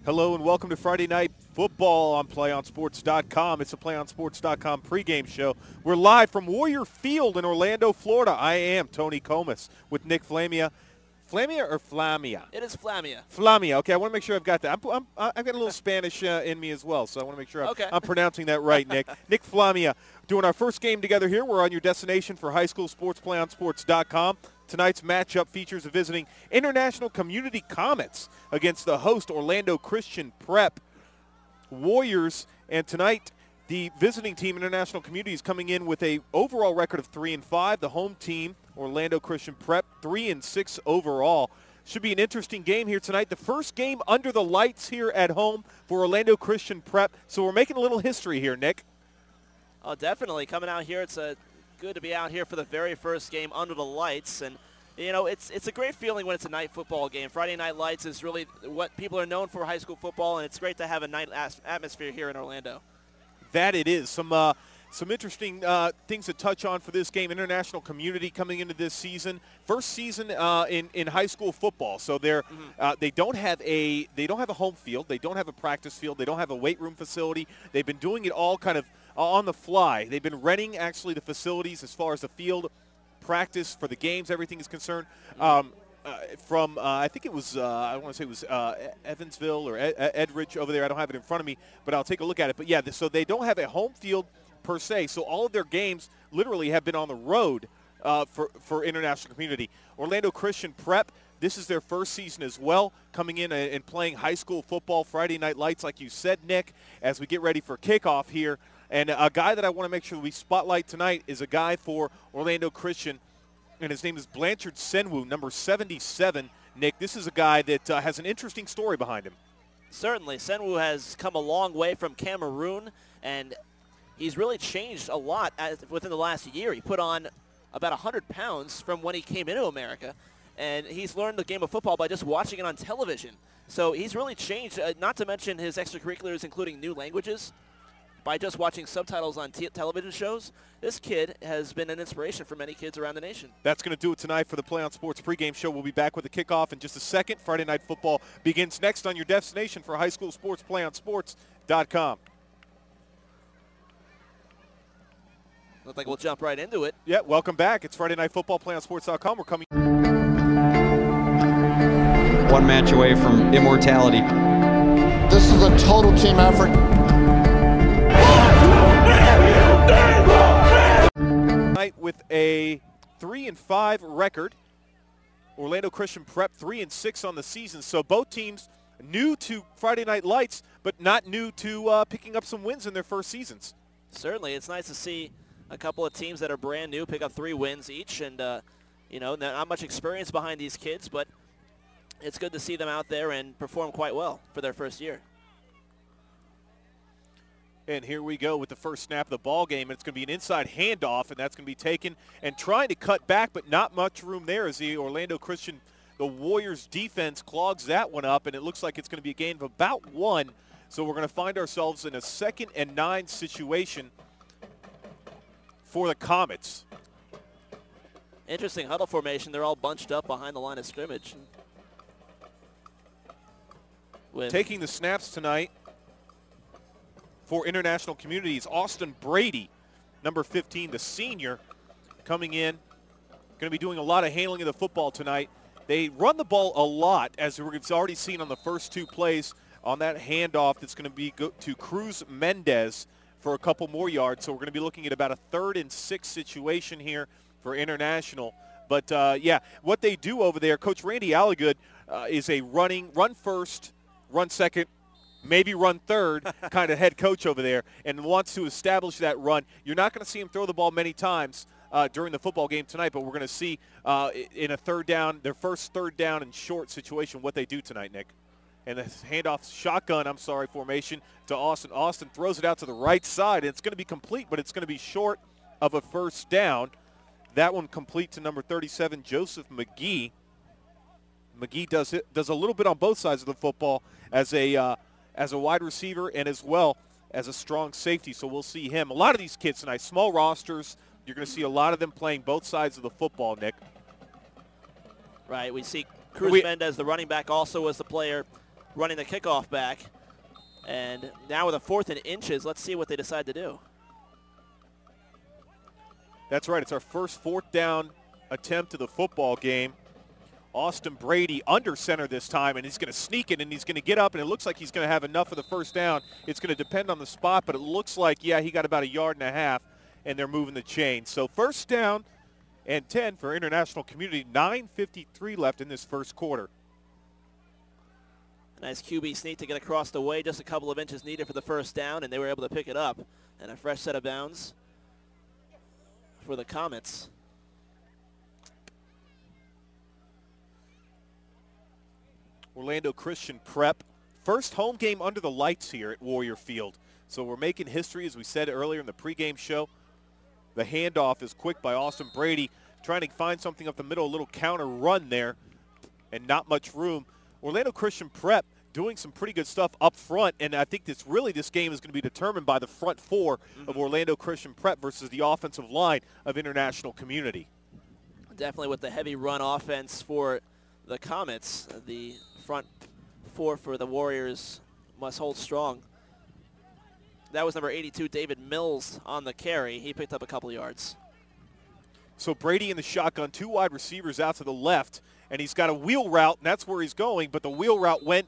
Hello and welcome to Friday Night Football on PlayOnSports.com. It's a PlayOnSports.com pregame show. We're live from Warrior Field in Orlando, Florida. I am Tony Comas with Nick Flamia. Flamia or Flamia? It is Flamia. Flamia. Okay, I want to make sure I've got that. I've got a little Spanish in me as well, so I want to make sure I'm pronouncing that right, Nick. Nick Flamia, doing our first game together here. We're on your destination for high school sports, PlayOnSports.com. Tonight's matchup features a visiting International Community Comets against the host Orlando Christian Prep Warriors. And tonight, the visiting team, International Community, is coming in with a overall record of 3-5. The home team, Orlando Christian Prep, 3-6 overall. Should be an interesting game here tonight. The first game under the lights here at home for Orlando Christian Prep. So we're making a little history here, Nick. Oh, definitely. Coming out here, it's good to be out here for the very first game under the lights. And, you know, it's a great feeling when it's a night football game. Friday Night Lights is really what people are known for high school football, and it's great to have a night atmosphere here in Orlando. That it is. Some interesting things to touch on for this game. International Community coming into this season, first season in high school football. So they don't have a home field, they don't have a practice field, they don't have a weight room facility. They've been doing it all kind of on the fly. They've been renting actually the facilities as far as the field, practice for the games, everything is concerned. From I think it was I want to say it was Evansville or Edridge over there. I don't have it in front of me, but I'll take a look at it. But yeah, so they don't have a home field per se. So all of their games literally have been on the road for International Community. Orlando Christian Prep, this is their first season as well, coming in and playing high school football, Friday Night Lights, like you said, Nick, as we get ready for kickoff here. And a guy that I want to make sure we spotlight tonight is a guy for Orlando Christian, and his name is Blanchard Senwu, number 77. Nick, this is a guy that has an interesting story behind him. Certainly. Senwu has come a long way from Cameroon, and he's really changed a lot within the last year. He put on about 100 pounds from when he came into America, and he's learned the game of football by just watching it on television. So he's really changed, not to mention his extracurriculars, including new languages. By just watching subtitles on television shows, this kid has been an inspiration for many kids around the nation. That's going to do it tonight for the Play on Sports pregame show. We'll be back with the kickoff in just a second. Friday Night Football begins next on your destination for high school sports, PlayOnSports.com. Looks like we'll jump right into it. Yeah, welcome back. It's Friday Night Football, PlayOnSports.com. We're coming. One match away from immortality. This is a total team effort. With a 3-5 record, Orlando Christian Prep 3-6 on the season. So both teams new to Friday Night Lights, but not new to picking up some wins in their first seasons. Certainly, it's nice to see a couple of teams that are brand new pick up 3 wins each, and you know, not much experience behind these kids, but it's good to see them out there and perform quite well for their first year. And here we go with the first snap of the ball game. It's going to be an inside handoff, and that's going to be taken and trying to cut back, but not much room there as the Orlando Christian, the Warriors defense clogs that one up, and it looks like it's going to be a gain of about 1. So we're going to find ourselves in a 2nd and 9 situation for the Comets. Interesting huddle formation. They're all bunched up behind the line of scrimmage. Taking the snaps tonight for International Communities, Austin Brady, number 15, the senior, coming in. Going to be doing a lot of handling of the football tonight. They run the ball a lot, as we've already seen on the first 2 plays on that handoff. That's going to be to Cruz Mendez for a couple more yards. So we're going to be looking at about a 3rd and 6 situation here for International. But, yeah, what they do over there, Coach Randy Alligood is a run first, run second, maybe run third kind of head coach over there, and wants to establish that run. You're not going to see him throw the ball many times during the football game tonight, but we're going to see in a third down, their first 3rd down and short situation, what they do tonight, Nick. And the handoff formation to Austin. Austin throws it out to the right side, and it's going to be complete, but it's going to be short of a first down. That one complete to number 37, Joseph McGee. McGee does a little bit on both sides of the football as a wide receiver and as well as a strong safety, so we'll see him. A lot of these kids tonight, small rosters, you're going to see a lot of them playing both sides of the football, Nick. Right, we see Cruz Mendez, the running back, also was the player running the kickoff back. And now with a 4th and inches, let's see what they decide to do. That's right. It's our first 4th down attempt of the football game. Austin Brady under center this time, and he's going to sneak it, and he's going to get up, and it looks like he's going to have enough of the first down. It's going to depend on the spot, but it looks like, yeah, he got about 1.5 yards, and they're moving the chain. So first down and 10 for International Community. 9:53 left in this first quarter. Nice QB sneak to get across the way. Just a couple of inches needed for the first down, and they were able to pick it up. And a fresh set of bounds for the Comets. Orlando Christian Prep. First home game under the lights here at Warrior Field. So we're making history, as we said earlier in the pregame show. The handoff is quick by Austin Brady, trying to find something up the middle, a little counter run there, and not much room. Orlando Christian Prep doing some pretty good stuff up front, and I think this game is going to be determined by the front 4 of Orlando Christian Prep versus the offensive line of International Community. Definitely with the heavy run offense for the Comets, the front 4 for the Warriors must hold strong. That was number 82, David Mills, on the carry. He picked up a couple yards. So Brady in the shotgun, 2 wide receivers out to the left, and he's got a wheel route, and that's where he's going, but the wheel route went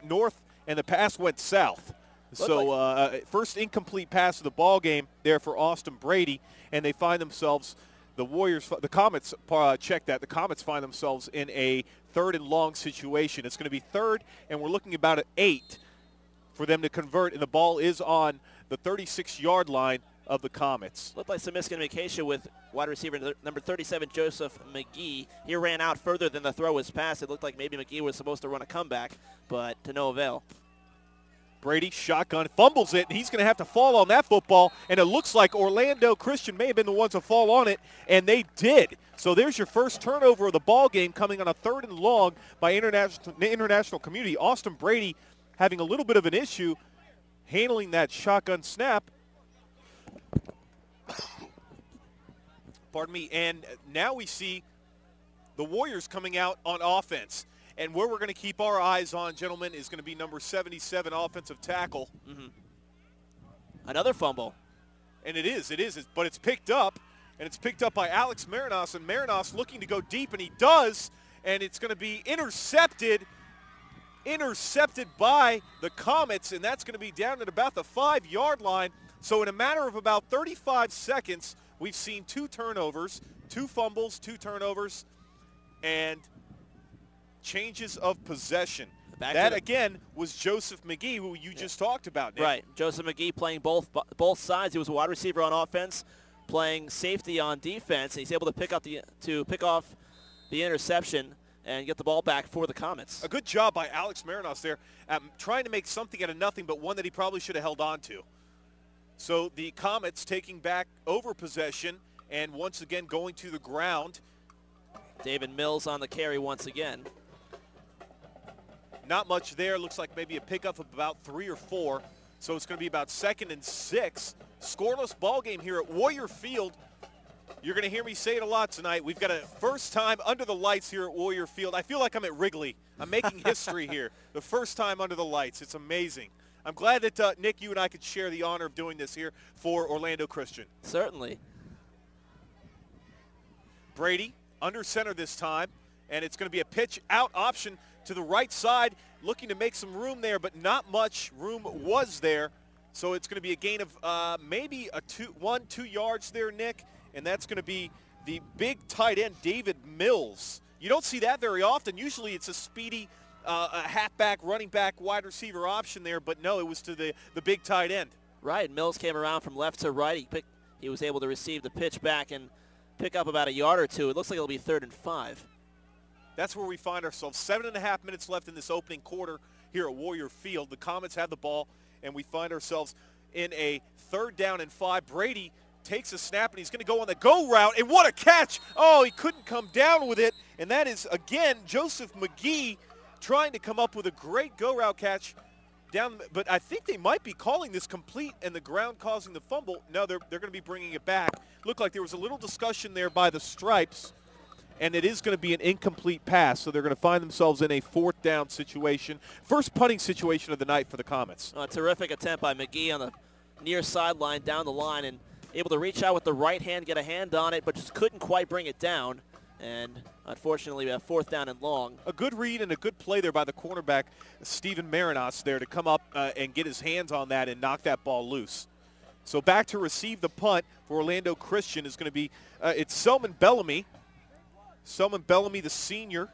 north, and the pass went south. So first incomplete pass of the ball game there for Austin Brady, and they find themselves, the Comets check that. The Comets find themselves in a 3rd and long situation. It's going to be 3rd, and we're looking about at 8 for them to convert, and the ball is on the 36-yard line of the Comets. Looked like some miscommunication with wide receiver number 37, Joseph McGee. He ran out further than the throw was passed. It looked like maybe McGee was supposed to run a comeback, but to no avail. Brady, shotgun, fumbles it, and he's going to have to fall on that football, and it looks like Orlando Christian may have been the ones to fall on it, and they did. So there's your first turnover of the ball game, coming on a 3rd and long by International Community. Austin Brady having a little bit of an issue handling that shotgun snap. Pardon me. And now we see the Warriors coming out on offense. And where we're going to keep our eyes on, gentlemen, is going to be number 77, offensive tackle. Another fumble. And it is, but it's picked up, and it's picked up by Alex Marinos, and Marinos looking to go deep, and he does, and it's going to be intercepted by the Comets, and that's going to be down at about the 5-yard line. So in a matter of about 35 seconds, we've seen 2 turnovers, 2 fumbles, 2 turnovers, and changes of possession. That, again, was Joseph McGee, who you just talked about, Nick. Right. Joseph McGee playing both sides. He was a wide receiver on offense, playing safety on defense, and he's able to pick off the interception and get the ball back for the Comets. A good job by Alex Marinos there, trying to make something out of nothing, but one that he probably should have held on to. So the Comets taking back over possession and once again going to the ground. David Mills on the carry once again. Not much there. Looks like maybe a pickup of about 3 or 4. So it's going to be about 2nd and 6. Scoreless ball game here at Warrior Field. You're going to hear me say it a lot tonight. We've got a first time under the lights here at Warrior Field. I feel like I'm at Wrigley. I'm making history here. The first time under the lights. It's amazing. I'm glad that, Nick, you and I could share the honor of doing this here for Orlando Christian. Certainly. Brady under center this time, and it's going to be a pitch out option to the right side, looking to make some room there, but not much room was there. So it's going to be a gain of maybe 2 yards there, Nick, and that's going to be the big tight end, David Mills. You don't see that very often. Usually it's a speedy a halfback, running back, wide receiver option there, but no, it was to the big tight end. Right, Mills came around from left to right. He was able to receive the pitch back and pick up about 1 yard or 2. It looks like it'll be 3rd and 5. That's where we find ourselves. 7.5 minutes left in this opening quarter here at Warrior Field. The Comets have the ball, and we find ourselves in a 3rd down and 5. Brady takes a snap, and he's going to go on the go route, and what a catch! Oh, he couldn't come down with it, and that is, again, Joseph McGee trying to come up with a great go route catch down, but I think they might be calling this complete and the ground causing the fumble. No, they're going to be bringing it back. Looked like there was a little discussion there by the Stripes, and it is going to be an incomplete pass, so they're going to find themselves in a 4th down situation. First punting situation of the night for the Comets. A terrific attempt by McGee on the near sideline down the line, and able to reach out with the right hand, get a hand on it, but just couldn't quite bring it down. And unfortunately, we have 4th down and long. A good read and a good play there by the cornerback, Stephen Marinos, there to come up and get his hands on that and knock that ball loose. So back to receive the punt for Orlando Christian is going to be, it's Selman Bellamy. Selman Bellamy, the senior,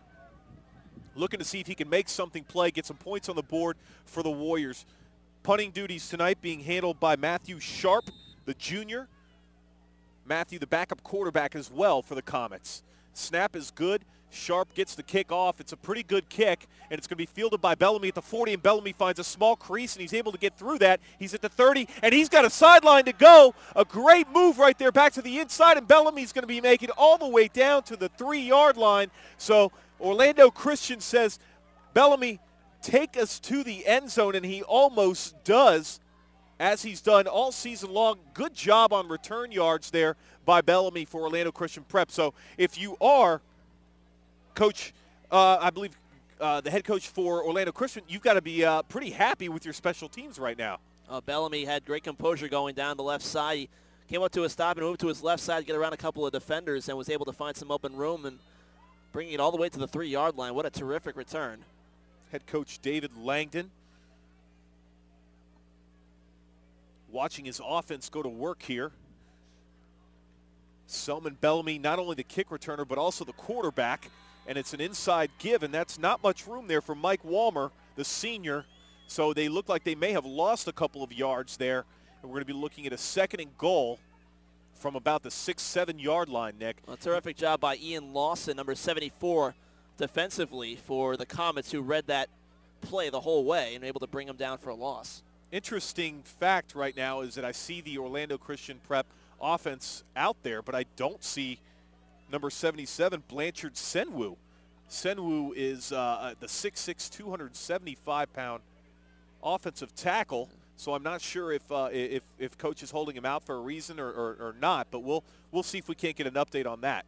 looking to see if he can make something play, get some points on the board for the Warriors. Punting duties tonight being handled by Matthew Sharp, the junior. Matthew, the backup quarterback as well for the Comets. Snap is good. Sharp gets the kick off. It's a pretty good kick, and it's going to be fielded by Bellamy at the 40, and Bellamy finds a small crease, and he's able to get through that. He's at the 30, and he's got a sideline to go. A great move right there back to the inside, and Bellamy's going to be making all the way down to the 3-yard line. So Orlando Christian says, Bellamy, take us to the end zone, and he almost does, as he's done all season long. Good job on return yards there by Bellamy for Orlando Christian Prep. So if you are Coach, I believe the head coach for Orlando Christian, you've got to be pretty happy with your special teams right now. Bellamy had great composure going down the left side. He came up to a stop and moved to his left side to get around a couple of defenders and was able to find some open room and bringing it all the way to the 3-yard line. What a terrific return. Head coach David Langdon watching his offense go to work here. Selman Bellamy, not only the kick returner, but also the quarterback. And it's an inside give, and that's not much room there for Mike Walmer, the senior. So they look like they may have lost a couple of yards there. And we're going to be looking at a 2nd and goal from about the 6-7 yard line, Nick. A terrific job by Ian Lawson, number 74, defensively for the Comets, who read that play the whole way and able to bring them down for a loss. Interesting fact right now is that I see the Orlando Christian Prep offense out there, but I don't see number 77, Blanchard Senwu. Senwu is the 6'6", 275-pound offensive tackle, so I'm not sure if Coach is holding him out for a reason or not, but we'll see if we can't get an update on that.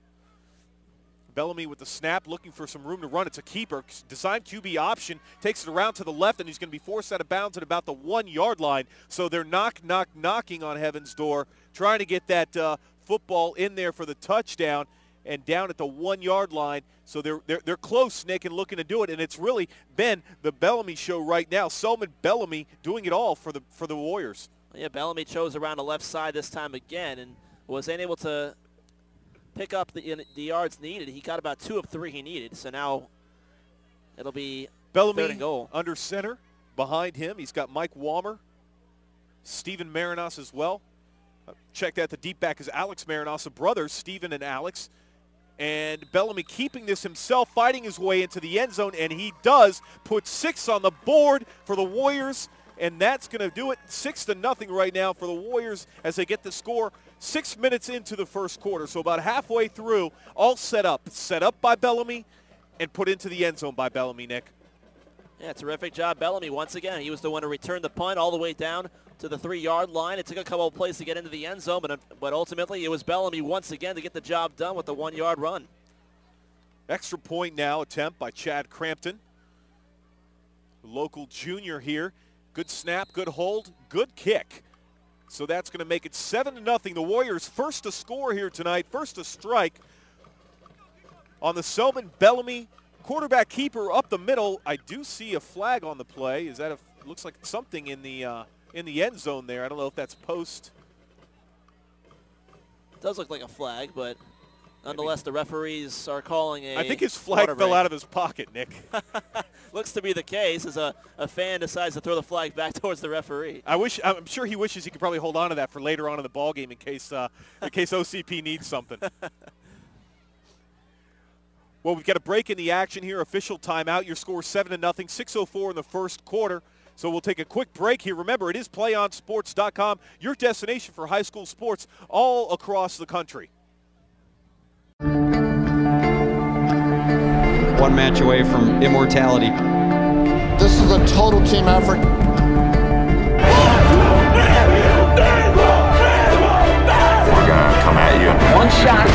Bellamy with the snap, looking for some room to run. It's a keeper. Designed QB option. Takes it around to the left, and he's going to be forced out of bounds at about the 1-yard line. So they're knocking on heaven's door, trying to get that football in there for the touchdown, and down at the 1-yard line. So they're close, Nick, and looking to do it. And it's really been the Bellamy show right now. Selman Bellamy doing it all for the Warriors. Yeah, Bellamy chose around the left side this time again and was unable to pick up the yards needed. He got about 2 of 3 he needed. So now it'll be Bellamy 3rd and goal. Under center. Behind him, he's got Mike Walmer, Stephen Marinos as well. Check that. The deep back is Alex Marinos, the brothers, Stephen and Alex. And Bellamy keeping this himself, fighting his way into the end zone, and he does put 6 on the board for the Warriors, and that's going to do it. 6-0 right now for the Warriors as they get the score 6 minutes into the first quarter. So about halfway through, all set up by Bellamy and put into the end zone by Bellamy, Nick. Yeah, terrific job, Bellamy. Once again, he was the one who returned the punt all the way down to the 3-yard line. It took a couple of plays to get into the end zone, but ultimately it was Bellamy once again to get the job done with the 1-yard run. Extra point now attempt by Chad Crampton, local junior here. Good snap, good hold, good kick. So that's going to make it 7-0. The Warriors first to score here tonight, first to strike on the Selman Bellamy quarterback keeper up the middle. I do see a flag on the play. Is that looks like something in the end zone there. I don't know if that's post. It does look like a flag, but nonetheless, the referees are calling a I think his flag fell out of his pocket, Nick. Looks to be the case as a fan decides to throw the flag back towards the referee. I'm sure he wishes he could probably hold on to that for later on in the ball game in case OCP needs something. Well, we've got a break in the action here. Official timeout. Your score 7-0, 6:04 in the first quarter. So we'll take a quick break here. Remember, it is playonsports.com, your destination for high school sports all across the country. One match away from immortality. This is a total team effort. We're gonna come at you. One shot.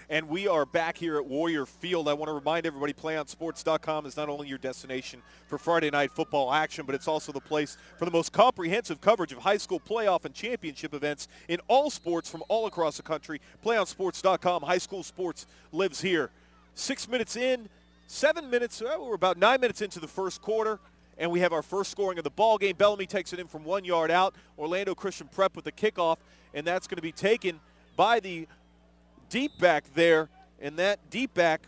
And we are back here at Warrior Field. I want to remind everybody, PlayOnSports.com is not only your destination for Friday night football action, but it's also the place for the most comprehensive coverage of high school playoff and championship events in all sports from all across the country. PlayOnSports.com, high school sports lives here. 6 minutes in, 7 minutes, we're about 9 minutes into the first quarter, and we have our first scoring of the ball game. Bellamy takes it in from 1 yard out. Orlando Christian Prep with the kickoff, and that's going to be taken by the deep back there, and that deep back,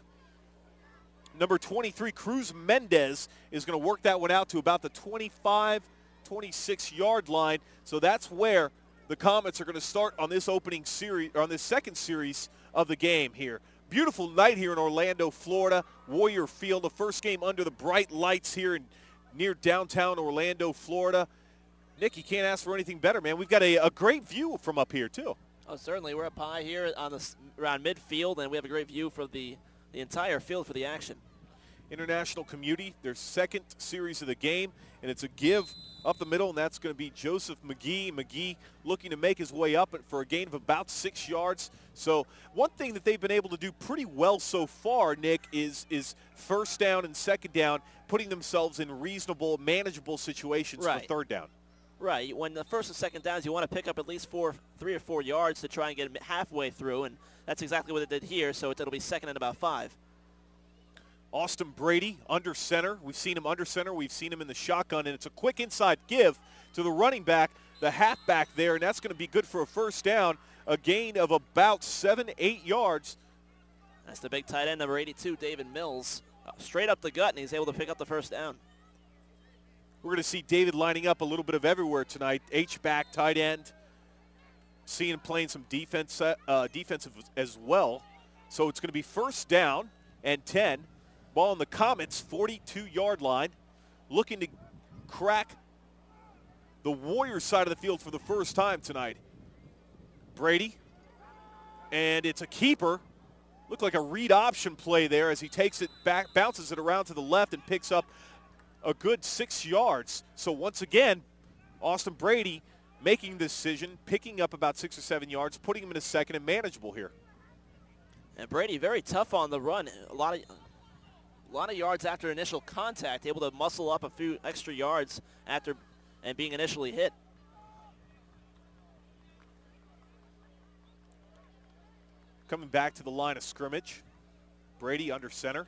number 23, Cruz Mendez, is going to work that one out to about the 25, 26-yard line. So that's where the Comets are going to start on this opening series, or on this second series of the game here. Beautiful night here in Orlando, Florida, Warrior Field, the first game under the bright lights here in near downtown Orlando, Florida. Nick, you can't ask for anything better, man. We've got a great view from up here, too. Oh, certainly. We're up high here on around midfield, and we have a great view for the entire field for the action. International Community, their second series of the game, and it's a give up the middle, and that's going to be Joseph McGee. McGee looking to make his way up for a gain of about 6 yards. So one thing that they've been able to do pretty well so far, Nick, is first down and second down, putting themselves in reasonable, manageable situations for third down. Right. When the first and second downs, you want to pick up at least 3 or 4 yards to try and get them halfway through, and that's exactly what it did here, so it'll be second and about 5. Austin Brady under center. We've seen him under center. We've seen him in the shotgun, and it's a quick inside give to the running back, the halfback there, and that's going to be good for a first down, a gain of about 7-8 yards. That's the big tight end, number 82, David Mills, straight up the gut, and he's able to pick up the first down. We're going to see David lining up a little bit of everywhere tonight. H-back, tight end. Seeing him playing some defensive as well. So it's going to be first down and 10. Ball on the Comets' 42-yard line. Looking to crack the Warriors side of the field for the first time tonight. Brady. And it's a keeper. Looked like a read option play there as he takes it back, bounces it around to the left, and picks up a good 6 yards. So once again, Austin Brady making the decision, picking up about 6 or 7 yards, putting him in a second and manageable here. And Brady very tough on the run. A lot of yards after initial contact, able to muscle up a few extra yards after and being initially hit. Coming back to the line of scrimmage, Brady under center.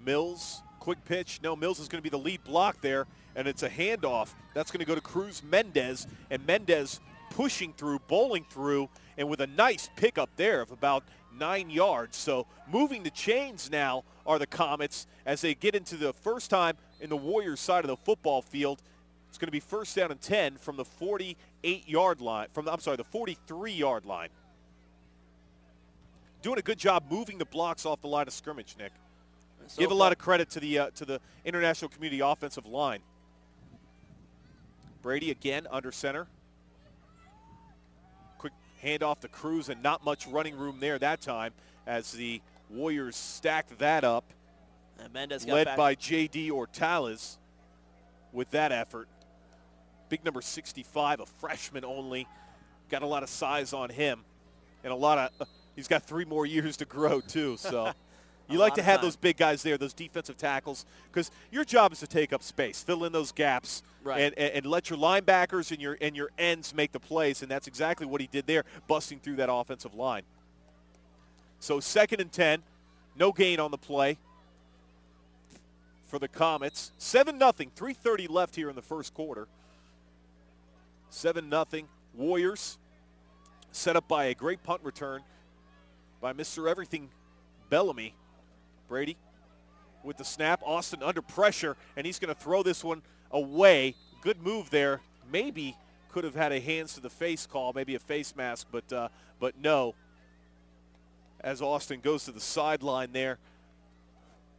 Mills, quick pitch. No, Mills is going to be the lead block there, and it's a handoff. That's going to go to Cruz Mendez, and Mendez pushing through, bowling through, and with a nice pickup there of about 9 yards. So moving the chains now are the Comets as they get into the first time in the Warriors side of the football field. It's going to be first down and 10 from the 48-yard line, the 43-yard line. Doing a good job moving the blocks off the line of scrimmage, Nick. So give a lot of credit to the International Community offensive line. Brady again under center. Quick handoff to Cruz, and not much running room there that time as the Warriors stacked that up. And Mendez got led back by J.D. Ortales with that effort. Big number 65, a freshman only. Got a lot of size on him, and he's got 3 more years to grow too. So. You like to have those big guys there, those defensive tackles, because your job is to take up space, fill in those gaps, and let your linebackers and your ends make the plays, and that's exactly what he did there, busting through that offensive line. So second and 10, no gain on the play for the Comets. 7-0, 3:30 left here in the first quarter. 7-0 Warriors, set up by a great punt return by Mr. Everything Bellamy. Brady with the snap. Austin under pressure, and he's going to throw this one away. Good move there. Maybe could have had a hands to the face call, maybe a face mask, but no. As Austin goes to the sideline there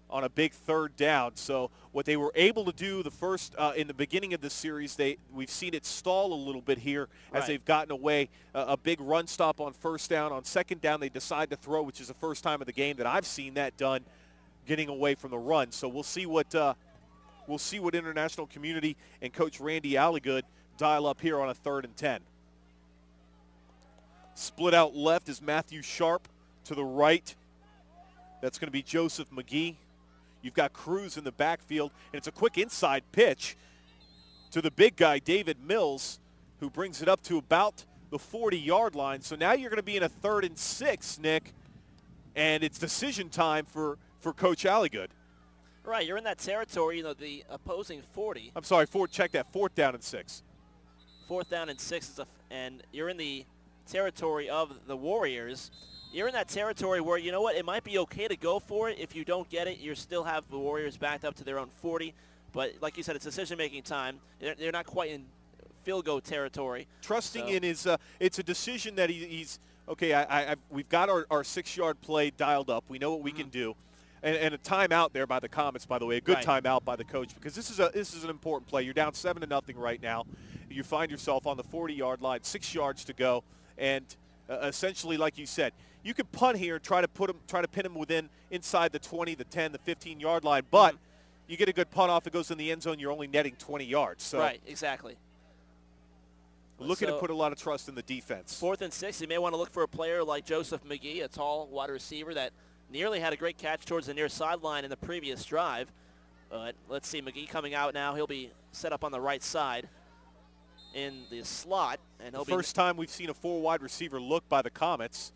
on a big third down. So what they were able to do in the beginning of the series, we've seen it stall a little bit here as they've gotten away. A big run stop on first down. On second down, they decide to throw, which is the first time of the game that I've seen that done, getting away from the run. So we'll see what International Community and Coach Randy Alligood dial up here on a 3rd and 10. Split out left is Matthew Sharp. To the right, that's going to be Joseph McGee. You've got Cruz in the backfield, and it's a quick inside pitch to the big guy, David Mills, who brings it up to about the 40-yard line. So now you're going to be in a 3rd and 6, Nick, and it's decision time for Coach Alligood. Right, you're in that territory, the opposing 40. I'm sorry, check that, 4th down and 6. 4th down and 6 and you're in the territory of the Warriors. You're in that territory where, you know what, it might be okay to go for it. If you don't get it, you still have the Warriors backed up to their own 40. But like you said, it's decision-making time. They're not quite in field goal territory. Trusting in his, it's a decision that he's okay. We've got our 6-yard play dialed up. We know what we can do, and a timeout there by the Comets. By the way, a good timeout by the coach, because this is an important play. You're down 7-0 right now. You find yourself on the 40-yard line, 6 yards to go, and essentially, like you said, you can punt here and try to pin him inside the 20, the 10, the 15-yard line, but you get a good punt off, it goes in the end zone, you're only netting 20 yards. So right, exactly. Looking to put a lot of trust in the defense. 4th and 6, you may want to look for a player like Joseph McGee, a tall wide receiver that nearly had a great catch towards the near sideline in the previous drive. Let's see, McGee coming out now. He'll be set up on the right side in the slot. And he'll First time we've seen a 4 wide receiver look by the Comets.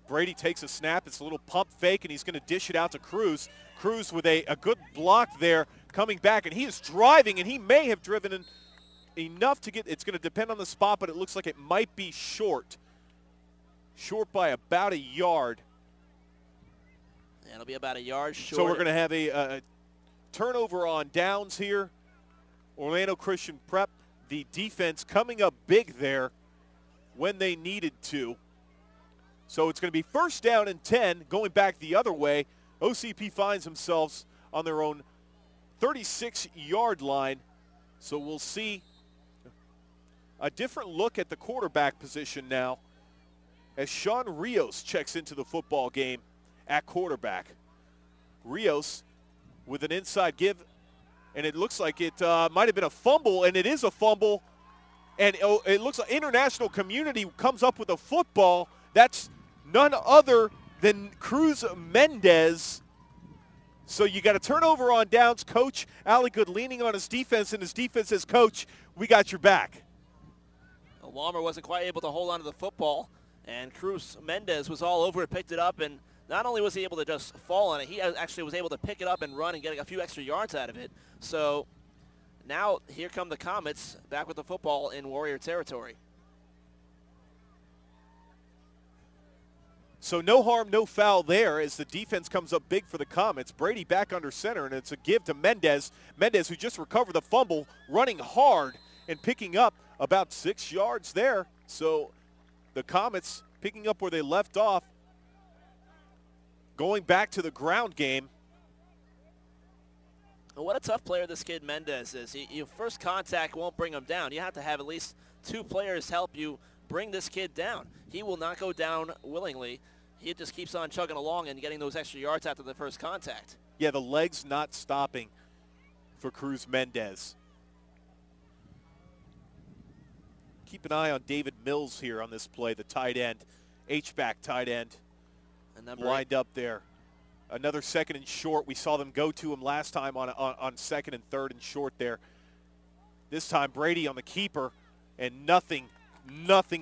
Brady takes a snap. It's a little pump fake, and he's going to dish it out to Cruz. Cruz with a good block there coming back, and he is driving, and he may have driven in enough to get – it's going to depend on the spot, but it looks like it might be short. Short by about a yard. Yeah, it'll be about a yard short. So we're going to have a turnover on downs here. Orlando Christian Prep, the defense coming up big there when they needed to. So it's going to be 1st down and 10, going back the other way. OCP finds themselves on their own 36-yard line. So we'll see a different look at the quarterback position now as Sean Rios checks into the football game at quarterback. Rios with an inside give, and it looks like it might have been a fumble, and it is a fumble. And it looks like International Community comes up with a football. That's none other than Cruz Mendez. So you got a turnover on downs. Coach Alligood leaning on his defense, and his defense says, Coach, we got your back. Walmer wasn't quite able to hold on to the football, and Cruz Mendez was all over it, picked it up, and not only was he able to just fall on it, he actually was able to pick it up and run and get a few extra yards out of it. So now here come the Comets back with the football in Warrior territory. So no harm, no foul there as the defense comes up big for the Comets. Brady back under center, and it's a give to Mendez. Mendez, who just recovered the fumble, running hard and picking up about 6 yards there. So the Comets picking up where they left off, going back to the ground game. What a tough player this kid Mendez is. Your first contact won't bring him down. You have to have at least 2 players help you bring this kid down. He will not go down willingly. He just keeps on chugging along and getting those extra yards after the first contact. Yeah, the legs not stopping for Cruz Mendez. Keep an eye on David Mills here on this play, the tight end, H-back tight end, lined up there. Another 2nd and short. We saw them go to him last time on 2nd and 3rd and short there. This time Brady on the keeper, and nothing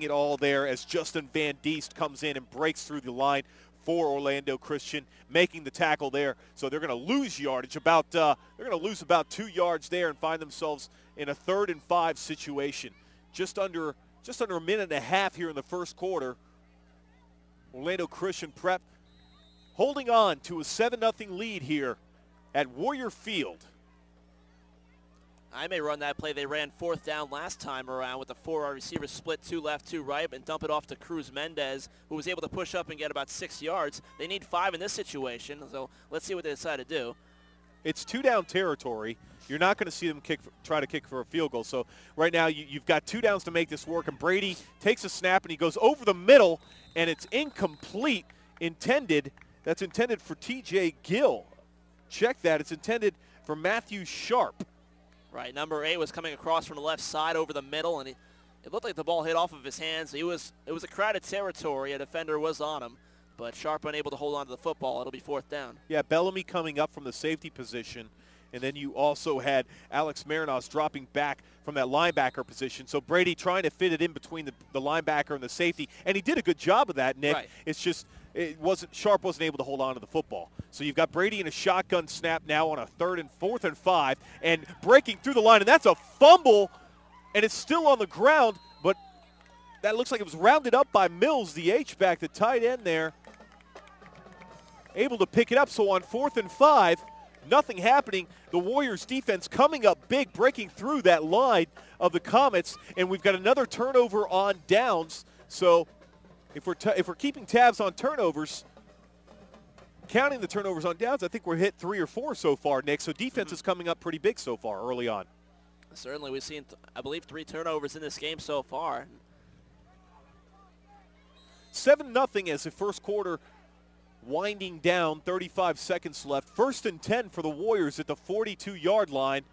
at all there as Justin Van Diest comes in and breaks through the line for Orlando Christian, making the tackle there. So they're going to lose yardage about 2 yards there and find themselves in a 3rd and 5 situation. Just under a minute and a half here in the first quarter. Orlando Christian Prep holding on to a 7-0 lead here at Warrior Field. I may run that play. They ran 4th down last time around with the 4 receivers split, 2 left, 2 right, and dump it off to Cruz Mendez, who was able to push up and get about 6 yards. They need 5 in this situation, so let's see what they decide to do. It's 2-down territory. You're not going to see them try to kick for a field goal. So right now you've got 2 downs to make this work, and Brady takes a snap, and he goes over the middle, and it's incomplete. That's intended for T.J. Gill. Check that. It's intended for Matthew Sharp. Right, number 8 was coming across from the left side over the middle, and It looked like the ball hit off of his hands. It was a crowded territory. A defender was on him, but Sharp unable to hold on to the football. It'll be 4th down. Yeah, Bellamy coming up from the safety position, and then you also had Alex Marinos dropping back from that linebacker position. So Brady trying to fit it in between the linebacker and the safety, and he did a good job of that, Nick. Right. It's just Sharp wasn't able to hold on to the football. So you've got Brady in a shotgun snap now on a 3rd and 4th and 5, and breaking through the line, and that's a fumble, and it's still on the ground, but that looks like it was rounded up by Mills, the H-back, the tight end there, able to pick it up. So on 4th and 5, nothing happening. The Warriors defense coming up big, breaking through that line of the Comets, and we've got another turnover on downs. So if we're keeping tabs on turnovers, counting the turnovers on downs, I think we're hit 3 or 4 so far, Nick. So defense is coming up pretty big so far early on. Certainly, we've seen, I believe, 3 turnovers in this game so far. 7-0 as the first quarter winding down, 35 seconds left. 1st and 10 for the Warriors at the 42-yard line.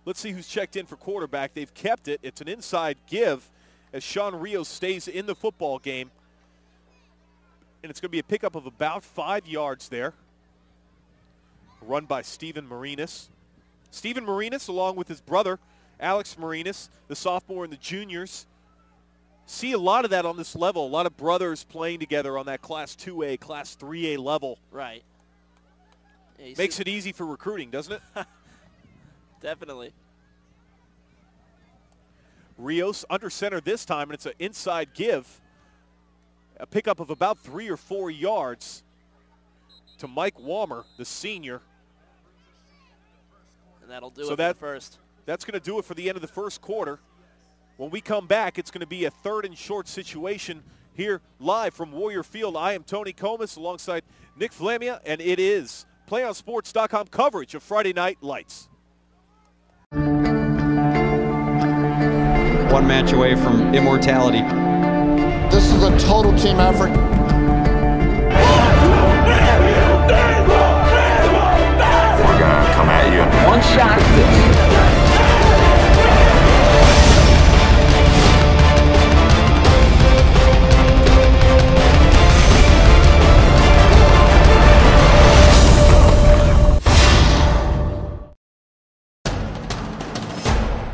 Let's see who's checked in for quarterback. They've kept it. It's an inside give as Sean Rios stays in the football game. And it's going to be a pickup of about 5 yards there. Run by Steven Marinas. Steven Marinas, along with his brother, Alex Marinas, the sophomore and the juniors. See a lot of that on this level. A lot of brothers playing together on that Class 2A, Class 3A level. Right. Yeah, Makes it easy for recruiting, doesn't it? Definitely. Rios under center this time, and it's an inside give. A pickup of about 3 or 4 yards to Mike Walmer, the senior. And that'll do it for the first. That's going to do it for the end of the first quarter. When we come back, it's going to be a 3rd and short situation here live from Warrior Field. I am Tony Comas alongside Nick Flamia, and it is PlayOnSports.com coverage of Friday Night Lights. 1 match away from immortality. This is a total team effort. We're gonna come at you in one shot.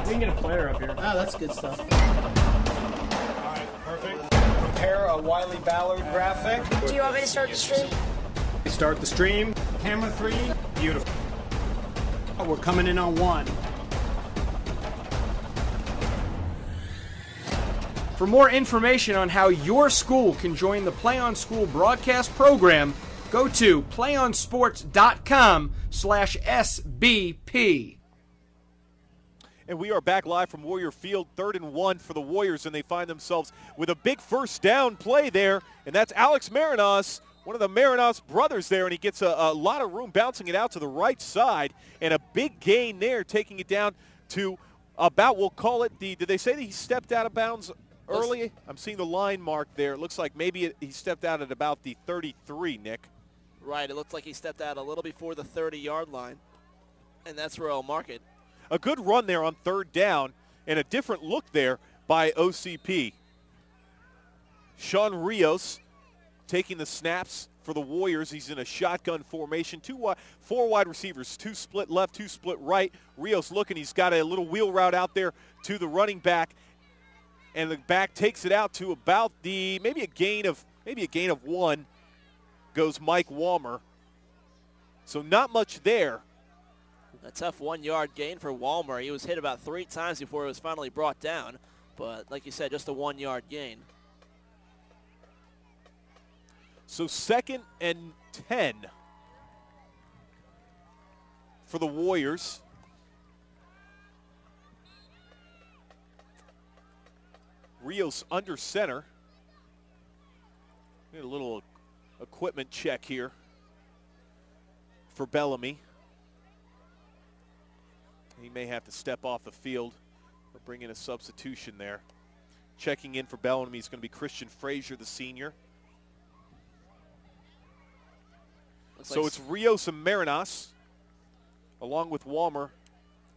We can get a player up here. Oh, that's good stuff. All right, perfect. Prepare a Wiley Ballard graphic. Do you want me to start the stream? Start the stream. Camera 3. Beautiful. We're coming in on 1. For more information on how your school can join the Play On School broadcast program, go to playonsports.com/SBP. And we are back live from Warrior Field, 3rd and 1 for the Warriors, and they find themselves with a big first down play there, and that's Alex Marinos, one of the Marinos brothers there, and he gets a lot of room bouncing it out to the right side, and a big gain there, taking it down to about, we'll call it did they say that he stepped out of bounds early? I'm seeing the line mark there. It looks like maybe he stepped out at about the 33, Nick. Right, it looks like he stepped out a little before the 30-yard line, and that's where I'll mark it. A good run there on 3rd down, and a different look there by OCP. Sean Rios taking the snaps for the Warriors. He's in a shotgun formation. 4 wide receivers, 2 split left, 2 split right. Rios looking. He's got a little wheel route out there to the running back, and the back takes it out to about maybe a gain of 1. Goes Mike Walmer. So not much there. A tough 1-yard gain for Walmer. He was hit about 3 times before it was finally brought down. But like you said, just a 1-yard gain. So 2nd and 10 for the Warriors. Rios under center. Get a little equipment check here for Bellamy. He may have to step off the field or bring in a substitution there. Checking in for Bellamy is going to be Christian Frazier, the senior. So it's Rios and Marinos, along with Walmer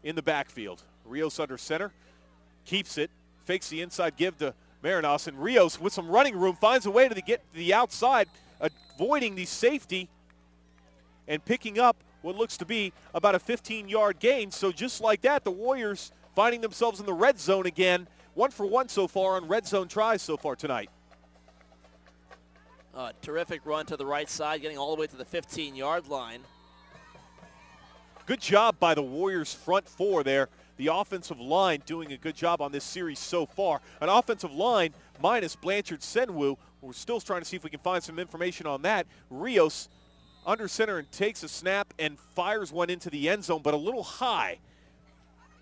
in the backfield. Rios under center, keeps it, fakes the inside give to Marinos, and Rios with some running room finds a way to get to the outside, avoiding the safety and picking up what looks to be about a 15-yard gain. So just like that, the Warriors finding themselves in the red zone again. 1 for 1 so far on red zone tries so far tonight. Terrific run to the right side, getting all the way to the 15-yard line. Good job by the Warriors front four there. The offensive line doing a good job on this series so far. An offensive line minus Blanchard Senwu. We're still trying to see if we can find some information on that. Rios under center and takes a snap and fires one into the end zone, but a little high.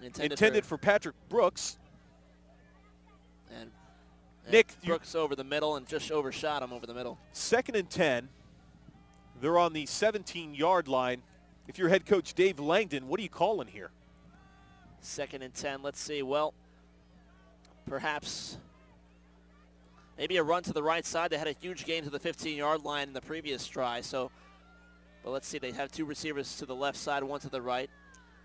Intended for Patrick Brooks. And Nick, Brooks over the middle and just overshot him over the middle. 2nd and 10. They're on the 17-yard line. If you're head coach Dave Langdon, what are you calling here? 2nd and 10. Let's see. Well, perhaps maybe a run to the right side. They had a huge gain to the 15-yard line in the previous try. But let's see. They have 2 receivers to the left side, 1 to the right.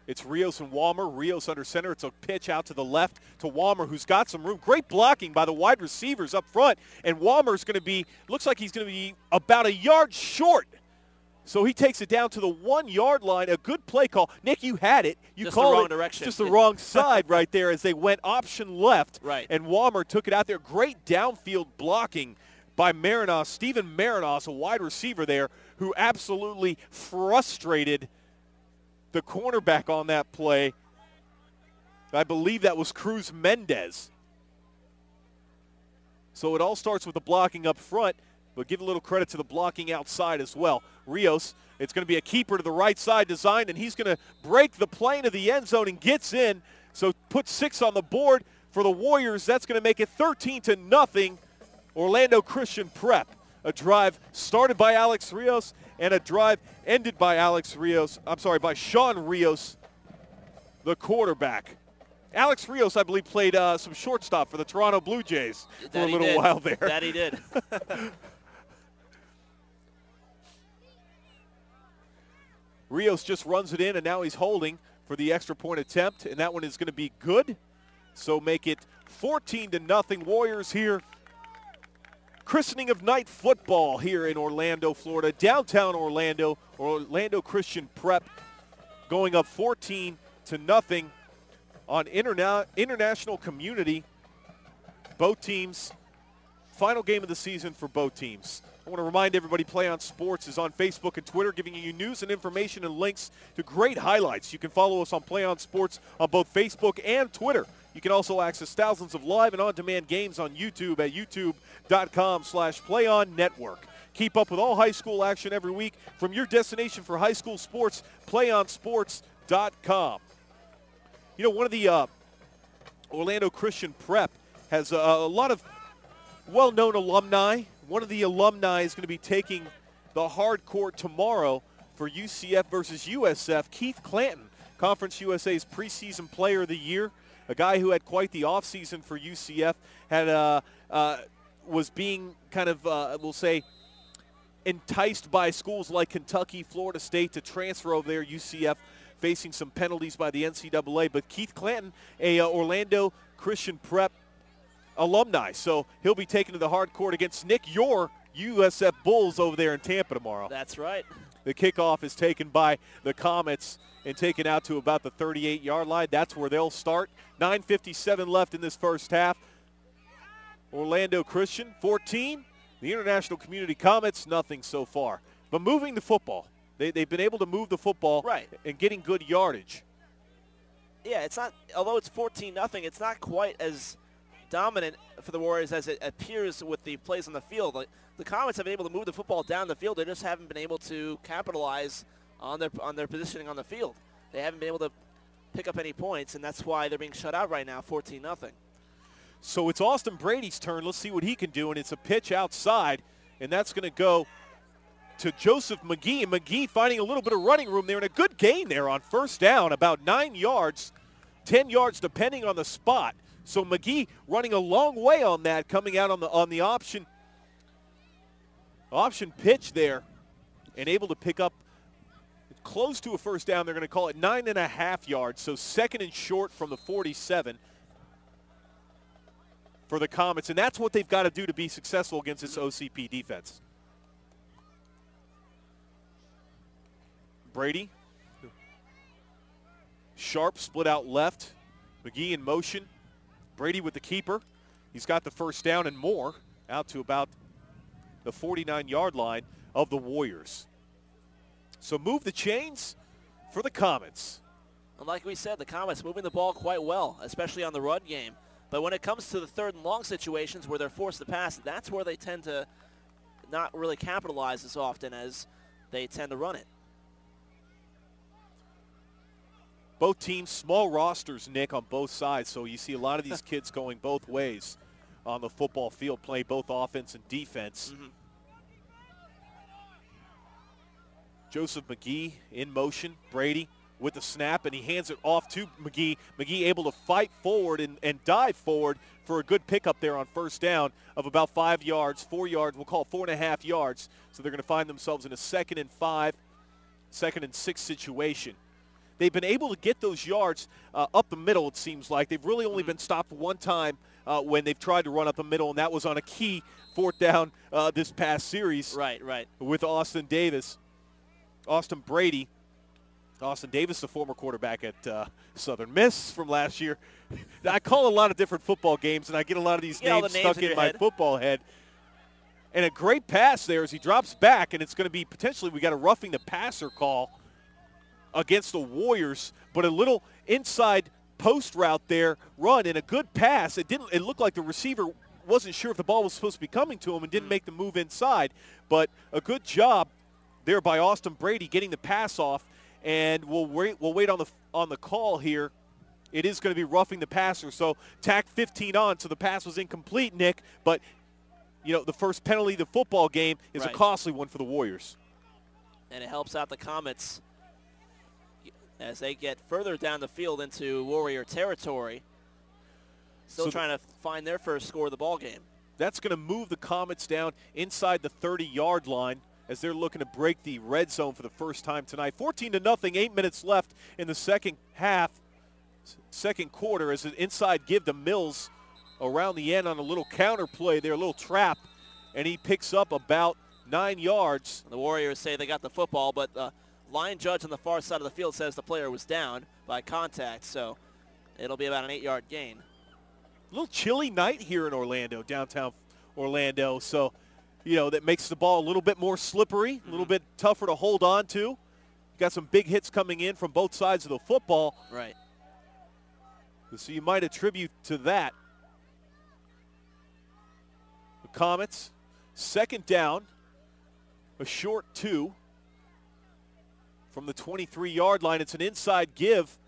It's Rios and Walmer. Rios under center. It's a pitch out to the left to Walmer, who's got some room. Great blocking by the wide receivers up front. And Walmer's going to be, looks like he's going to be about a yard short. So he takes it down to the 1-yard line. A good play call. Nick, you had it. You just called the wrong it direction. Just the wrong side right there as they went option left. Right. And Walmer took it out there. Great downfield blocking by Marinos. Stephen Marinos, a wide receiver there, who absolutely frustrated the cornerback on that play. I believe that was Cruz Mendez. So it all starts with the blocking up front, but give a little credit to the blocking outside as well. Rios, it's going to be a keeper to the right side designed, and he's going to break the plane of the end zone and gets in. So put 6 on the board for the Warriors. That's going to make it 13-0 Orlando Christian Prep. A drive started by Alex Rios and a drive ended by by Sean Rios, the quarterback. Alex Rios, I believe, played some shortstop for the Toronto Blue Jays for a little while there. That he did. Rios just runs it in, and now he's holding for the extra point attempt, and that one is going to be good. So make it 14-0 Warriors here. Christening of night football here in Orlando, Florida. Downtown Orlando, Orlando Christian Prep going up 14-0 on International Community. Both teams, final game of the season for both teams. I want to remind everybody Play On Sports is on Facebook and Twitter, giving you news and information and links to great highlights. You can follow us on Play On Sports on both Facebook and Twitter. You can also access thousands of live and on-demand games on YouTube at youtube.com/PlayOnNetwork. Keep up with all high school action every week from your destination for high school sports, PlayOnSports.com. You know, one of the Orlando Christian Prep has a lot of well-known alumni. One of the alumni is going to be taking the hard court tomorrow for UCF versus USF. Keith Clanton, Conference USA's preseason player of the year, a guy who had quite the offseason for UCF, had was being kind of, we'll say, enticed by schools like Kentucky, Florida State to transfer over there. UCF facing some penalties by the NCAA. But Keith Clanton, a Orlando Christian Prep alumni, so he'll be taken to the hard court against Nick, your USF Bulls over there in Tampa tomorrow. That's right. The kickoff is taken by the Comets and taken out to about the 38-yard line. That's where they'll start. 9:57 left in this first half. Orlando Christian 14. The International Community Comets, nothing so far. But moving the football. They've been able to move the football right, and getting good yardage. Yeah, it's not, although it's 14-0, it's not quite as dominant for the Warriors as it appears with the plays on the field. Like, the Comets have been able to move the football down the field. They just haven't been able to capitalize on their positioning on the field. They haven't been able to pick up any points, and that's why they're being shut out right now, 14-0. So it's Austin Brady's turn. Let's see what he can do, and it's a pitch outside, and that's going to go to Joseph McGee. And McGee finding a little bit of running room there, and a good gain there on first down, about 9 yards, 10 yards depending on the spot. So McGee running a long way on that, coming out on the option pitch there, and able to pick up close to a first down. They're going to call it 9.5 yards, so second and short from the 47 for the Comets, and that's what they've got to do to be successful against this OCP defense. Brady. Sharp split out left. McGee in motion. Brady with the keeper. He's got the first down and more out to about the 49-yard line of the Warriors. So move the chains for the Comets. And like we said, the Comets moving the ball quite well, especially on the run game. But when it comes to the third and long situations where they're forced to pass, that's where they tend to not really capitalize as often as they tend to run it. Both teams, small rosters, Nick, on both sides. So you see a lot of these kids going both ways on the football field, playing both offense and defense. Joseph McGee in motion. Brady with the snap, and he hands it off to McGee. McGee able to fight forward and dive forward for a good pickup there on first down of about 5 yards, 4 yards. We'll call it 4.5 yards. So they're going to find themselves in a 2nd and 5, 2nd and 6 situation. They've been able to get those yards up the middle, it seems like. They've really only been stopped one time when they've tried to run up the middle, and that was on a key 4th down this past series. Right. With Austin Brady. Austin Davis, the former quarterback at Southern Miss from last year. I call a lot of different football games, and I get a lot of these names stuck in my football head. And a great pass there as he drops back, and it's going to be potentially, we got a roughing the passer call against the Warriors, but a little inside post route there, run, and a good pass. It looked like the receiver wasn't sure if the ball was supposed to be coming to him and didn't make the move inside, but a good job there by Austin Brady getting the pass off, and we'll wait on the call here. It is going to be roughing the passer, so tack 15 on, so the pass was incomplete, Nick, but the first penalty of the football game is a costly one for the Warriors. And it helps out the Comets as they get further down the field into Warrior territory. Still trying to find their first score of the ball game. That's going to move the Comets down inside the 30-yard line as they're looking to break the red zone for the first time tonight. 14-0, 8 minutes left in the second quarter as an inside give to Mills around the end on a little counter play there, a little trap, and he picks up about 9 yards. The Warriors say they got the football, but the line judge on the far side of the field says the player was down by contact, so it'll be about an 8-yard gain. A little chilly night here in Orlando, downtown Orlando, so that makes the ball a little bit more slippery, a little bit tougher to hold on to. Got some big hits coming in from both sides of the football. Right. So you might attribute to that. The Comets, second down, a short 2 from the 23-yard line. It's an inside give.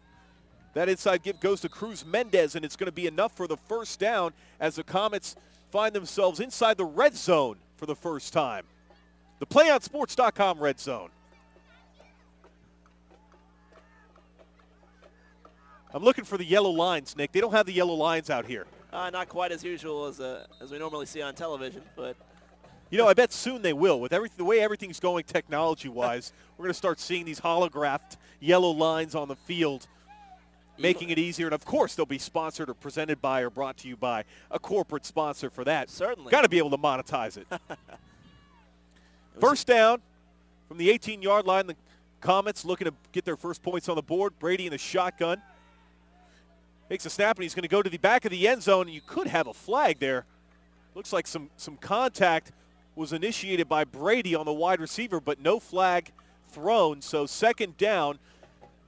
That inside give goes to Cruz Mendez, and it's going to be enough for the first down as the Comets find themselves inside the red zone for the first time. The PlayOnSports.com red zone. I'm looking for the yellow lines, Nick. They don't have the yellow lines out here. Not quite as usual as we normally see on television, but I bet soon they will. With the way everything's going technology-wise, we're going to start seeing these holographed yellow lines on the field, making it easier. And, of course, they'll be sponsored or presented by or brought to you by a corporate sponsor for that. Certainly. Got to be able to monetize it. First down from the 18-yard line. The Comets looking to get their first points on the board. Brady in the shotgun. Takes a snap, and he's going to go to the back of the end zone, and you could have a flag there. Looks like some contact was initiated by Brady on the wide receiver, but no flag thrown. So second down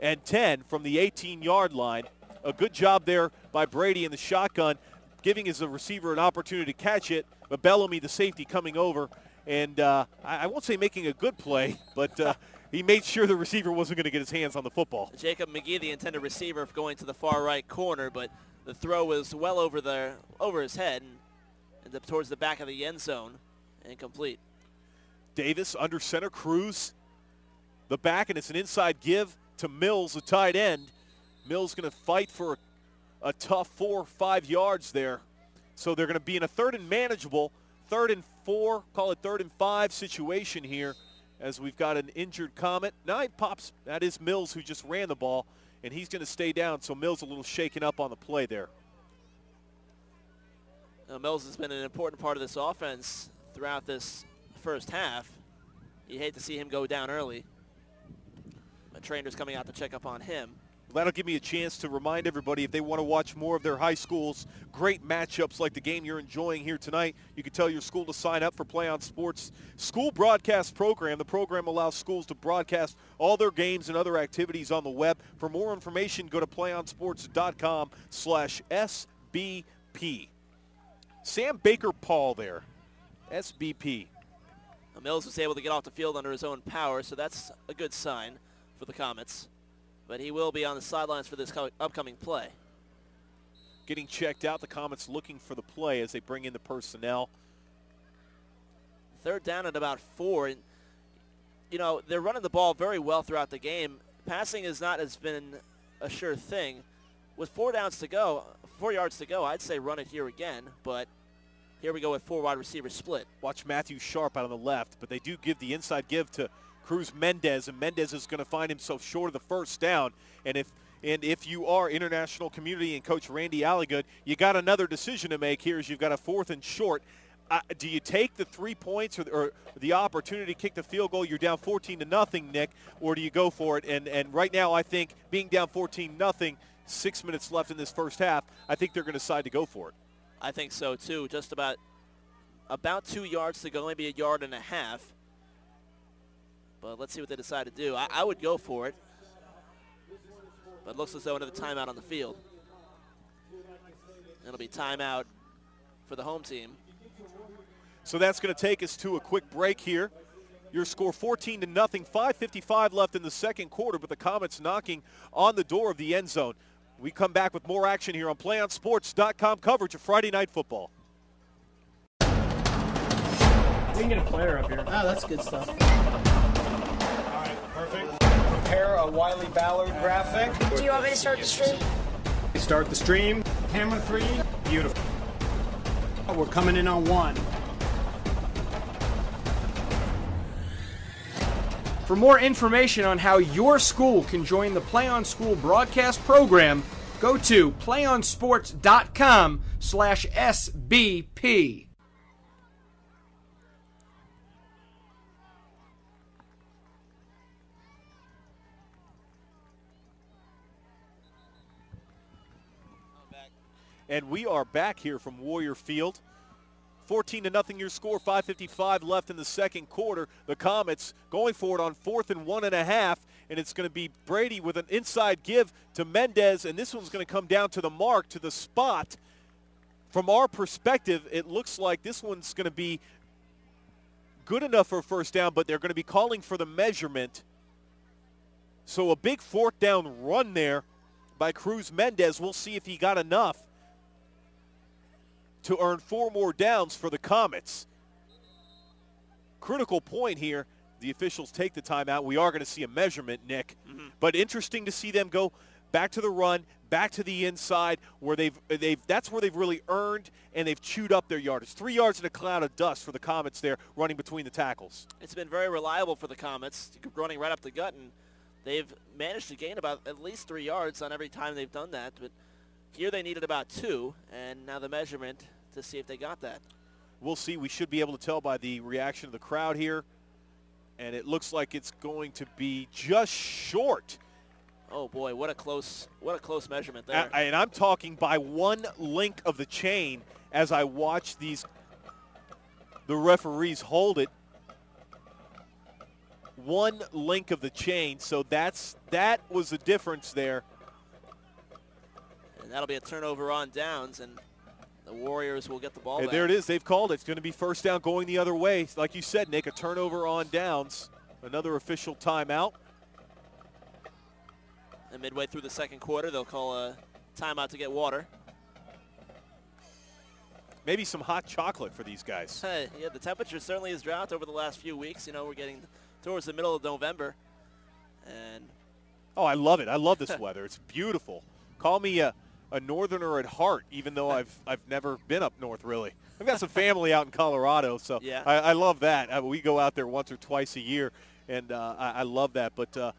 and 10 from the 18-yard line. A good job there by Brady in the shotgun, giving his receiver an opportunity to catch it. But Bellamy, the safety, coming over, and I won't say making a good play, but he made sure the receiver wasn't going to get his hands on the football. Jacob McGee, the intended receiver, going to the far right corner, but the throw was well over his head and towards the back of the end zone, incomplete. Davis under center, Cruz the back, and it's an inside give to Mills, the tight end. Mills going to fight for a tough 4 or 5 yards there. So they're going to be in a third and manageable, 3rd and 4, call it 3rd and 5 situation here as we've got an injured Comet. Now he pops. That is Mills, who just ran the ball, and he's going to stay down, so Mills a little shaken up on the play there. Mills has been an important part of this offense throughout this first half. You hate to see him go down early. A trainer's coming out to check up on him. That'll give me a chance to remind everybody, if they want to watch more of their high schools, great matchups like the game you're enjoying here tonight, you can tell your school to sign up for Play on Sports School Broadcast Program. The program allows schools to broadcast all their games and other activities on the web. For more information, go to playonsports.com/SBP. Sam Baker-Paul there, SBP. Mills was able to get off the field under his own power, so that's a good sign for the Comets. But he will be on the sidelines for this upcoming play. Getting checked out, the Comets looking for the play as they bring in the personnel. Third down at about 4. And, you know, they're running the ball very well throughout the game. Passing has been a sure thing. With 4 yards to go, I'd say run it here again. But here we go with 4 wide receiver split. Watch Matthew Sharp out on the left, but they do give the inside give to Cruz Mendez, and Mendez is going to find himself short of the first down. And if you are International Community and Coach Randy Alligood, you got another decision to make here as you've got a 4th and short. Do you take the 3 points or the opportunity to kick the field goal? You're down 14-0, Nick, or do you go for it? And right now, I think being down 14-0, 6 minutes left in this first half, I think they're going to decide to go for it. I think so too. Just about 2 yards to go, maybe a yard and a half. But let's see what they decide to do. I would go for it. But it looks as though another timeout on the field. It'll be timeout for the home team. So that's going to take us to a quick break here. Your score 14-0, 5:55 left in the second quarter, but the Comets knocking on the door of the end zone. We come back with more action here on PlayOnSports.com coverage of Friday Night Football. We can get a player up here. Oh, that's good stuff. All right, perfect. Prepare a Wiley Ballard graphic. Do you want me to start the stream? Start the stream. Camera 3. Beautiful. We're coming in on 1. For more information on how your school can join the Play on School broadcast program, go to playonsports.com/SBP. And we are back here from Warrior Field. 14-0 your score, 5:55 left in the second quarter. The Comets going for it on 4th and 1.5, and it's going to be Brady with an inside give to Mendez, and this one's going to come down to the mark, to the spot. From our perspective, it looks like this one's going to be good enough for a first down, but they're going to be calling for the measurement. So a big 4th down run there by Cruz Mendez. We'll see if he got enough to earn 4 more downs for the Comets. Critical point here. The officials take the timeout. We are going to see a measurement, Nick. But interesting to see them go back to the run, back to the inside, where that's where they've really earned and they've chewed up their yardage. 3 yards in a cloud of dust for the Comets there, running between the tackles. It's been very reliable for the Comets, running right up the gut, and they've managed to gain about at least 3 yards on every time they've done that. But here they needed about 2, and now the measurement to see if they got that. We'll see. We should be able to tell by the reaction of the crowd here, and it looks like it's going to be just short. Oh boy, what a close measurement there. And I'm talking by 1 link of the chain as I watch the referees hold it. 1 link of the chain, so that was the difference there. And that'll be a turnover on downs, and the Warriors will get the ball back. There it is. They've called it. It's going to be first down going the other way. Like you said, Nick, a turnover on downs. Another official timeout. And midway through the second quarter, they'll call a timeout to get water. Maybe some hot chocolate for these guys. Yeah, the temperature certainly has dropped over the last few weeks. You know, we're getting towards the middle of November. And oh, I love it. I love this weather. It's beautiful. Call me a northerner at heart, even though I've never been up north really. I've got some family out in Colorado, so yeah. I love that. We go out there once or twice a year, and I love that. But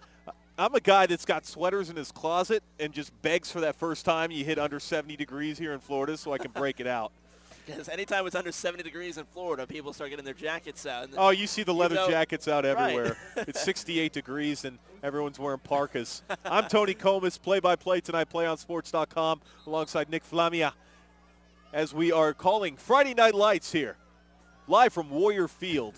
I'm a guy that's got sweaters in his closet and just begs for that first time you hit under 70 degrees here in Florida so I can break it out. Because anytime it's under 70 degrees in Florida, people start getting their jackets out. Oh, you see the leather jackets out everywhere. Right. It's 68 degrees, and everyone's wearing parkas. I'm Tony Comas, play-by-play tonight, playonsports.com, alongside Nick Flamia, as we are calling Friday Night Lights here, live from Warrior Field.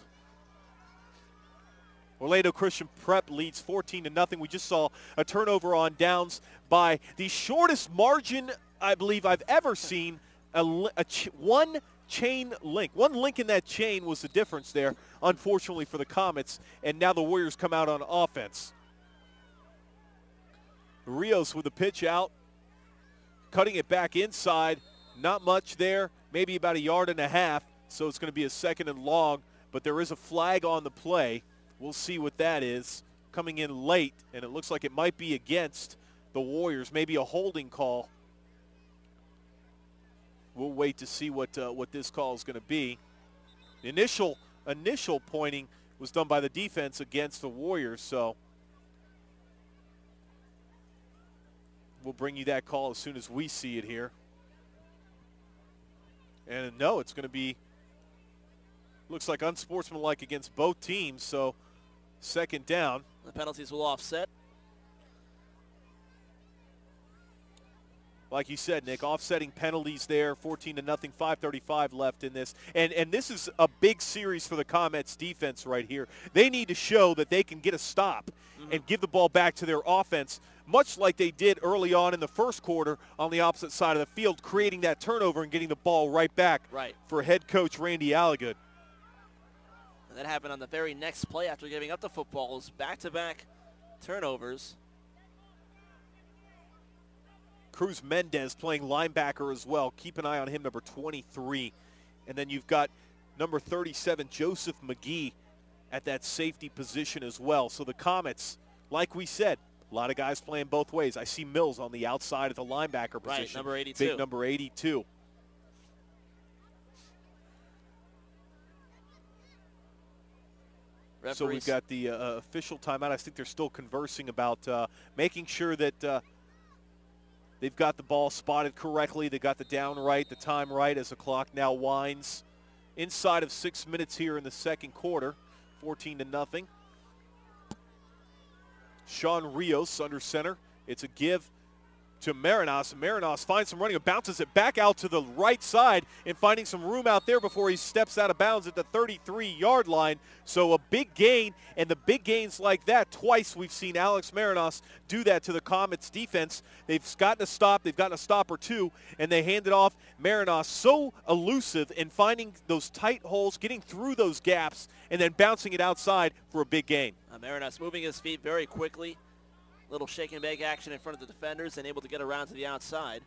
Orlando Christian Prep leads 14-0. We just saw a turnover on downs by the shortest margin I believe I've ever seen. One chain link. One link in that chain was the difference there, unfortunately, for the Comets. And now the Warriors come out on offense. Rios with the pitch out, cutting it back inside. Not much there, maybe about 1.5 yards. So it's going to be a 2nd and long. But there is a flag on the play. We'll see what that is. Coming in late, and it looks like it might be against the Warriors. Maybe a holding call. We'll wait to see what this call is going to be. The initial pointing was done by the defense against the Warriors, so we'll bring you that call as soon as we see it here. And no, it's going to be, looks like unsportsmanlike against both teams, so 2nd down. The penalties will offset. Like you said, Nick, offsetting penalties there, 14-0, 5:35 left in this. And this is a big series for the Comets defense right here. They need to show that they can get a stop and give the ball back to their offense, much like they did early on in the first quarter on the opposite side of the field, creating that turnover and getting the ball right back for head coach Randy Alligood. And that happened on the very next play after giving up the footballs. Back-to-back turnovers. Cruz Mendez playing linebacker as well. Keep an eye on him, number 23. And then you've got number 37, Joseph McGee, at that safety position as well. So the Comets, like we said, a lot of guys playing both ways. I see Mills on the outside of the linebacker position. Right, number 82. Big number 82. Referees. So we've got the official timeout. I think they're still conversing about making sure that they've got the ball spotted correctly. They got the down right, the time right as the clock now winds. Inside of 6 minutes here in the second quarter, 14-0. Sean Rios under center. It's a give to Marinos. Marinos finds some running and bounces it back out to the right side and finding some room out there before he steps out of bounds at the 33-yard line. So a big gain, and the big gains like that, twice we've seen Alex Marinos do that to the Comets defense. They've gotten a stop, they've gotten a stop or two, and they hand it off. Marinos so elusive in finding those tight holes, getting through those gaps, and then bouncing it outside for a big gain. Marinos moving his feet very quickly. Little shake and bake action in front of the defenders and able to get around to the outside.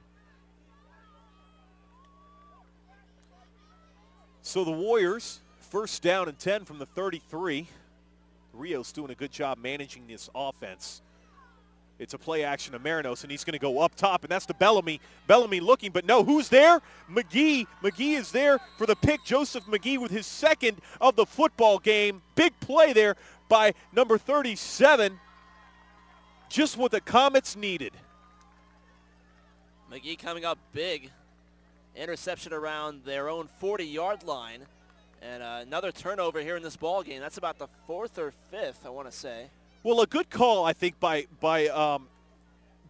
So the Warriors, 1st down and 10 from the 33. Rios doing a good job managing this offense. It's a play action to Marinos, and he's going to go up top, and that's to Bellamy. Bellamy looking, but no, who's there? McGee. McGee is there for the pick. Joseph McGee with his 2nd of the football game. Big play there by number 37. Just what the Comets needed. McGee coming up big. Interception around their own 40-yard line. And another turnover here in this ball game. That's about the 4th or 5th, I want to say. Well, a good call, I think, by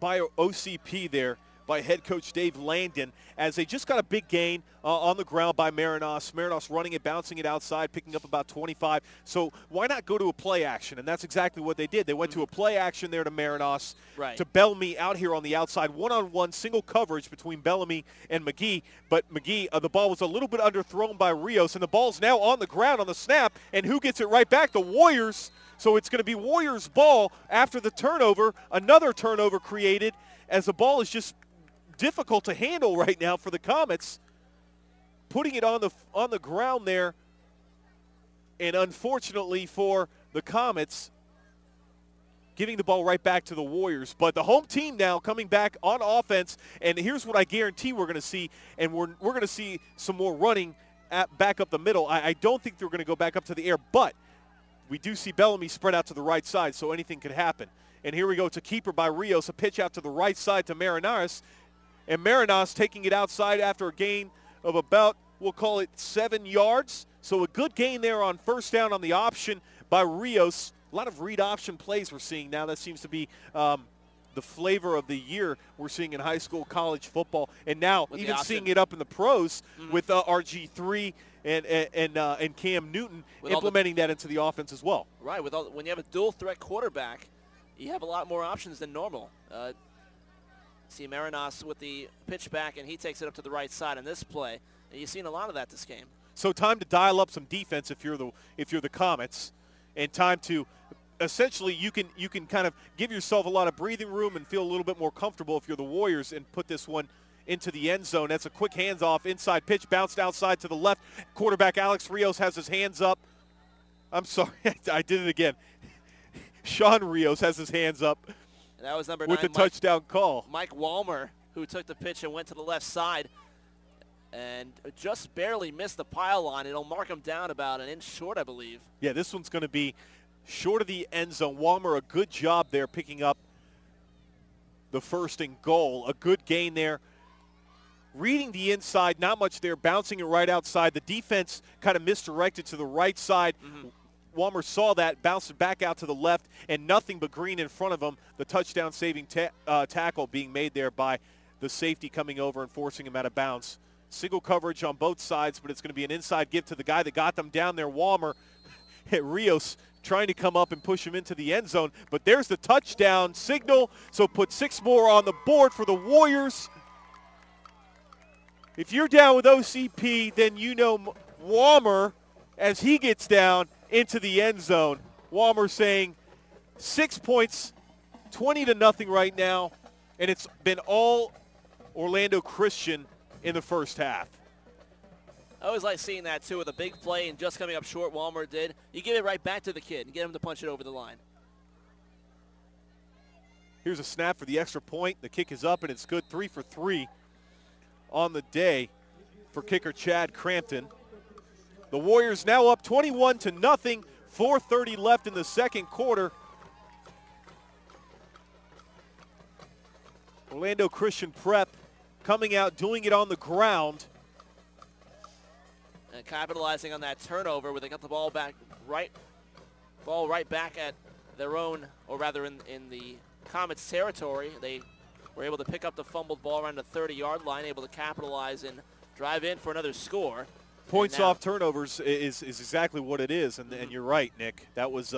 OCP there, by head coach Dave Landon, as they just got a big gain on the ground by Marinos. Marinos running it, bouncing it outside, picking up about 25. So why not go to a play action? And that's exactly what they did. They went to a play action there to Marinos, to Bellamy out here on the outside. One-on-one single coverage between Bellamy and McGee. But McGee, the ball was a little bit underthrown by Rios, and the ball's now on the ground on the snap. And who gets it right back? The Warriors. So it's going to be Warriors' ball after the turnover. Another turnover created as the ball is just difficult to handle right now for the Comets. Putting it on the ground there, and unfortunately for the Comets, giving the ball right back to the Warriors. But the home team now coming back on offense, and here's what I guarantee we're going to see, and we're going to see some more running back up the middle. I don't think they're going to go back up to the air, but we do see Bellamy spread out to the right side, so anything could happen. And here we go to keeper by Rios, a pitch out to the right side to Marinares, and Marinares taking it outside after a gain of about, we'll call it 7 yards. So a good gain there on first down on the option by Rios. A lot of read option plays we're seeing now. That seems to be the flavor of the year we're seeing in high school, college football, and now with even seeing it up in the pros with RG3 and Cam Newton implementing that into the offense as well. Right. When you have a dual threat quarterback, you have a lot more options than normal. See Marinas with the pitch back, and he takes it up to the right side in this play. And you've seen a lot of that this game. So time to dial up some defense if you're the Comets, and time to essentially you can kind of give yourself a lot of breathing room and feel a little bit more comfortable if you're the Warriors and put this one into the end zone. That's a quick hands-off, inside pitch, bounced outside to the left. Quarterback Alex Rios has his hands up. I'm sorry, I did it again. Sean Rios has his hands up. And that was number 9 with the touchdown call. Mike Walmer, who took the pitch and went to the left side and just barely missed the pylon. It'll mark him down about an inch short, I believe. Yeah, this one's going to be short of the end zone. Walmer, a good job there picking up the first and goal. A good gain there. Reading the inside, not much there, bouncing it right outside. The defense kind of misdirected to the right side. Walmer saw that, bounced it back out to the left, and nothing but green in front of him. The touchdown-saving tackle being made there by the safety coming over and forcing him out of bounds. Single coverage on both sides, but it's going to be an inside give to the guy that got them down there. Walmer hit Rios trying to come up and push him into the end zone. But there's the touchdown signal, so put 6 more on the board for the Warriors. If you're down with OCP, then you know Walmer as he gets down into the end zone. Walmer saying 6 points, 20-0 right now, and it's been all Orlando Christian in the first half. I always like seeing that, too, with a big play and just coming up short, Walmer did. You give it right back to the kid and get him to punch it over the line. Here's a snap for the extra point. The kick is up, and it's good. 3 for 3 on the day for kicker Chad Crampton. The Warriors now up 21-0, 4:30 left in the second quarter. Orlando Christian Prep coming out, doing it on the ground. And capitalizing on that turnover where they got the ball back right back at their own, or rather in the Comets territory. They were able to pick up the fumbled ball around the 30-yard line, able to capitalize and drive in for another score. Points off turnovers is exactly what it is, and you're right, Nick. That was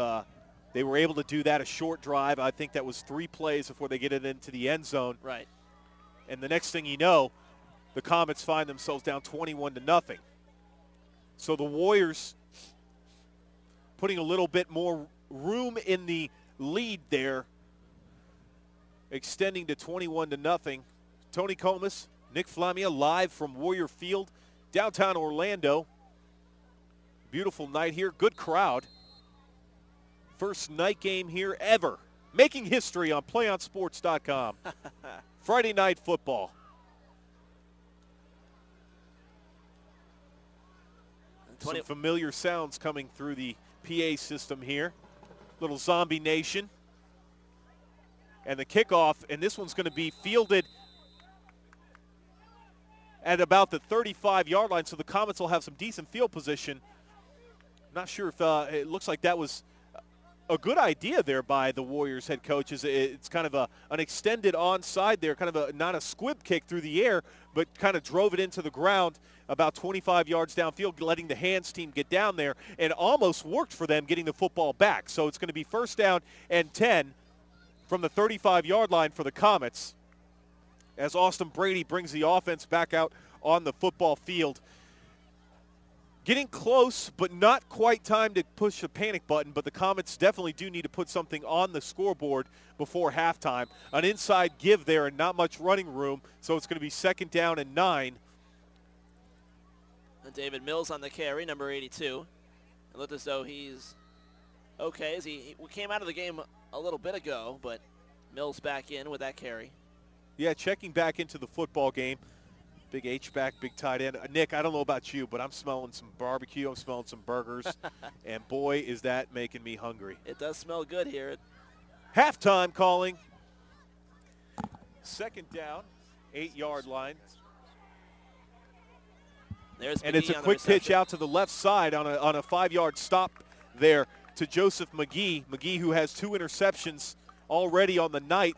they were able to do that, a short drive. I think that was 3 plays before they get it into the end zone. Right. And the next thing you know, the Comets find themselves down 21-0. So the Warriors putting a little bit more room in the lead there, extending to 21-0. Tony Comas, Nick Flamia live from Warrior Field, downtown Orlando. Beautiful night here, good crowd. First night game here ever. Making history on PlayOnSports.com. Friday night football. Some familiar sounds coming through the PA system here. Little Zombie Nation. And the kickoff, and this one's going to be fielded at about the 35-yard line, so the Comets will have some decent field position. Not sure if it looks like that was a good idea there by the Warriors head coach. It's kind of an extended onside there, kind of not a squib kick through the air, but kind of drove it into the ground about 25 yards downfield, letting the hands team get down there, and almost worked for them getting the football back. So it's going to be 1st down and 10 from the 35-yard line for the Comets as Austin Brady brings the offense back out on the football field. Getting close, but not quite time to push the panic button, but the Comets definitely do need to put something on the scoreboard before halftime. An inside give there and not much running room, so it's going to be 2nd down and 9. And David Mills on the carry, number 82. It looked as though he's okay as he came out of the game a little bit ago, but Mills back in with that carry. Yeah, checking back into the football game. Big H-back, big tight end. Nick, I don't know about you, but I'm smelling some barbecue. I'm smelling some burgers. And, boy, is that making me hungry. It does smell good here. Halftime calling. Second down, 8-yard line. And it's a quick pitch out to the left side on a 5-yard stop there to Joseph McGee. McGee, who has 2 interceptions already on the night,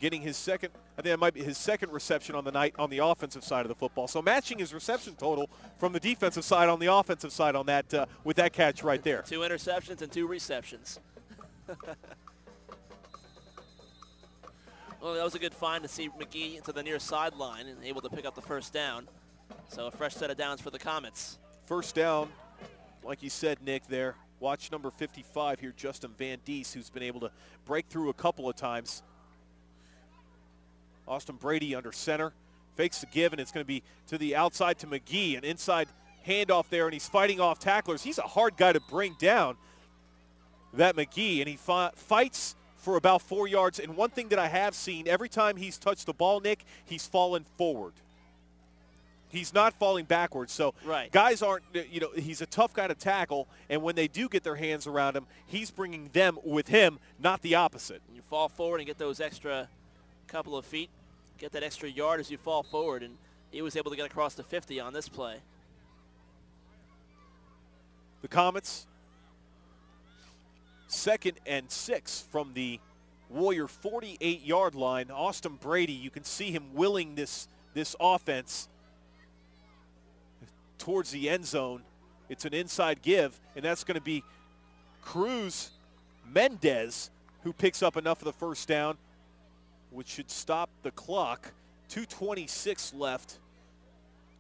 getting his second. I think that might be his second reception on the night on the offensive side of the football. So matching his reception total from the defensive side on the offensive side on that with that catch right there. 2 interceptions and 2 receptions. Well, that was a good find to see McGee to the near sideline and able to pick up the first down. So a fresh set of downs for the Comets. First down, like you said, Nick, there. Watch number 55 here, Justin Van Dies, who's been able to break through a couple of times. Austin Brady under center. Fakes the give, and it's going to be to the outside to McGee. An inside handoff there, and he's fighting off tacklers. He's a hard guy to bring down, that McGee, and he fights for about 4 yards. And one thing that I have seen, every time he's touched the ball, Nick, he's fallen forward. He's not falling backwards. So guys aren't, he's a tough guy to tackle, and when they do get their hands around him, he's bringing them with him, not the opposite. You fall forward and get those extra couple of feet, get that extra yard as you fall forward, and he was able to get across the 50 on this play. The Comets, 2nd and 6 from the Warrior 48-yard line. Austin Brady, you can see him willing this offense towards the end zone. It's an inside give, and that's going to be Cruz Mendez, who picks up enough of the first down, which should stop the clock. 2:26 left,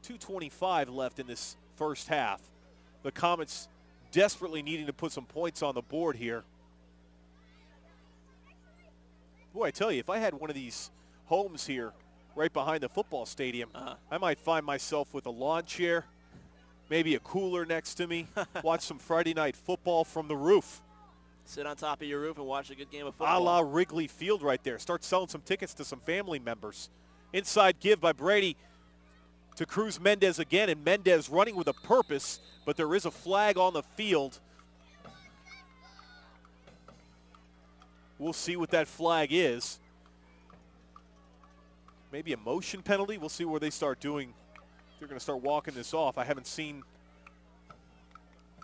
2:25 left in this first half. The Comets desperately needing to put some points on the board here. Boy, I tell you, if I had one of these homes here right behind the football stadium, I might find myself with a lawn chair, maybe a cooler next to me, watch some Friday night football from the roof. Sit on top of your roof and watch a good game of football. A la Wrigley Field right there. Start selling some tickets to some family members. Inside give by Brady to Cruz Mendez again, and Mendez running with a purpose, but there is a flag on the field. We'll see what that flag is. Maybe a motion penalty. We'll see where they start doing. They're going to start walking this off. I haven't seen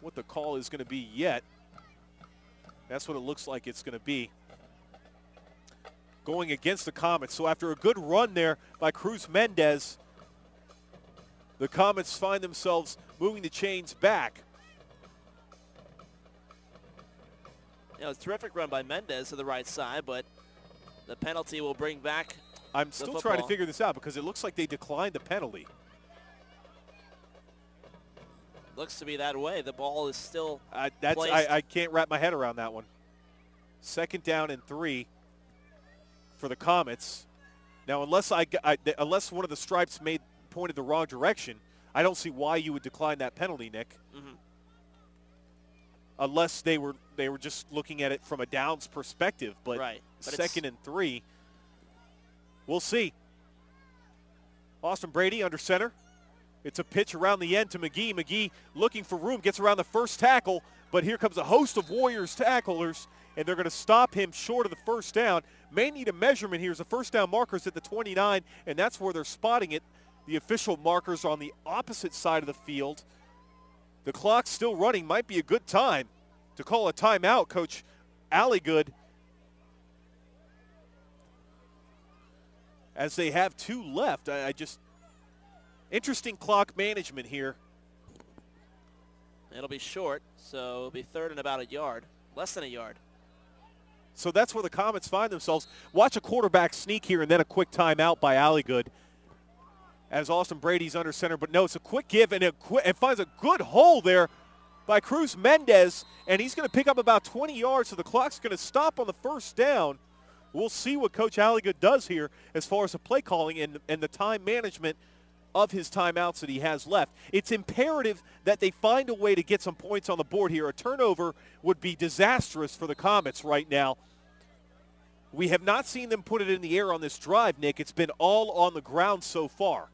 what the call is going to be yet. That's what it looks like it's going to be. Going against the Comets. So after a good run there by Cruz Mendez, the Comets find themselves moving the chains back. It's a terrific run by Mendez to the right side, but the penalty will bring back I'm still trying to figure this out because it looks like they declined the penalty. Looks to be that way. The ball is still I can't wrap my head around that one. 2nd down and 3 for the Comets. Now, unless one of the stripes pointed the wrong direction, I don't see why you would decline that penalty, Nick. Mm-hmm. Unless they were just looking at it from a downs perspective. But 2nd and 3, we'll see. Austin Brady under center. It's a pitch around the end to McGee. McGee looking for room, gets around the first tackle, but here comes a host of Warriors tacklers, and they're going to stop him short of the first down. May need a measurement here as the first down marker's at the 29, and that's where they're spotting it. The official markers are on the opposite side of the field. The clock's still running. Might be a good time to call a timeout, Coach Alligood, as they have 2 left. Interesting clock management here. It'll be short, so it'll be 3rd and about a yard, less than a yard. So that's where the Comets find themselves. Watch a quarterback sneak here and then a quick timeout by Alligood as Austin Brady's under center. But no, it's a quick give, and it finds a good hole there by Cruz Mendez, and he's going to pick up about 20 yards, so the clock's going to stop on the first down. We'll see what Coach Alligood does here as far as the play calling and the time management of his timeouts that he has left. It's imperative that they find a way to get some points on the board here. A turnover would be disastrous for the Comets right now. We have not seen them put it in the air on this drive, Nick. It's been all on the ground so far.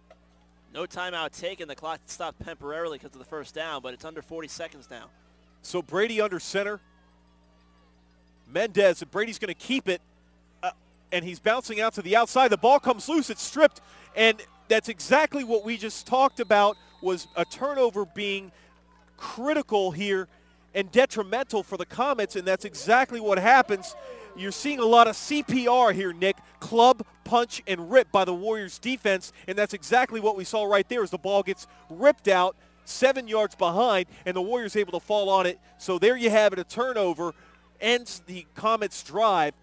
No timeout taken. The clock stopped temporarily because of the first down, but it's under 40 seconds now. So Brady under center. Mendez, and Brady's going to keep it, and he's bouncing out to the outside. The ball comes loose. It's stripped, and that's exactly what we just talked about, was a turnover being critical here and detrimental for the Comets, and that's exactly what happens. You're seeing a lot of CPR here, Nick. Club, punch, and rip by the Warriors defense, and that's exactly what we saw right there as the ball gets ripped out 7 yards behind, and the Warriors able to fall on it. So there you have it, a turnover ends the Comets' drive,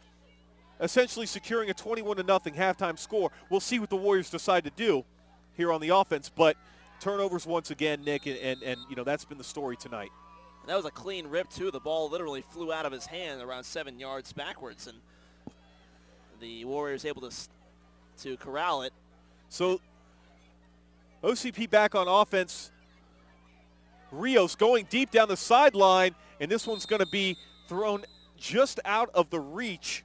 essentially securing a 21-0 halftime score. We'll see what the Warriors decide to do here on the offense, but turnovers once again, Nick, and you know, that's been the story tonight. That was a clean rip, too. The ball literally flew out of his hand around 7 yards backwards, and the Warriors able to corral it. So OCP back on offense. Rios going deep down the sideline, and this one's going to be thrown just out of the reach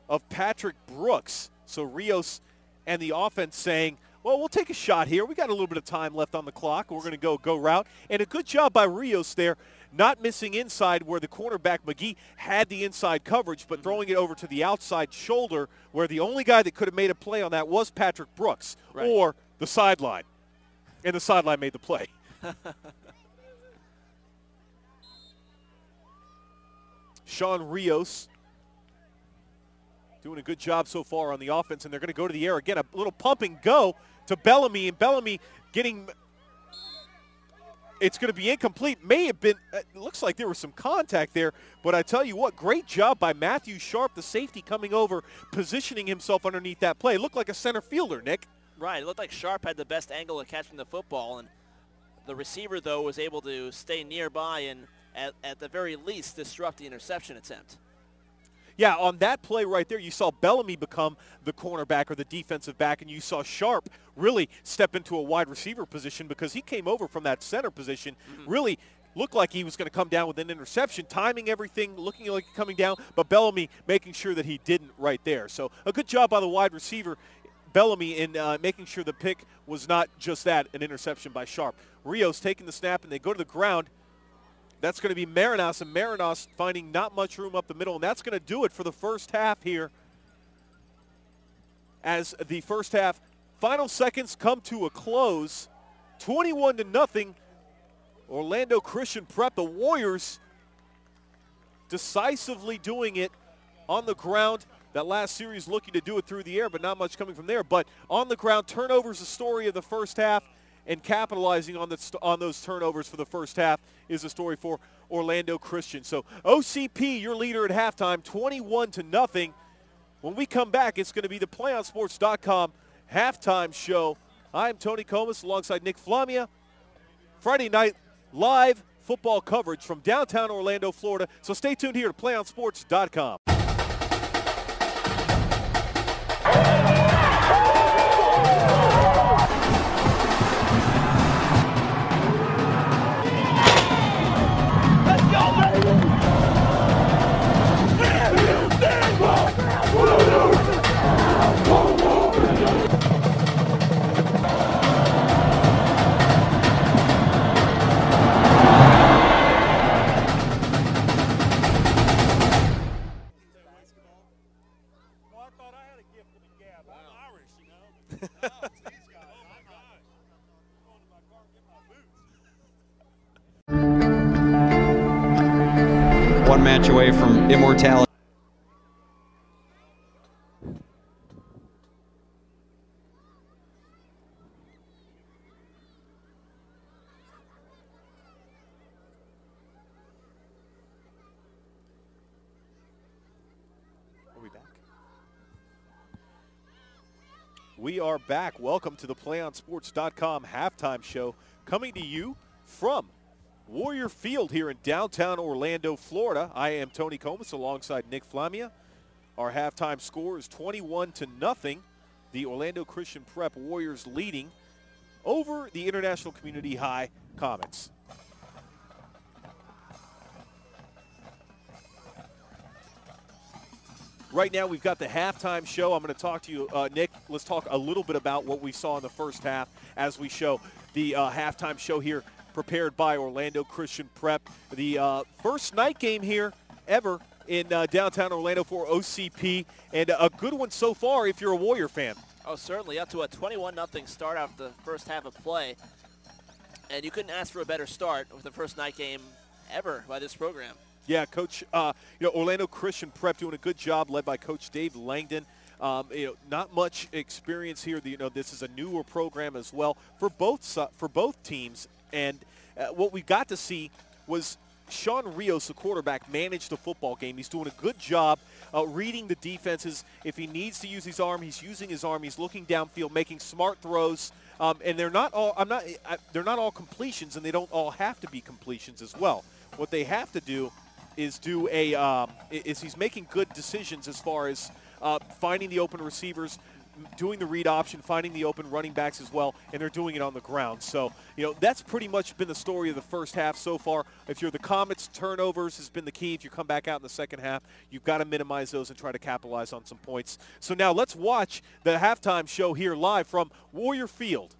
of Patrick Brooks. So Rios and the offense saying, well, we'll take a shot here. We got a little bit of time left on the clock. We're going to go route. And a good job by Rios there, not missing inside where the cornerback McGee had the inside coverage, but throwing it over to the outside shoulder where the only guy that could have made a play on that was Patrick Brooks, right, or the sideline. And the sideline made the play. Sean Rios doing a good job so far on the offense, and they're going to go to the air again. A little pump and go to Bellamy, and Bellamy getting – it's going to be incomplete. May have been – it looks like there was some contact there, but I tell you what, great job by Matthew Sharp, the safety, coming over, positioning himself underneath that play. It looked like a center fielder, Nick. Right. It looked like Sharp had the best angle of catching the football, and the receiver, though, was able to stay nearby and, at the very least, disrupt the interception attempt. Yeah, on that play right there, you saw Bellamy become the cornerback or the defensive back, and you saw Sharp really step into a wide receiver position because he came over from that center position, really looked like he was going to come down with an interception, timing everything, looking like coming down, but Bellamy making sure that he didn't right there. So a good job by the wide receiver, Bellamy, in making sure the pick was not just that, an interception by Sharp. Rios taking the snap, and they go to the ground. That's going to be Marinos, and Marinos finding not much room up the middle, and that's going to do it for the first half here. As the first half final seconds come to a close, 21-0, Orlando Christian Prep. The Warriors decisively doing it on the ground. That last series looking to do it through the air, but not much coming from there. But on the ground, turnovers the story of the first half, and capitalizing on those turnovers for the first half is the story for Orlando Christian. So OCP, your leader at halftime, 21-0. When we come back, it's going to be the PlayOnSports.com halftime show. I'm Tony Comas alongside Nick Flamia. Friday night live football coverage from downtown Orlando, Florida. So stay tuned here to PlayOnSports.com. One match away from immortality. Are we back? We are back. Welcome to the PlayOnSports.com halftime show, coming to you from Warrior Field here in downtown Orlando, Florida. I am Tony Comas alongside Nick Flamia. Our halftime score is 21-0. the Orlando Christian Prep Warriors leading over the International Community High Comets. Right now, we've got the halftime show. I'm going to talk to you, Nick. Let's talk a little bit about what we saw in the first half as we show the halftime show here prepared by Orlando Christian Prep. The first night game here ever in downtown Orlando for OCP, and a good one so far if you're a Warrior fan. Oh, certainly, up to a 21-0 start after the first half of play. And you couldn't ask for a better start with the first night game ever by this program. Yeah, Coach, Orlando Christian Prep doing a good job, led by Coach Dave Langdon. Not much experience here. This is a newer program as well for both teams. And what we got to see was Sean Rios, the quarterback, manage the football game. He's doing a good job reading the defenses. If he needs to use his arm, he's using his arm. He's looking downfield, making smart throws. And they're not all completions, and they don't all have to be completions as well. What they have to do is he's making good decisions as far as finding the open receivers, doing the read option, finding the open running backs as well, and they're doing it on the ground. So, that's pretty much been the story of the first half so far. If you're the Comets, turnovers has been the key. If you come back out in the second half, you've got to minimize those and try to capitalize on some points. So now let's watch the halftime show here live from Warrior Field.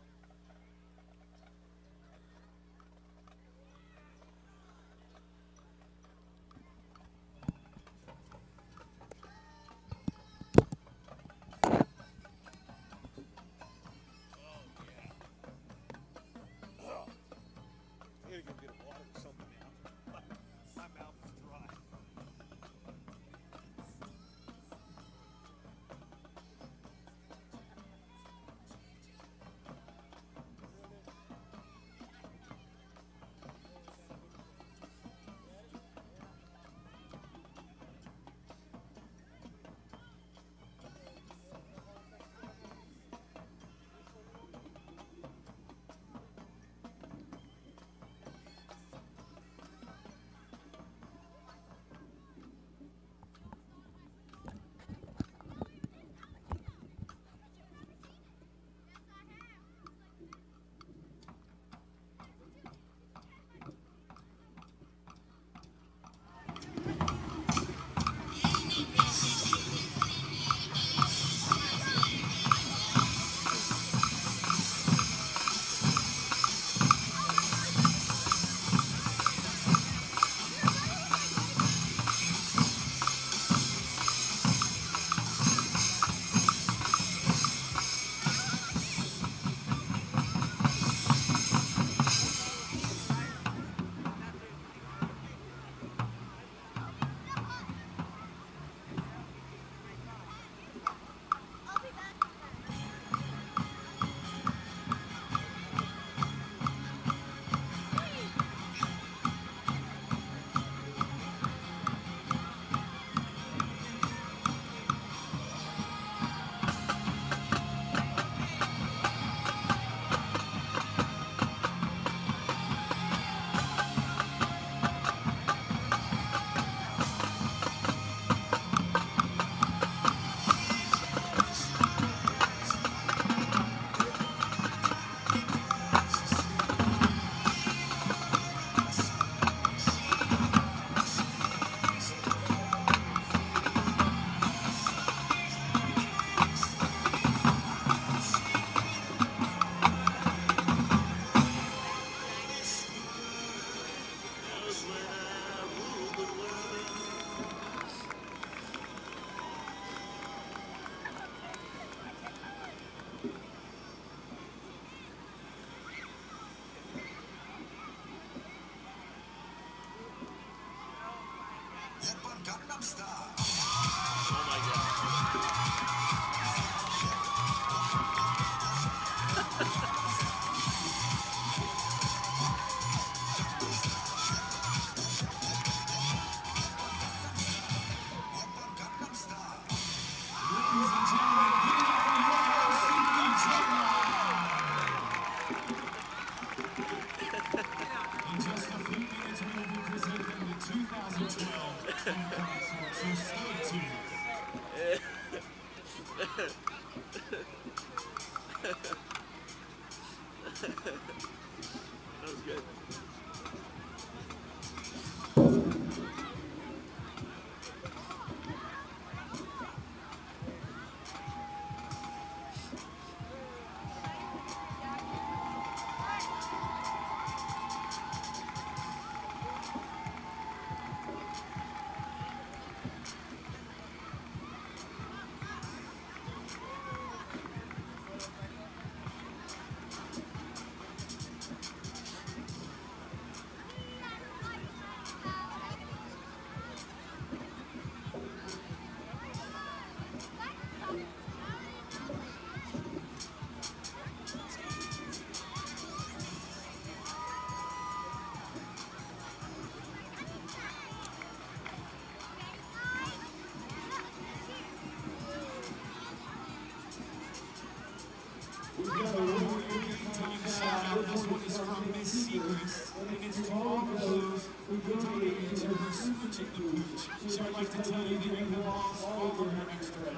We got a warrior time shout out. This one is from Miss Seacrest, and it's to all of those who donated to her Super Chick the Pooch. She would like to tell you that you have lost all of her extra credit.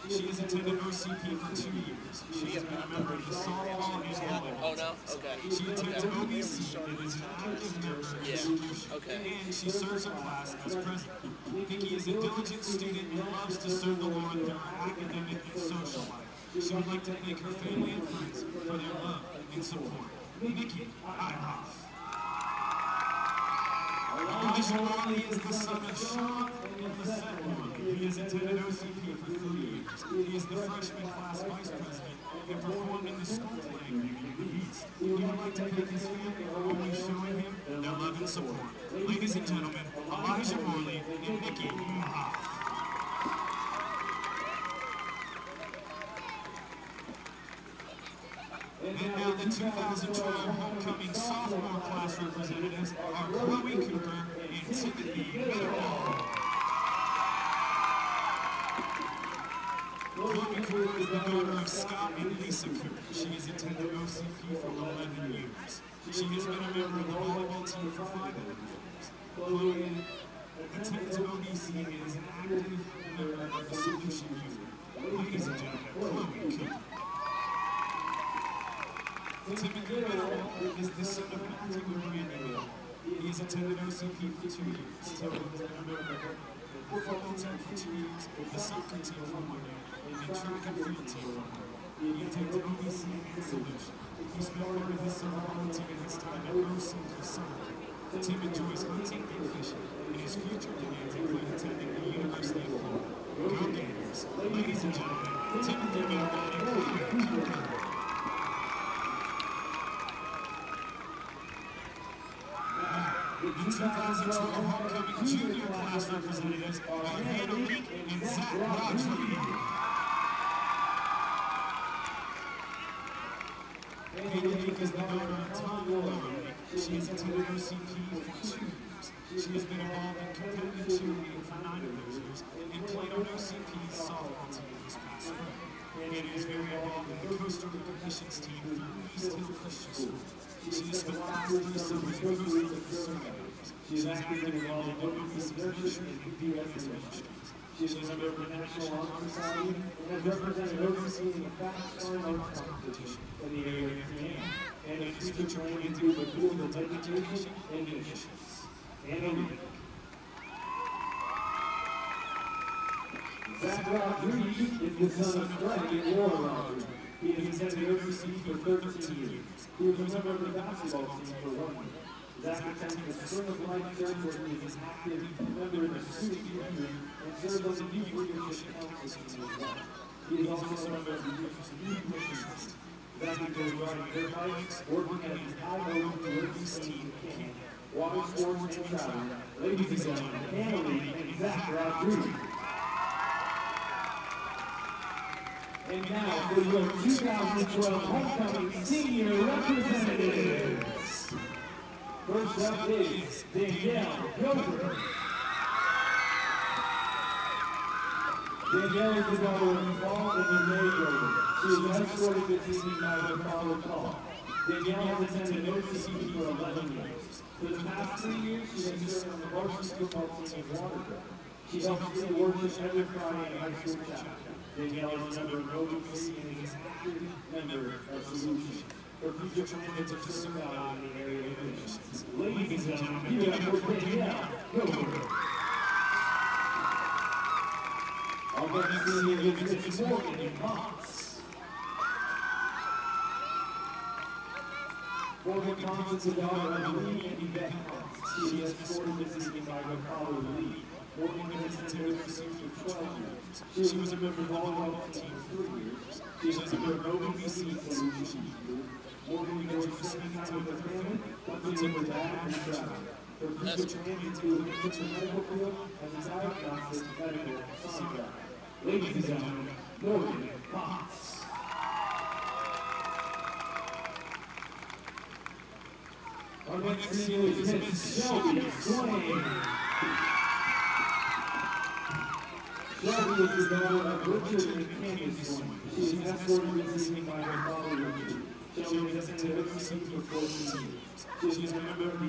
She has attended OCP for 2 years. She has been a member of the softball and volleyball. Oh, no? Okay. She attends OBC and is an active member of the solution. And she serves her class as president. Nikki is a diligent student and loves to serve the Lord through her academic and social life. She would like to thank her family and friends for their love and support. Nikki, Hoff. Elijah Wally is the son of Sean and Lisette Wally. He has attended OCP for 3 years. He is the freshman class vice president and performed in the school play in the East. He would like to thank his family for always showing him their love and support. Ladies and gentlemen, Elijah Morley and Nikki Hoff. And now the 2012 homecoming sophomore class representatives are Chloe Cooper and Timothy Middlewall. Chloe Cooper is the daughter of Scott and Lisa Cooper. She has attended OCP for 11 years. She has been a member of the volleyball team for 5 years. Chloe attends OBC and is an active member of the Solution Youth. Ladies and gentlemen, Chloe Cooper. Timothy Middlewall is the son of Matthew and Randy Middlewall. He has attended OCP for 2 years. Timothy has been a member of the football team for 2 years, the soccer team for 1 year, and the track and field team for 1 year. He attended OBC and Solution. He spent part of his summer volunteering in his time at OCP summer. Tim enjoys hunting and fishing, and his future plans include attending the University of Florida. Go Gators! Ladies and gentlemen, Timothy Middlewall and Chloe Cooper. The 2012 homecoming junior class representatives are Hannah Reek and Zach Rodri. Hannah Reek is the daughter of Tom Lowery. She has attended OCP for 2 years. She has been involved in competitive cheerleading for 9 of those years and played on OCP's softball team this past spring. Hannah is very involved in the Costa Rica missions team through East Hill Christian School. She has spent the last 3 summers in Costa Rica serving others. She is actively involved in OBC's ministry and VBS ministries. She is a member of the National Honor Society and has represented OBC in the fast fine arts competition in the area of game, and is future plans include field education and missions. And Zach Rodriguez is the son of Freddie and Laura Rodriguez. He has attended OBC for 13 years. He was a member of the basketball team for 1 year. Zach attends the Spring of Life Church where he is active member of the student union and serves on the youth leadership council team as well. He is also a member of the youth missions. Zach enjoys riding dirt bikes, working at his IO Olympics team in Canada, water sports and travel. Ladies and gentlemen, Hannah Reek and Zach Rodriguez. And now for your 2012 homecoming senior representatives. First up is Danielle Gilbert. Danielle is the daughter of Paul and Renee Yoder. She is escorted to team by her father, Paul. Danielle has attended OCP for 11 years. For the past 3 years, she has served on the varsity football team in Waterville. She helps lead worship every Friday in high school chapel. Danielle is a member of OBC and is an active member of Solution. Her future plans are to serve out in the area of missions. Ladies and gentlemen, give it up for Danielle Yoder. Our next senior is Miss Morgan Potts. Morgan Potts is the daughter of Lee and Yvette Potts. She is escorted this evening by her father, Lee. Morgan has attended overseas for 12 years. She was a member of the volleyball team for 3 years. She is a member of OBC Solution. Morgan goes to spend time with her family, comes in with dad and travel. Her future plans include the medical field as a diagnostic medical sonographer. Ladies and gentlemen, Morgan Potts. Our next senior is Miss Shelby Swain. Shelby is the daughter of Richard and Candace Swain. She is escorted this evening by her father, Richard. Shelby has attended overseas for 14 years. She is a member of the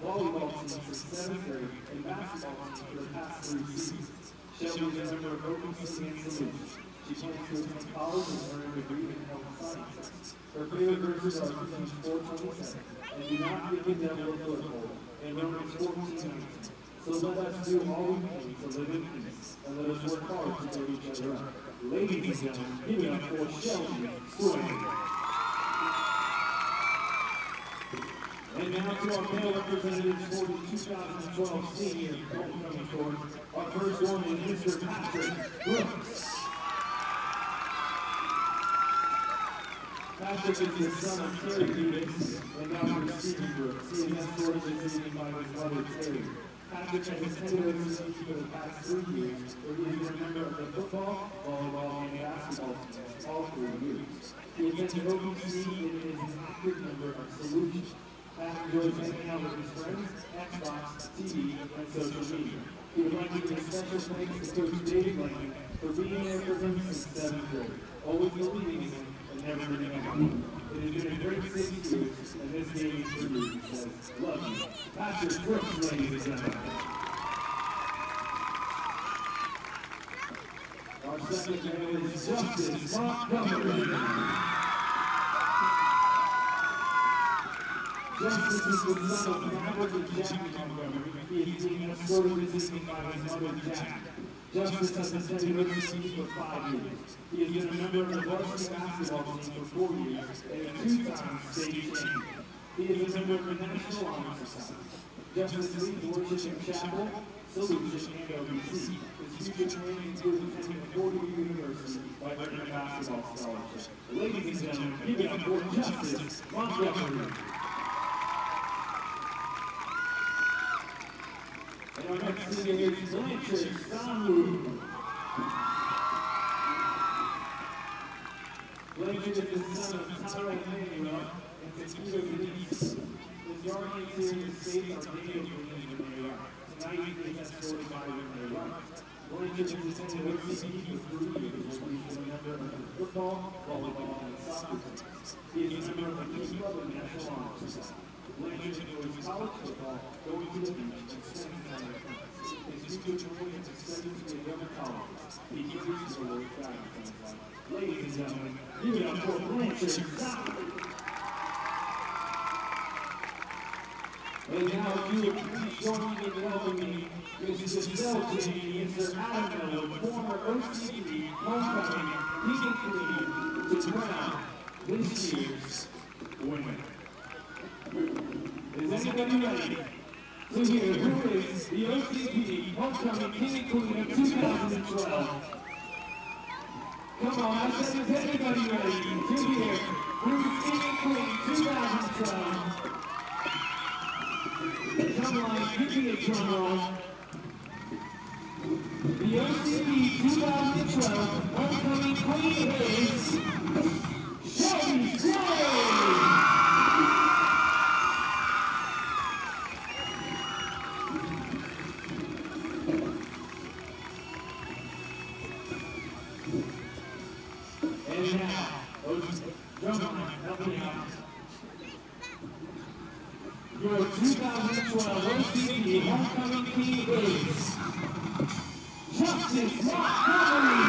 volleyball team for 7th grade and basketball team for the past 3 seasons. Shelby is a member of OBC and Solutions. She plans to attend college and earn a degree in health sciences. Her favorite verses are Ephesians 4:27, and do not give the devil a foothold, and Romans 14:19. So let us do all we can to live in peace, and let us work hard to build each other up. Ladies and gentlemen, give it up for Shelby Swain. And now to our male representatives for the 2012 Senior Homecoming Tour. Our first one is Mr. Patrick Brooks. Patrick is the son of Terry Davis and now Steve Brooks. He is escorted this evening by his mother, Terry. Patrick has attended OCP for the past 3 years, where he is a member of the football, volleyball, and basketball teams all 3 years. He attended OBC and is an active member of Solution. Patrick enjoys hanging out with his friends, Xbox, TV, and social media. He would like to give special thanks to Coach David Lane for being there for him since 7th grade, always believing in him and never giving up on him. It has been a great 6 years, and this game is for you. He says, love you. Patrick Brooks, ladies and gentlemen. Our second man is Justice Montgomery. Justice is the son of Maverick and Jack Montgomery. He is being escorted this evening by his mother, Jack. Justice has attended overseas for 5 years. He has been a member of the varsity basketball team for 4 years and a 2-time state champion. He is a member of the National Honor Society. Justice leads worship in chapel, Solution, and OBC. His future training includes attending Fordham University by earning a basketball scholarship. Ladies and gentlemen, give it up for Justice Montgomery. And our next senior is Blanchard Sanwu. Blanchard is the son of Tyra Manuel and Katina Denise. His guardians here in the state are Daniel Green and Renee Wright. Tonight he is escorted by Renee Wright. Blanchard has attended OCP for 3 years, where he is a member of the football, volleyball, and soccer teams. He is a member of the East Club and National Honor Society. Blanchard enjoys college football, going to the beach, and spending time with friends. His future plans are studying to the other colleges. He gives his award back to his life. Ladies and gentlemen, give it up for Blanchard Sanwu. And now, if you would please join me in welcoming Mr. Selkie and Mr. Adam Miller, former OCP homecoming king and queen, to crown this year's winner. Is anybody ready to hear who is the OCP homecoming king and queen of 2012? Come on, I said, is anybody ready to hear who's king and queen 2012? Come on, give me a drum roll. The OCP 2012 homecoming queen is Shelby Swain. And now, Drumline helping out. Your 2012 OCP Homecoming King is Justice Montgomery.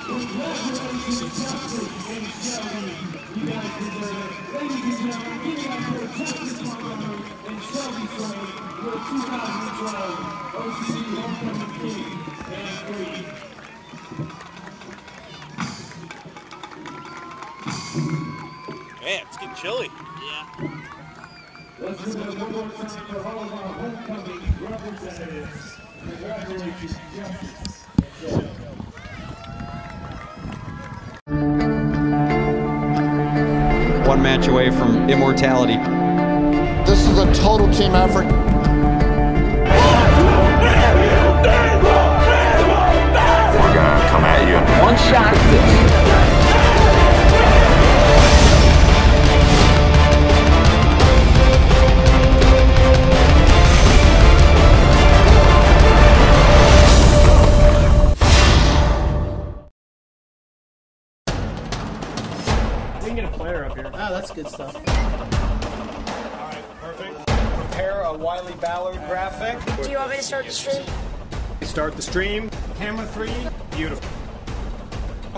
Congratulations, Justice and Shelby. You guys deserve it. Ladies and gentlemen, give it up for Justice Montgomery and Shelby Frame, your 2012 OCP Homecoming King and Queen. Man, it's getting chilly. Yeah. Let's do it one more time for all of our homecoming representatives. Congratulations, Justice and Shelby. One match away from immortality. This is a total team effort. We're gonna come at you in one shot. We can get a player up here. Ah, that's good stuff. All right, perfect. Prepare a Wiley Ballard graphic. Do you want me to start the stream? Start the stream. Camera 3. Beautiful.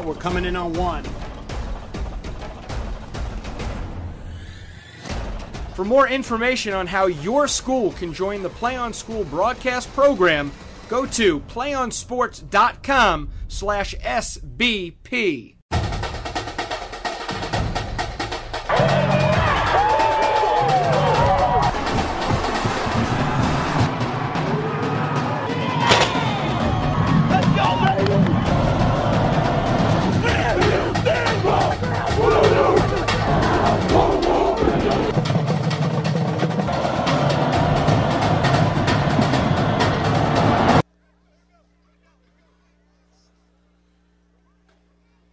We're coming in on 1. For more information on how your school can join the Play on School broadcast program, go to playonsports.com/SBP.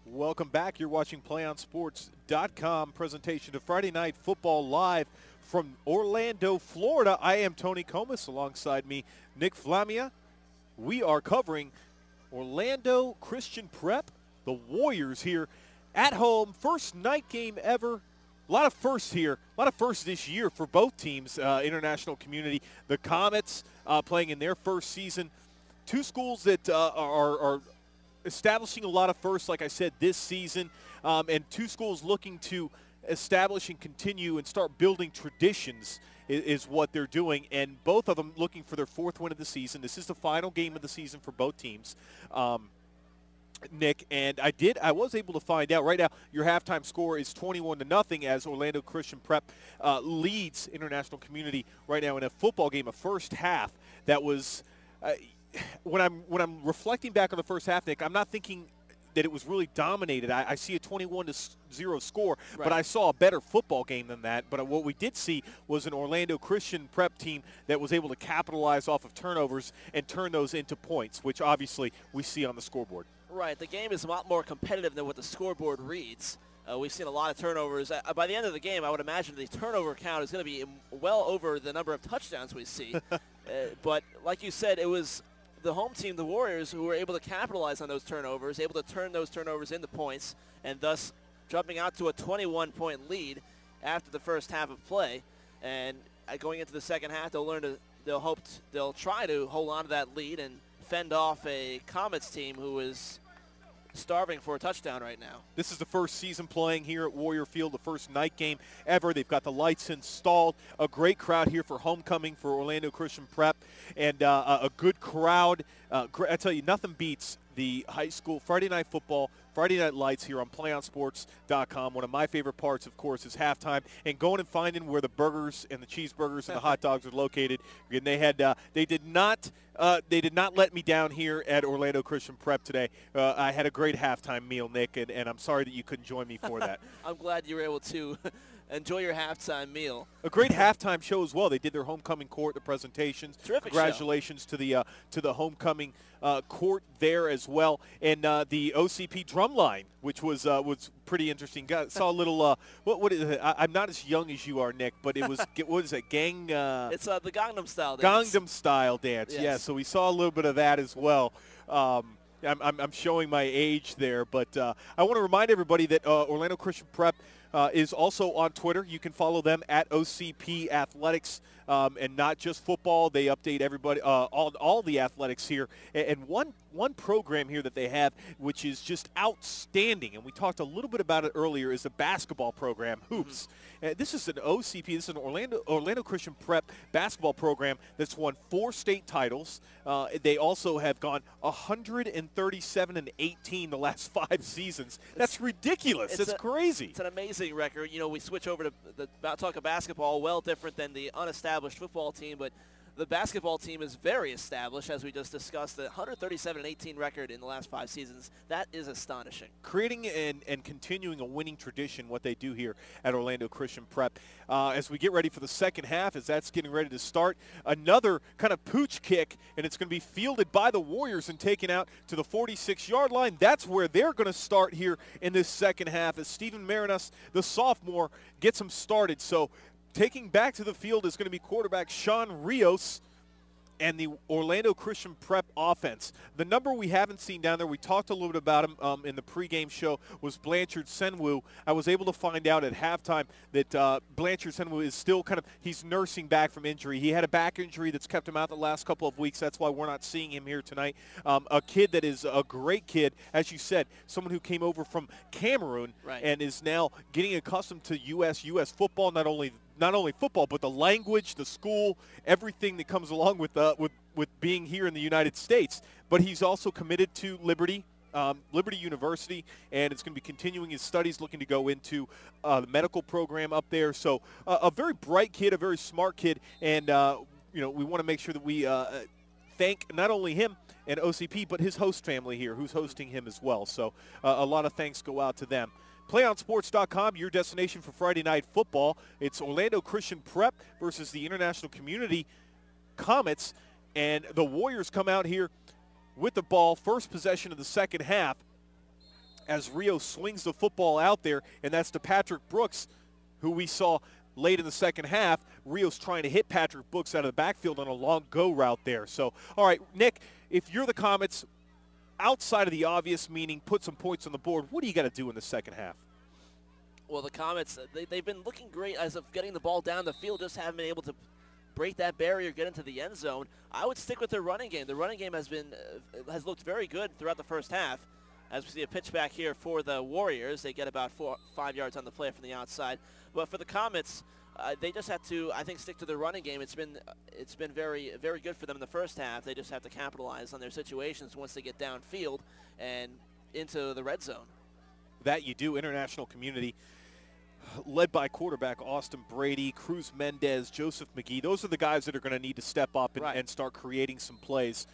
Welcome back. You're watching PlayOnSports.com presentation of Friday Night Football live from Orlando, Florida. I am Tony Comas. Alongside me, Nick Flamia. We are covering Orlando Christian Prep, the Warriors here at home. First night game ever. A lot of firsts here. A lot of firsts this year for both teams, international community. The Comets playing in their first season. Two schools that are establishing a lot of firsts, like I said, this season, and two schools looking to establish and continue and start building traditions is what they're doing, and both of them looking for their fourth win of the season. This is the final game of the season for both teams, Nick, and I was able to find out right now your halftime score is 21-0 as Orlando Christian Prep leads international community right now in a football game, a first half that was when I'm reflecting back on the first half, Nick, I'm not thinking that it was really dominated. I see a 21-0 score, right, but I saw a better football game than that. But what we did see was an Orlando Christian Prep team that was able to capitalize off of turnovers and turn those into points, which obviously we see on the scoreboard. Right. The game is a lot more competitive than what the scoreboard reads. We've seen a lot of turnovers. By the end of the game, I would imagine the turnover count is going to be well over the number of touchdowns we see. But like you said, it was the home team, the Warriors, who were able to capitalize on those turnovers, able to turn those turnovers into points, and thus jumping out to a 21-point lead after the first half of play. And going into the second half, they'll try to hold on to that lead and fend off a Comets team who is starving for a touchdown right now. This is the first season playing here at Warrior Field, the first night game ever. They've got the lights installed, a great crowd here for homecoming for Orlando Christian Prep, and a good crowd. I tell you, nothing beats the high school Friday night football, Friday night lights here on PlayOnSports.com. One of my favorite parts, of course, is halftime and going and finding where the burgers and the cheeseburgers and the hot dogs are located. And they did not let me down here at Orlando Christian Prep today. I had a great halftime meal, Nick, and I'm sorry that you couldn't join me for that. I'm glad you were able to enjoy your halftime meal. A great halftime show as well. They did their homecoming court, the presentations. Terrific Congratulations to the homecoming court there as well, and the OCP drum line, which was pretty interesting. Saw a little what is it? I'm not as young as you are, Nick, but it was what is it? Gang. It's the Gangnam Style dance. Gangnam Style dance. Yes. Yeah. So we saw a little bit of that as well. I'm showing my age there, but I want to remind everybody that Orlando Christian Prep is also on Twitter. You can follow them at OCP Athletics, and not just football. They update everybody, all the athletics here. And one program here that they have, which is just outstanding, and we talked a little bit about it earlier, is a basketball program, Hoops. This is an OCP. This is an Orlando Christian Prep basketball program that's won 4 state titles. They also have gone 137-18 the last 5 seasons. That's ridiculous. It's crazy. It's an amazing record. You know, we switch over to talk of basketball, well different than the unestablished football team, but the basketball team is very established, as we just discussed. The 137-18 record in the last 5 seasons, that is astonishing. Creating and continuing a winning tradition, what they do here at Orlando Christian Prep. As we get ready for the second half, as that's getting ready to start, another kind of pooch kick, and it's going to be fielded by the Warriors and taken out to the 46-yard line. That's where they're going to start here in this second half, as Stephen Marinas, the sophomore, gets them started. So taking back to the field is going to be quarterback Sean Rios and the Orlando Christian Prep offense. The number we haven't seen down there, we talked a little bit about him in the pregame show, was Blanchard Senwu. I was able to find out at halftime that Blanchard Senwu is still he's nursing back from injury. He had a back injury that's kept him out the last couple of weeks. That's why we're not seeing him here tonight. A kid that is a great kid, as you said, someone who came over from Cameroon and is now getting accustomed to U.S. football, not only football, but the language, the school, everything that comes along with being here in the United States. But he's also committed to Liberty University, and it's going to be continuing his studies, looking to go into the medical program up there. So a very bright kid, a very smart kid, and we want to make sure that we thank not only him and OCP, but his host family here, who's hosting him as well. So a lot of thanks go out to them. PlayOnSports.com, your destination for Friday night football. It's Orlando Christian Prep versus the International Community Comets. And the Warriors come out here with the ball, first possession of the second half, as Rio swings the football out there, and that's to Patrick Brooks, who we saw late in the second half. Rio's trying to hit Patrick Brooks out of the backfield on a long go route there. So, all right, Nick, if you're the Comets, outside of the obvious, meaning put some points on the board, what do you got to do in the second half? Well, the Comets, they've been looking great as of getting the ball down the field, just haven't been able to break that barrier, get into the end zone. I would stick with their running game. The running game has looked very good throughout the first half. As we see a pitch back here for the Warriors, they get about 4 or 5 yards on the play from the outside. But for the Comets, they just have to, I think, stick to their running game. It's been very, very good for them in the first half. They just have to capitalize on their situations once they get downfield and into the red zone. That you do. International Community, led by quarterback Austin Brady, Cruz Mendez, Joseph McGee. Those are the guys that are going to need to step up and start creating some plays.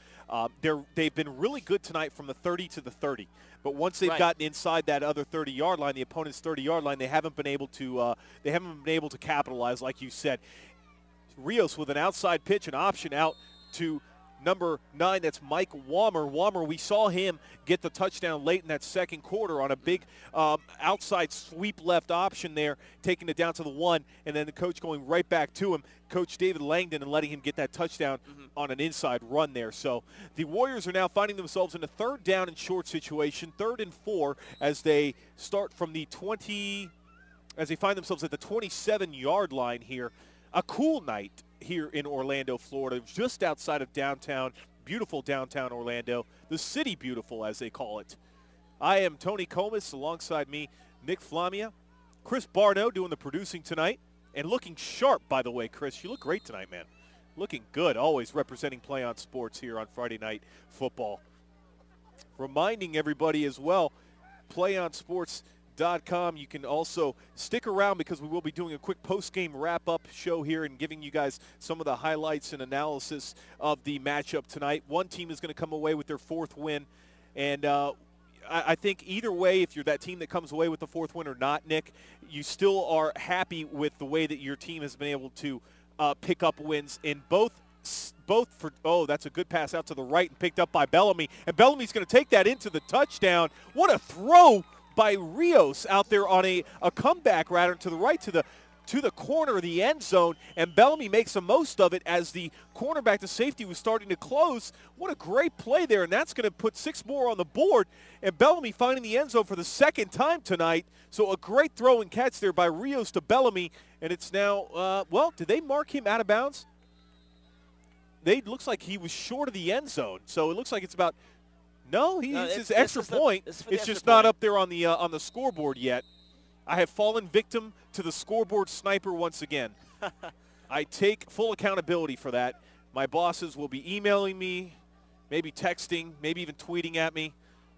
They've been really good tonight from the 30 to the 30. But once they've gotten inside that other 30-yard line, the opponent's 30-yard line, they haven't been able to capitalize, like you said. Rios with an outside pitch, an option out to number 9, that's Mike Wammer. Wammer, we saw him get the touchdown late in that second quarter on a big outside sweep left option there, taking it down to the 1, and then the coach going right back to him, Coach David Langdon, and letting him get that touchdown on an inside run there. So the Warriors are now finding themselves in a third down and short situation, 3rd and 4, as they start from the 20, as they find themselves at the 27-yard line here. A cool night here in Orlando, Florida, just outside of downtown, beautiful downtown Orlando, the city beautiful, as they call it. I am Tony Comas, alongside me, Nick Flamia, Chris Barno doing the producing tonight, and looking sharp, by the way, Chris. You look great tonight, man. Looking good, always representing Play on Sports here on Friday Night Football. Reminding everybody as well, PlayOnSports.com. You can also stick around because we will be doing a quick post-game wrap-up show here and giving you guys some of the highlights and analysis of the matchup tonight. One team is going to come away with their 4th win, and I think either way, if you're that team that comes away with the fourth win or not, Nick, you still are happy with the way that your team has been able to pick up wins in both for, oh, that's a good pass out to the right and picked up by Bellamy. And Bellamy's going to take that into the touchdown. What a throw by Rios out there on a comeback rather to the right to the corner of the end zone, and Bellamy makes the most of it as the cornerback to safety was starting to close. What a great play there, and that's going to put 6 more on the board, and Bellamy finding the end zone for the second time tonight. So a great throw and catch there by Rios to Bellamy, and it's now, well, did they mark him out of bounds? Looks like he was short of the end zone, so it looks like it's about, no, it's his extra point. It's just not up there on the scoreboard yet. I have fallen victim to the scoreboard sniper once again. I take full accountability for that. My bosses will be emailing me, maybe texting, maybe even tweeting at me.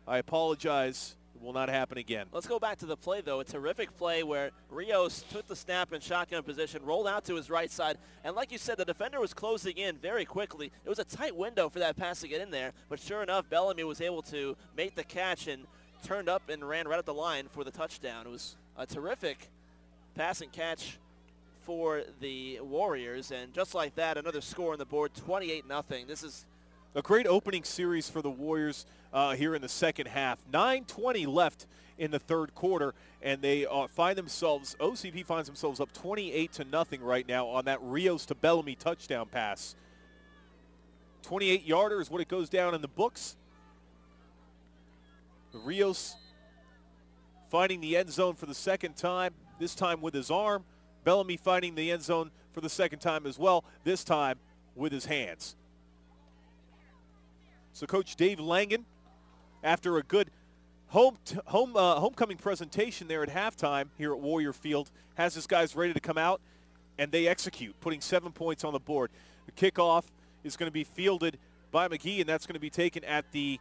I apologize. It will not happen again. Let's go back to the play, though. A terrific play where Rios took the snap in shotgun position, rolled out to his right side, and like you said, the defender was closing in very quickly. It was a tight window for that pass to get in there, but sure enough, Bellamy was able to make the catch and turned up and ran right at the line for the touchdown. It was a terrific pass and catch for the Warriors, and just like that, another score on the board, 28-0. This is a great opening series for the Warriors here in the second half. 9:20 left in the third quarter, and they find themselves, OCP finds themselves up 28-0 right now on that Rios to Bellamy touchdown pass. 28-yarder is what it goes down in the books. Rios finding the end zone for the second time, this time with his arm. Bellamy finding the end zone for the second time as well, this time with his hands. So Coach Dave Langen, after a good homecoming presentation there at halftime here at Warrior Field, has his guys ready to come out, and they execute, putting 7 points on the board. The kickoff is going to be fielded by McGee, and that's going to be taken at the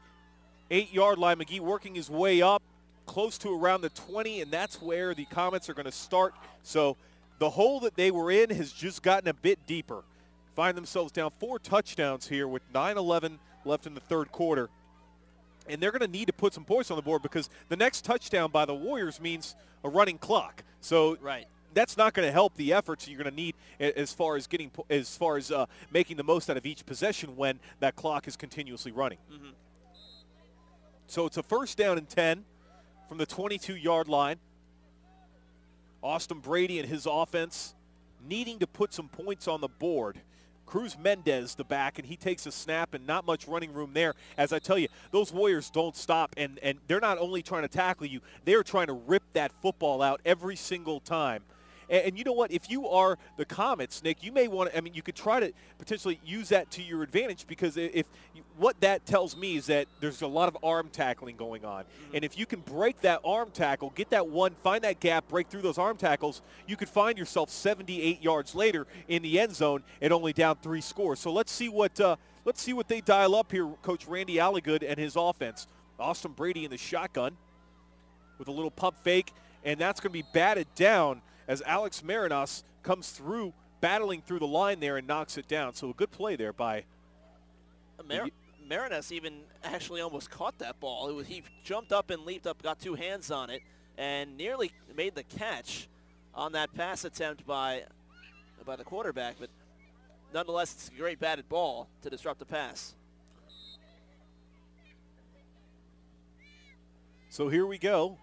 8-yard line. McGee working his way up close to around the 20, and that's where the Comets are going to start. So the hole that they were in has just gotten a bit deeper. Find themselves down 4 touchdowns here with 9:11 left in the third quarter. And they're going to need to put some points on the board because the next touchdown by the Warriors means a running clock. So that's not going to help the efforts you're going to need as far as making the most out of each possession when that clock is continuously running. Mm-hmm. So it's a 1st down and 10 from the 22-yard line. Austin Brady and his offense needing to put some points on the board. Cruz Mendez, the back, and he takes a snap, and not much running room there. As I tell you, those Warriors don't stop, and they're not only trying to tackle you, they're trying to rip that football out every single time. And you know what? If you are the Comets, Nick, you may want to, I mean, you could try to potentially use that to your advantage because what that tells me is that there's a lot of arm tackling going on. Mm-hmm. And if you can break that arm tackle, get that one, find that gap, break through those arm tackles, you could find yourself 78 yards later in the end zone and only down 3 scores. So let's see what they dial up here, Coach Randy Alligood and his offense. Austin Brady in the shotgun with a little pump fake, and that's going to be batted down as Alex Marinas comes through, battling through the line there and knocks it down. So a good play there by Marinas even actually almost caught that ball. He jumped up and leaped up, got 2 hands on it, and nearly made the catch on that pass attempt by the quarterback. But nonetheless, it's a great batted ball to disrupt the pass. So here we go.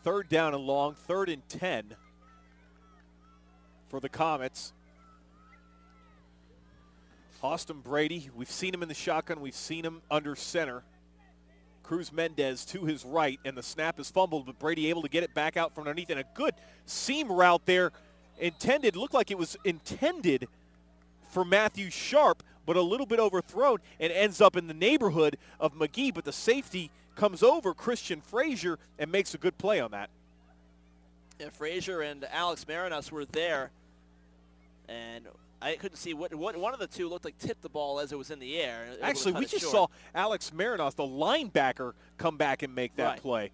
3rd down and long, 3rd and 10 for the Comets. Austin Brady, we've seen him in the shotgun. We've seen him under center. Cruz Mendez to his right, and the snap is fumbled, but Brady able to get it back out from underneath. And a good seam route there looked like it was intended for Matthew Sharp, but a little bit overthrown and ends up in the neighborhood of McGee, but the safety comes over Christian Frazier and makes a good play on that. Yeah, Frazier and Alex Marinas were there, and I couldn't see what one of the two looked like tipped the ball as it was in the air. Actually, we just saw Alex Marinas, the linebacker, come back and make that play.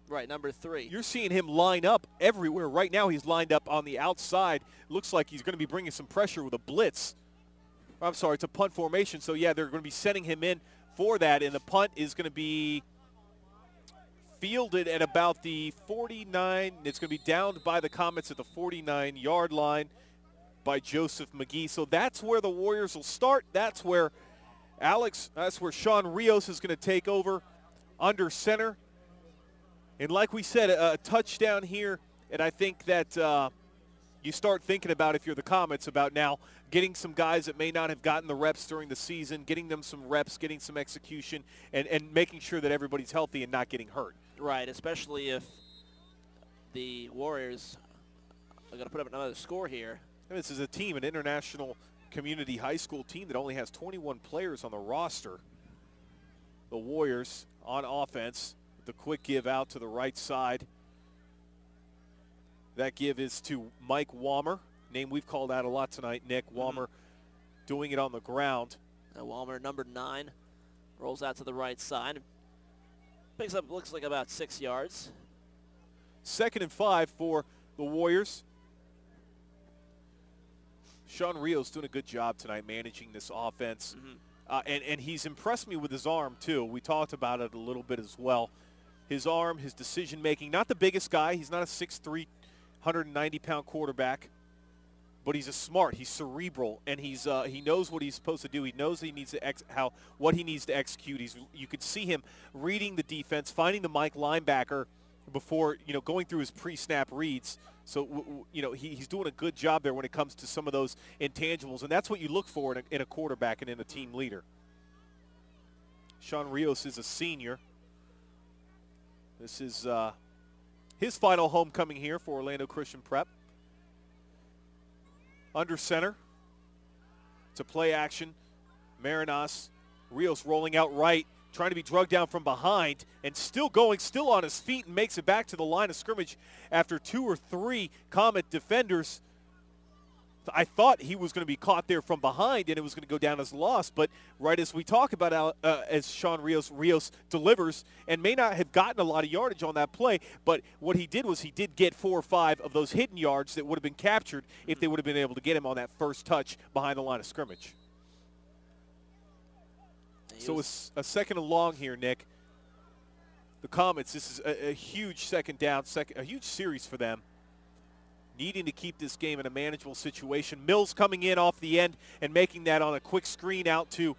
Right, number 3. You're seeing him line up everywhere. Right now he's lined up on the outside. Looks like he's going to be bringing some pressure with a blitz. I'm sorry, it's a punt formation. So, yeah, they're going to be sending him in for that, and the punt is going to be fielded at about the 49. It's going to be downed by the Comets at the 49-yard line by Joseph McGee. So that's where the Warriors will start. That's where Sean Rios is going to take over under center. And like we said, a touchdown here, and I think that you start thinking about, if you're the Comets, about now getting some guys that may not have gotten the reps during the season, getting them some reps, getting some execution, and making sure that everybody's healthy and not getting hurt. Right, especially if the Warriors are going to put up another score here. And this is a team, an international community high school team that only has 21 players on the roster. The Warriors on offense. The quick give out to the right side. That give is to Mike Walmer, name we've called out a lot tonight. Nick Walmer doing it on the ground. Walmer, number 9, rolls out to the right side. Picks up, looks like about 6 yards. 2nd and 5 for the Warriors. Sean Rios doing a good job tonight managing this offense. And he's impressed me with his arm, too. We talked about it a little bit as well. His arm, his decision-making, not the biggest guy. He's not a 6'3", 190-pound quarterback, but he's he's cerebral, and he knows what he's supposed to do. He knows he needs to what he needs to execute. You could see him reading the defense, finding the Mike linebacker before going through his pre-snap reads. So he's doing a good job there when it comes to some of those intangibles, and that's what you look for in a quarterback and in a team leader. Sean Rios is a senior. This is his final homecoming here for Orlando Christian Prep. Under center. It's a play action. Marinas. Rios rolling out right, trying to be drugged down from behind, and still on his feet, and makes it back to the line of scrimmage after 2 or 3 Comet defenders. I thought he was going to be caught there from behind and it was going to go down as a loss, but right as we talk about as Sean Rios delivers, and may not have gotten a lot of yardage on that play, but what he did was he did get 4 or 5 of those hidden yards that would have been captured if they would have been able to get him on that first touch behind the line of scrimmage. So it's a 2nd and long here, Nick. The Comets, this is a huge second down, a huge series for them. Needing to keep this game in a manageable situation. Mills coming in off the end and making that on a quick screen out to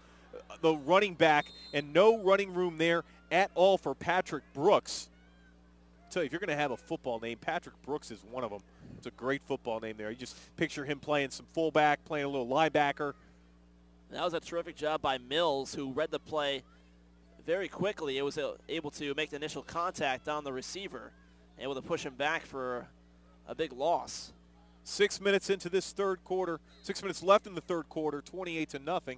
the running back, and no running room there at all for Patrick Brooks. I tell you, if you're going to have a football name, Patrick Brooks is one of them. It's a great football name there. You just picture him playing some fullback, playing a little linebacker. That was a terrific job by Mills, who read the play very quickly. It was able to make the initial contact on the receiver, able to push him back for a big loss. 6 minutes into this third quarter, 6 minutes left in the third quarter, 28-0.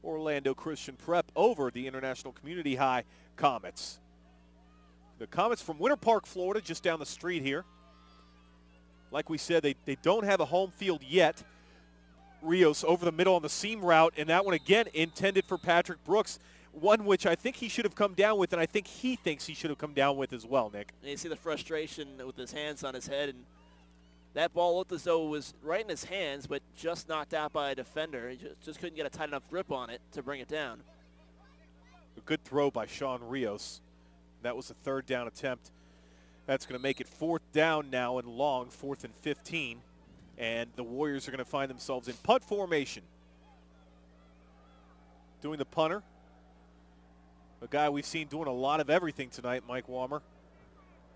Orlando Christian Prep over the International Community High Comets. The Comets from Winter Park, Florida, just down the street here. Like we said, they don't have a home field yet. Rios over the middle on the seam route, and that one again intended for Patrick Brooks, one which I think he should have come down with, and I think he thinks he should have come down with as well, Nick. And you see the frustration with his hands on his head, and that ball looked as though it was right in his hands, but just knocked out by a defender. He just couldn't get a tight enough grip on it to bring it down. A good throw by Sean Rios. That was a 3rd down attempt. That's going to make it 4th down now and long, 4th and 15. And the Warriors are going to find themselves in punt formation. Doing the punter. A guy we've seen doing a lot of everything tonight, Mike Walmer.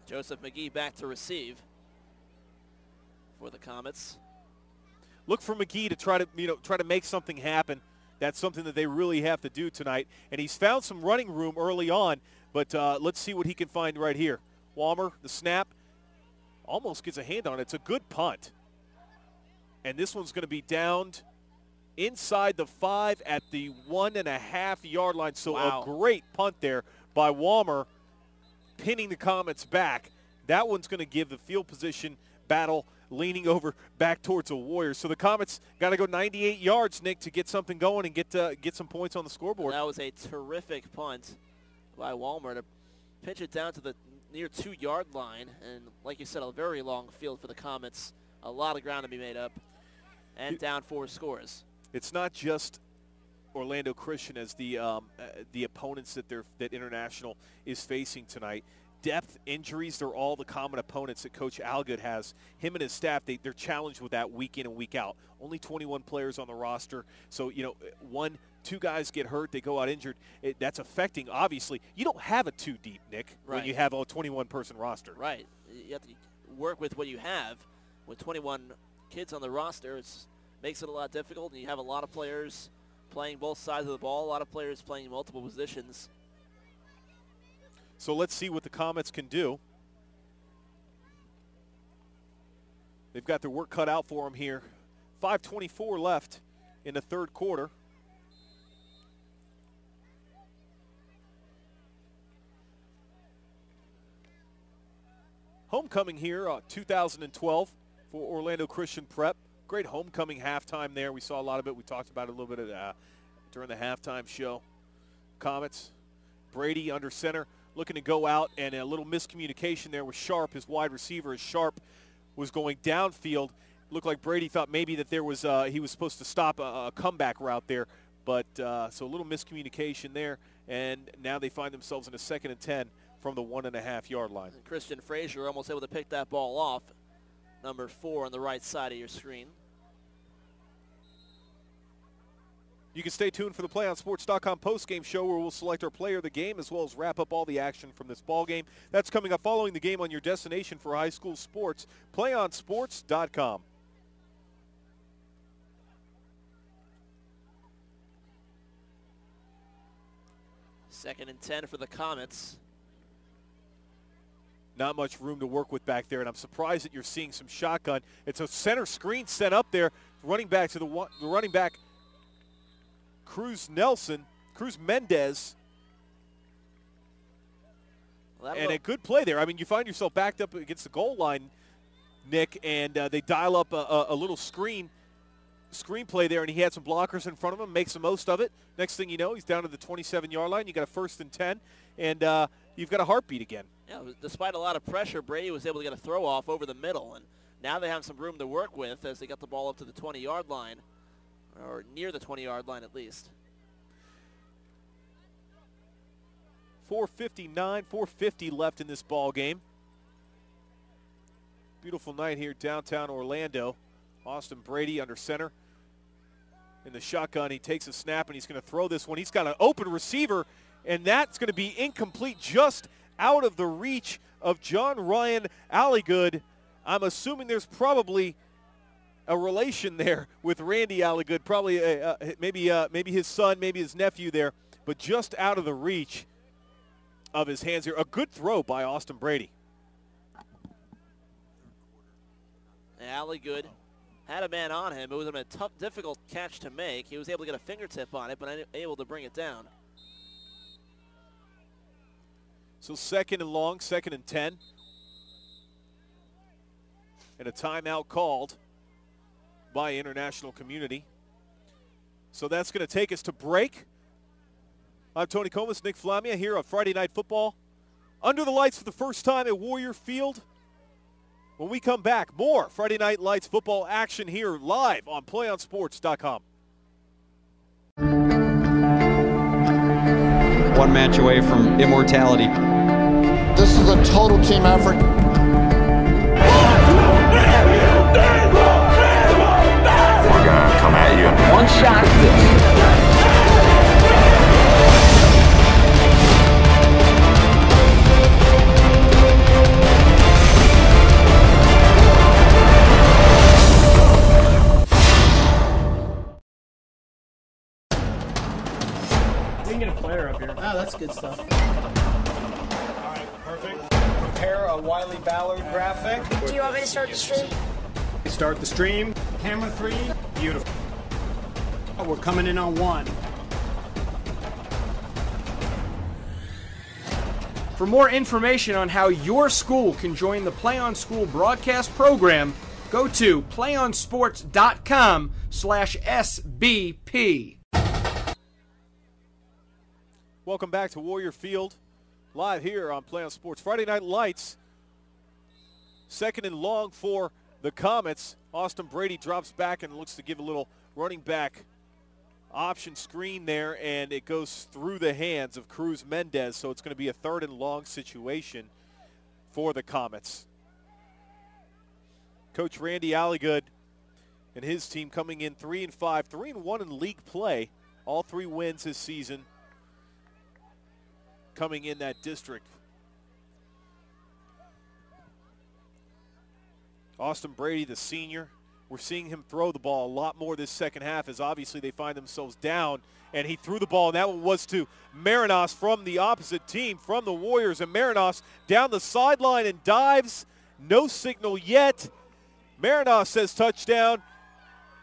Joseph McGee back to receive for the Comets. Look for McGee to try to make something happen. That's something that they really have to do tonight. And he's found some running room early on, but let's see what he can find right here. Walmer, the snap, almost gets a hand on it. It's a good punt. And this one's going to be downed inside the 5 at the 1.5-yard line. So a great punt there by Walmer, pinning the Comets back. That one's going to give the field position battle leaning over back towards the Warriors. So the Comets got to go 98 yards, Nick, to get something going and get some points on the scoreboard. That was a terrific punt by Walmer to pitch it down to the near 2-yard line. And like you said, a very long field for the Comets. A lot of ground to be made up. And down 4 scores. It's not just Orlando Christian as the opponents that International is facing tonight. Depth, injuries, they're all the common opponents that Coach Algood has. Him and his staff, they're challenged with that week in and week out. Only 21 players on the roster. So, two guys get hurt, they go out injured. That's affecting, obviously. You don't have a 2 deep, Nick, when you have a 21-person roster. Right. You have to work with what you have. With 21 kids on the roster, it makes it a lot difficult, and you have a lot of players playing both sides of the ball, a lot of players playing multiple positions. So let's see what the Comets can do. They've got their work cut out for them here. 5:24 left in the third quarter. Homecoming here, 2012 for Orlando Christian Prep. Great homecoming halftime there. We saw a lot of it. We talked about it a little bit during the halftime show. Comets, Brady under center, looking to go out, and a little miscommunication there with Sharp, his wide receiver. As Sharp was going downfield, looked like Brady thought maybe that there was he was supposed to stop a comeback route there, but so a little miscommunication there, and now they find themselves in a 2nd and 10 from the 1.5-yard line. And Christian Frazier almost able to pick that ball off. Number 4 on the right side of your screen. You can stay tuned for the PlayOnSports.com postgame show, where we'll select our player of the game as well as wrap up all the action from this ball game. That's coming up following the game on your destination for high school sports, PlayOnSports.com. Second and 10 for the Comets. Not much room to work with back there, and I'm surprised that you're seeing some shotgun. It's a center screen set up there. Running back to the running back, Cruz Mendez. Well, and a good play there. I mean, you find yourself backed up against the goal line, Nick, and they dial up a little screen play there, and he had some blockers in front of him, makes the most of it. Next thing you know, he's down to the 27-yard line. You got a 1st and 10, and you've got a heartbeat again. Yeah, despite a lot of pressure, Brady was able to get a throw off over the middle, and now they have some room to work with as they got the ball up to the 20-yard line, or near the 20-yard line at least. 4:50 left in this ball game. Beautiful night here downtown Orlando. Austin Brady under center. In the shotgun, he takes a snap, and he's going to throw this one. He's got an open receiver, and that's going to be incomplete, just out of the reach of John Ryan Alligood. I'm assuming there's probably a relation there with Randy Alligood, probably maybe his son, maybe his nephew there, but just out of the reach of his hands here. A good throw by Austin Brady. Alligood had a man on him. It was a tough, difficult catch to make. He was able to get a fingertip on it, but unable to bring it down. So 2nd and long, 2nd and 10. And a timeout called by International Community. So that's going to take us to break. I'm Tony Comas, Nick Flamia here on Friday Night Football. Under the lights for the first time at Warrior Field. When we come back, more Friday Night Lights football action here live on PlayOnSports.com. One match away from immortality. This is a total team effort. We're gonna come at you in one shot this. We can get a player up here. Oh, that's good stuff. All right, perfect. Prepare a Wiley Ballard graphic. Do you want me to start the stream? Start the stream. Camera 3. Beautiful. Oh, we're coming in on 1. For more information on how your school can join the Play on School broadcast program, go to playonsports.com/SBP. Welcome back to Warrior Field, live here on Play on Sports. Friday Night Lights, 2nd and long for the Comets. Austin Brady drops back and looks to give a little running back option screen there, and it goes through the hands of Cruz Mendez, so it's going to be a 3rd and long situation for the Comets. Coach Randy Alligood and his team coming in 3-5, 3-1 in league play. All 3 wins this season coming in that district. Austin Brady, the senior, we're seeing him throw the ball a lot more this second half as obviously they find themselves down. And he threw the ball, and that one was to Marinos from the opposite team, from the Warriors. And Marinos down the sideline and dives. No signal yet. Marinos says touchdown.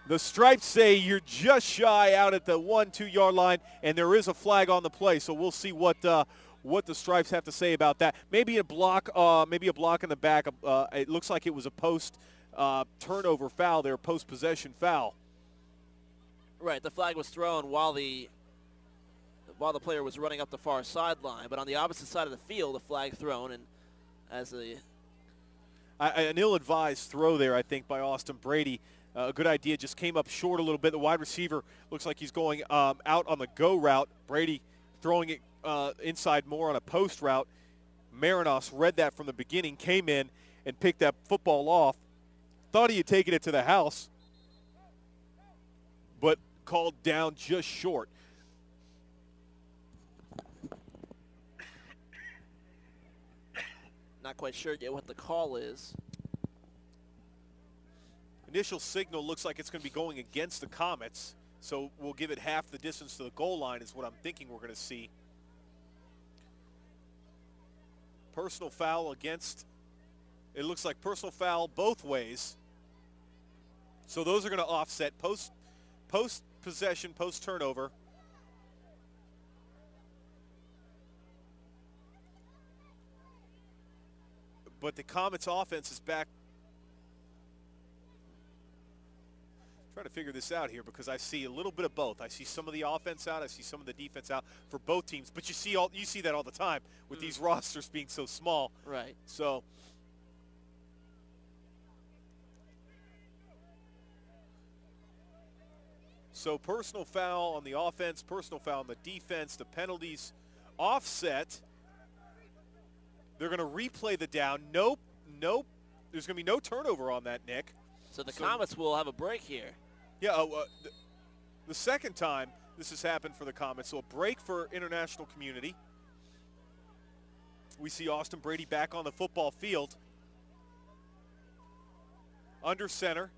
The stripes say you're just shy out at the 1-2 yard line, and there is a flag on the play. So we'll see what the stripes have to say about that. Maybe a block in the back. It looks like it was a post turnover foul there, post possession foul. Right, the flag was thrown while the player was running up the far sideline, but on the opposite side of the field, a flag thrown, and as an ill-advised throw there, I think, by Austin Brady. A good idea, just came up short a little bit. The wide receiver looks like he's going out on the go route. Brady throwing it inside more on a post route. Marinos read that from the beginning, came in and picked that football off. Thought he had taken it to the house, but called down just short. Not quite sure yet what the call is. Initial signal looks like it's going to be going against the Comets, so we'll give it half the distance to the goal line is what I'm thinking we're going to see. Personal foul against, it looks like personal foul both ways. So those are going to offset post possession, post turnover. But the Comets offense is back. Trying to figure this out here because I see a little bit of both. I see some of the offense out, I see some of the defense out for both teams. But you see that all the time with these rosters being so small. Right. So personal foul on the offense, personal foul on the defense, the penalties offset. They're going to replay the down. Nope. There's going to be no turnover on that, Nick. So the Comets will have a break here. Yeah, the second time this has happened for the Comets. So a break for International Community. We see Austin Brady back on the football field. Under center.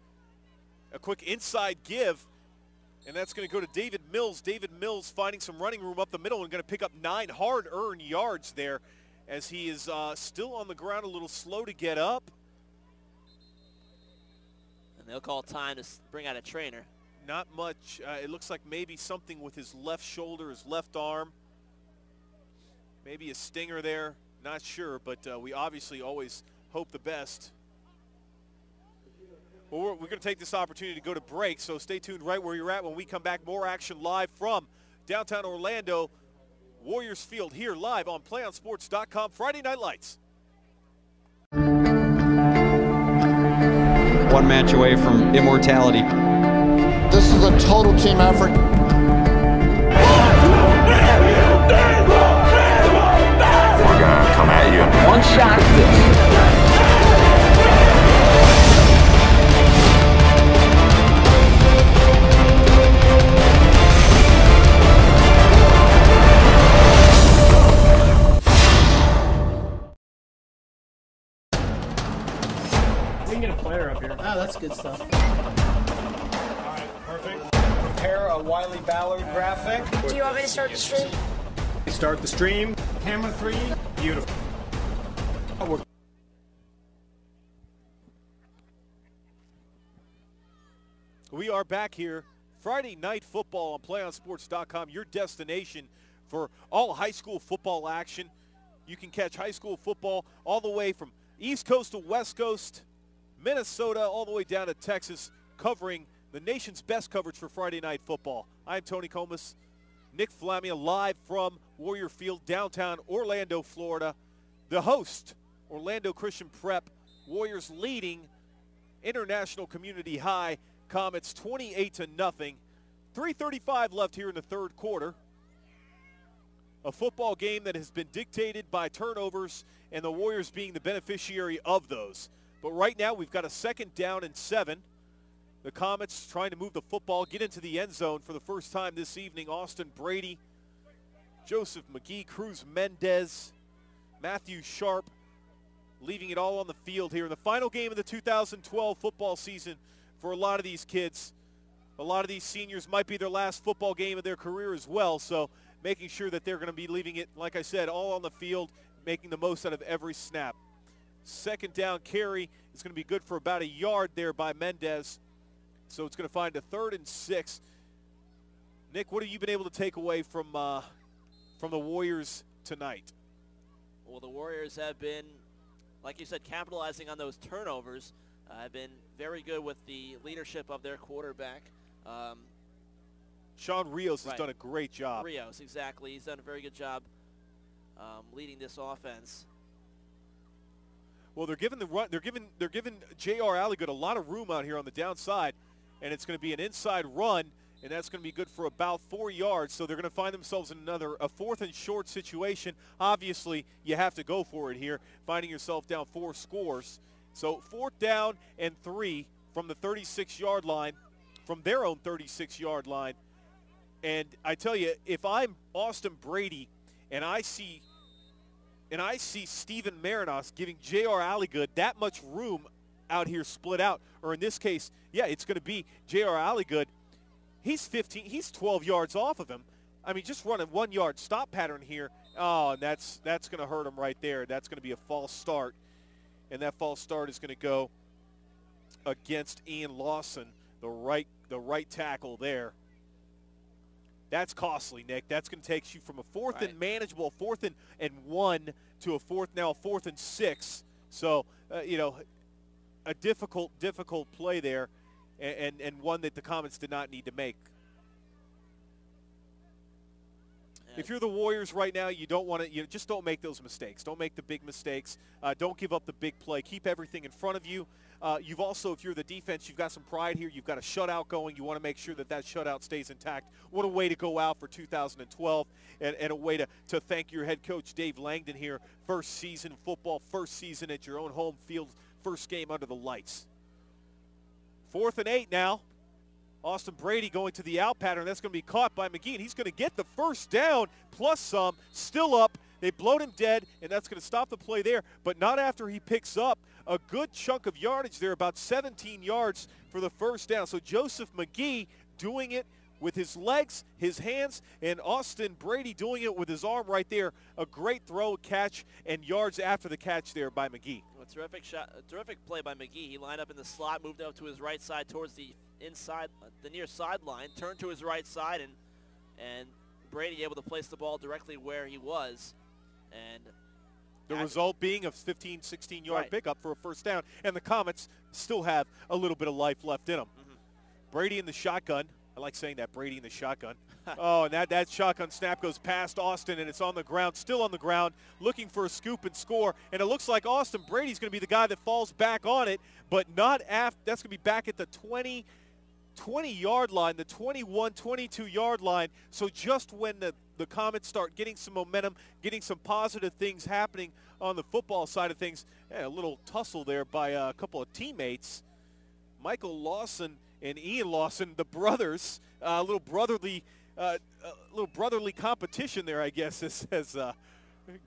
A quick inside give. And that's going to go to David Mills. David Mills finding some running room up the middle and going to pick up 9 hard-earned yards there as he is still on the ground, a little slow to get up. And they'll call time to bring out a trainer. Not much. It looks like maybe something with his left shoulder, his left arm. Maybe a stinger there. Not sure, but we obviously always hope the best. Well, we're going to take this opportunity to go to break, so stay tuned right where you're at. When we come back, more action live from downtown Orlando, Warriors Field, here live on PlayOnSports.com. Friday Night Lights. One match away from immortality. This is a total team effort. We're gonna come at you in one shot at this. We can get a player up here. Oh, that's good stuff. All right, perfect. Prepare a Wiley Ballard graphic. Do you want me to start the stream? Start the stream. Camera 3. Beautiful. We are back here. Friday Night Football on PlayOnSports.com, your destination for all high school football action. You can catch high school football all the way from East Coast to West Coast, Minnesota, all the way down to Texas, covering the nation's best coverage for Friday Night Football. I'm Tony Comas, Nick Flamia, live from Warrior Field, downtown Orlando, Florida. The host, Orlando Christian Prep, Warriors leading International Community High, Comets 28-0. 3:35 left here in the third quarter. A football game that has been dictated by turnovers and the Warriors being the beneficiary of those. But right now we've got a 2nd down and 7. The Comets trying to move the football, get into the end zone for the first time this evening. Austin Brady, Joseph McGee, Cruz Mendez, Matthew Sharp, leaving it all on the field here in the final game of the 2012 football season for a lot of these kids. A lot of these seniors might be their last football game of their career as well, so making sure that they're going to be leaving it, like I said, all on the field, making the most out of every snap. 2nd down carry is going to be good for about a yard there by Mendez, so it's going to find a 3rd and 6. Nick, what have you been able to take away from the Warriors tonight? Well, the Warriors have been, like you said, capitalizing on those turnovers. Have been very good with the leadership of their quarterback. Sean Rios has done a great job. Rios, exactly. He's done a very good job leading this offense. Well, they're giving the run. They're giving J.R. Alligood a lot of room out here on the downside, and it's going to be an inside run, and that's going to be good for about 4 yards. So they're going to find themselves in a 4th and short situation. Obviously, you have to go for it here, finding yourself down 4 scores. So 4th down and 3 from the 36-yard line, from their own 36-yard line. And I tell you, if I'm Austin Brady and I see Stephen Marinos giving J.R. Alligood that much room out here split out, or in this case, yeah, it's going to be J.R. Alligood. He's 12 yards off of him. I mean, just run a 1-yard stop pattern here. Oh, and that's going to hurt him right there. That's going to be a false start. And that false start is going to go against Ian Lawson, the right tackle there. That's costly, Nick. That's going to take you from a 4th and manageable 4th and 1 to a 4th and 6. So, a difficult play there, and one that the Comets did not need to make. If you're the Warriors right now, you don't want to. Just don't make those mistakes. Don't make the big mistakes. Don't give up the big play. Keep everything in front of you. You've also, if you're the defense, you've got some pride here. You've got a shutout going. You want to make sure that shutout stays intact. What a way to go out for 2012, and a way to thank your head coach, Dave Langdon here. First season football, first season at your own home field, first game under the lights. 4th and 8 now. Austin Brady going to the out pattern. That's going to be caught by McGee, and he's going to get the first down plus some. Still up. They blowed him dead, and that's going to stop the play there, but not after he picks up a good chunk of yardage there, about 17 yards for the first down. So Joseph McGee doing it with his legs, his hands, and Austin Brady doing it with his arm right there. A great throw, catch, and yards after the catch there by McGee. A terrific shot, a terrific play by McGee. He lined up in the slot, moved up to his right side towards the inside, the near sideline, turned to his right side, and Brady able to place the ball directly where he was. And the result being a 15, 16-yard pickup for a first down, and the Comets still have a little bit of life left in them. Brady in the shotgun. I like saying that, Brady in the shotgun. Oh, and that shotgun snap goes past Austin, and it's on the ground, still on the ground, looking for a scoop and score. And it looks like Austin Brady's going to be the guy that falls back on it, but not after. That's going to be back at the 20-yard line, the 21, 22-yard line. So just when the Comets start getting some momentum, getting some positive things happening on the football side of things, a little tussle there by a couple of teammates. Michael Lawson and Ian Lawson, the brothers, a little brotherly competition there, I guess. It says,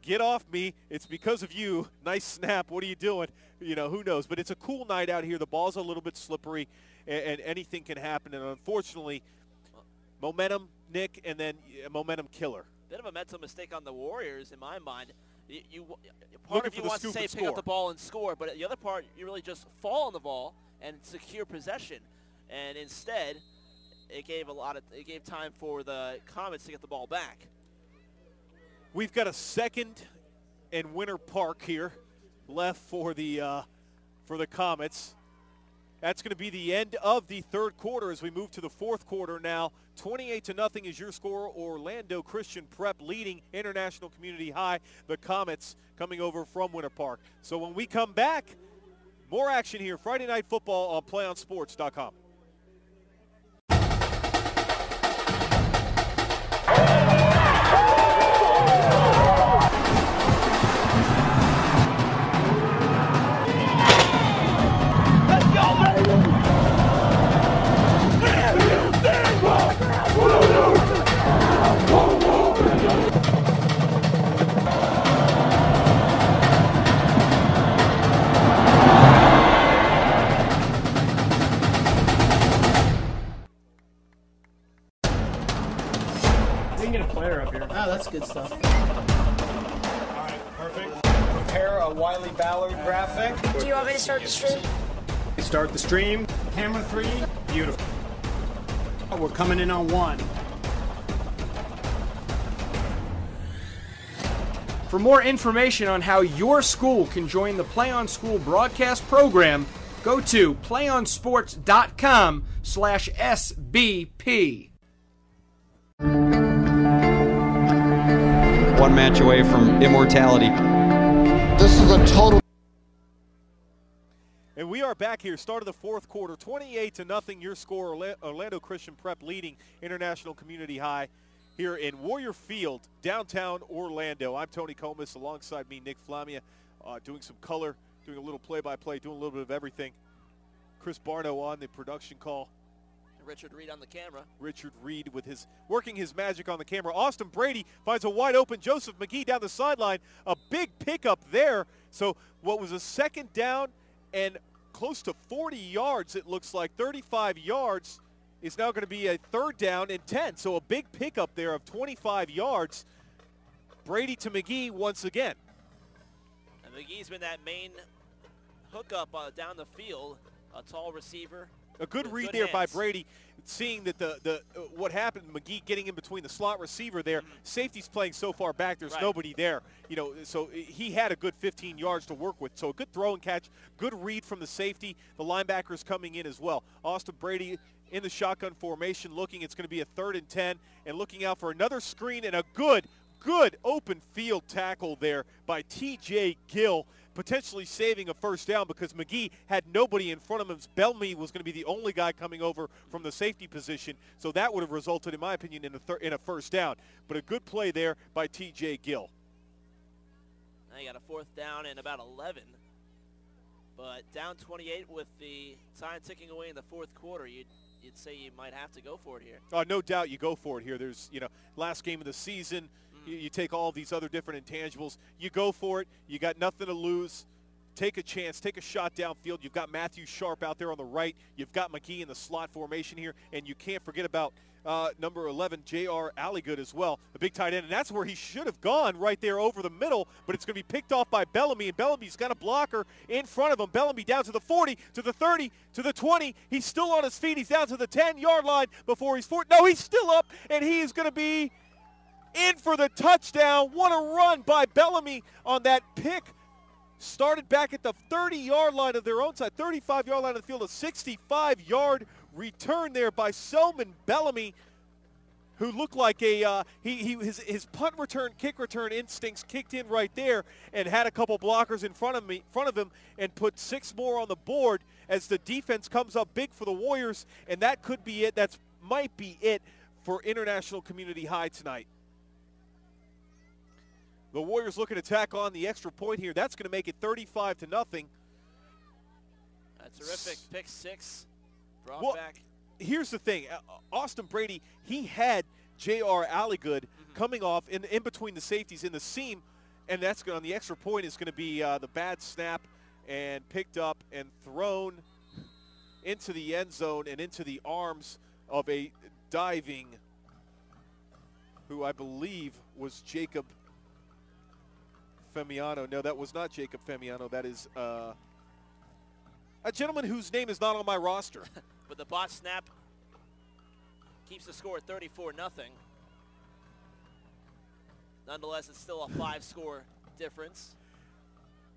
get off me. It's because of you. Nice snap. What are you doing? Who knows? But it's a cool night out here. The ball's a little bit slippery, and anything can happen. And unfortunately, momentum, Nick, and then a momentum killer. Bit of a mental mistake on the Warriors, in my mind. Part of you wants to say pick up the ball and score, but the other part, you really just fall on the ball and secure possession. And instead, it gave time for the Comets to get the ball back. We've got a 2nd and Winter Park here left for the Comets. That's going to be the end of the third quarter as we move to the fourth quarter now. 28-0 is your score. Orlando Christian Prep leading International Community High. The Comets coming over from Winter Park. So when we come back, more action here. Friday Night Football on PlayOnSports.com. get a player up here. Oh, that's good stuff. All right, perfect. Prepare a Wiley Ballard graphic. Do you want me to start the stream? Start the stream. Camera 3. Beautiful. We're coming in on 1. For more information on how your school can join the Play on School broadcast program, go to playonsports.com/SBP. One match away from immortality. This is a total. And we are back here, start of the fourth quarter, 28-0, your score, Orlando Christian Prep leading International Community High here in Warrior Field, downtown Orlando. I'm Tony Comas, alongside me, Nick Flamia, doing some color, doing a little play-by-play, doing a little bit of everything. Chris Barno on the production call. Richard Reed on the camera. Richard Reed with his working his magic on the camera. Austin Brady finds a wide open Joseph McGee down the sideline. A big pickup there. So what was a second down and close to 40 yards, it looks like 35 yards, is now going to be a third down and 10. So a big pickup there of 25 yards. Brady to McGee once again. And McGee's been that main hookup down the field. A tall receiver. A good read there by Brady, seeing that what happened, McGee getting in between the slot receiver there. Safety's playing so far back, there's nobody there. You know, so he had a good 15 yards to work with. So a good throw and catch, good read from the safety. The linebackers coming in as well. Austin Brady in the shotgun formation, looking. It's going to be a 3rd and 10, and looking out for another screen and a good open field tackle there by T.J. Gill, potentially saving a first down because McGee had nobody in front of him. Bellamy was going to be the only guy coming over from the safety position, so that would have resulted, in my opinion, in a first down. But a good play there by T.J. Gill. Now you got a 4th down and about 11. But down 28 with the time ticking away in the 4th quarter, you'd say you might have to go for it here. No doubt you go for it here. There's, last game of the season, you take all these other different intangibles. You go for it. You got nothing to lose. Take a chance. Take a shot downfield. You've got Matthew Sharp out there on the right. You've got McGee in the slot formation here. And you can't forget about number 11, J.R. Alligood as well, a big tight end. And that's where he should have gone, right there over the middle. But it's going to be picked off by Bellamy. And Bellamy's got a blocker in front of him. Bellamy down to the 40, to the 30, to the 20. He's still on his feet. He's down to the 10-yard line before he's No, he's still up. And he is going to be in for the touchdown. What a run by Bellamy on that pick. Started back at the 30-yard line of their own side, 35-yard line of the field, a 65-yard return there by Selman Bellamy, who looked like his punt return, kick return instincts kicked in right there, and had a couple blockers in front of him, and put 6 more on the board as the defense comes up big for the Warriors, and that could be it. That might be it for International Community High tonight. The Warriors looking to tack on the extra point here. That's going to make it 35-0. That's terrific. Pick 6. Brought back. Here's the thing. Austin Brady, he had J.R. Alligood coming off in between the safeties in the seam, and that's on the extra point is going to be the bad snap and picked up and thrown into the end zone and into the arms of a diving, who I believe was Jacob Femiano. No, that was not Jacob Femiano. That is a gentleman whose name is not on my roster. But the bot snap keeps the score at 34-0. Nonetheless, it's still a 5-score difference.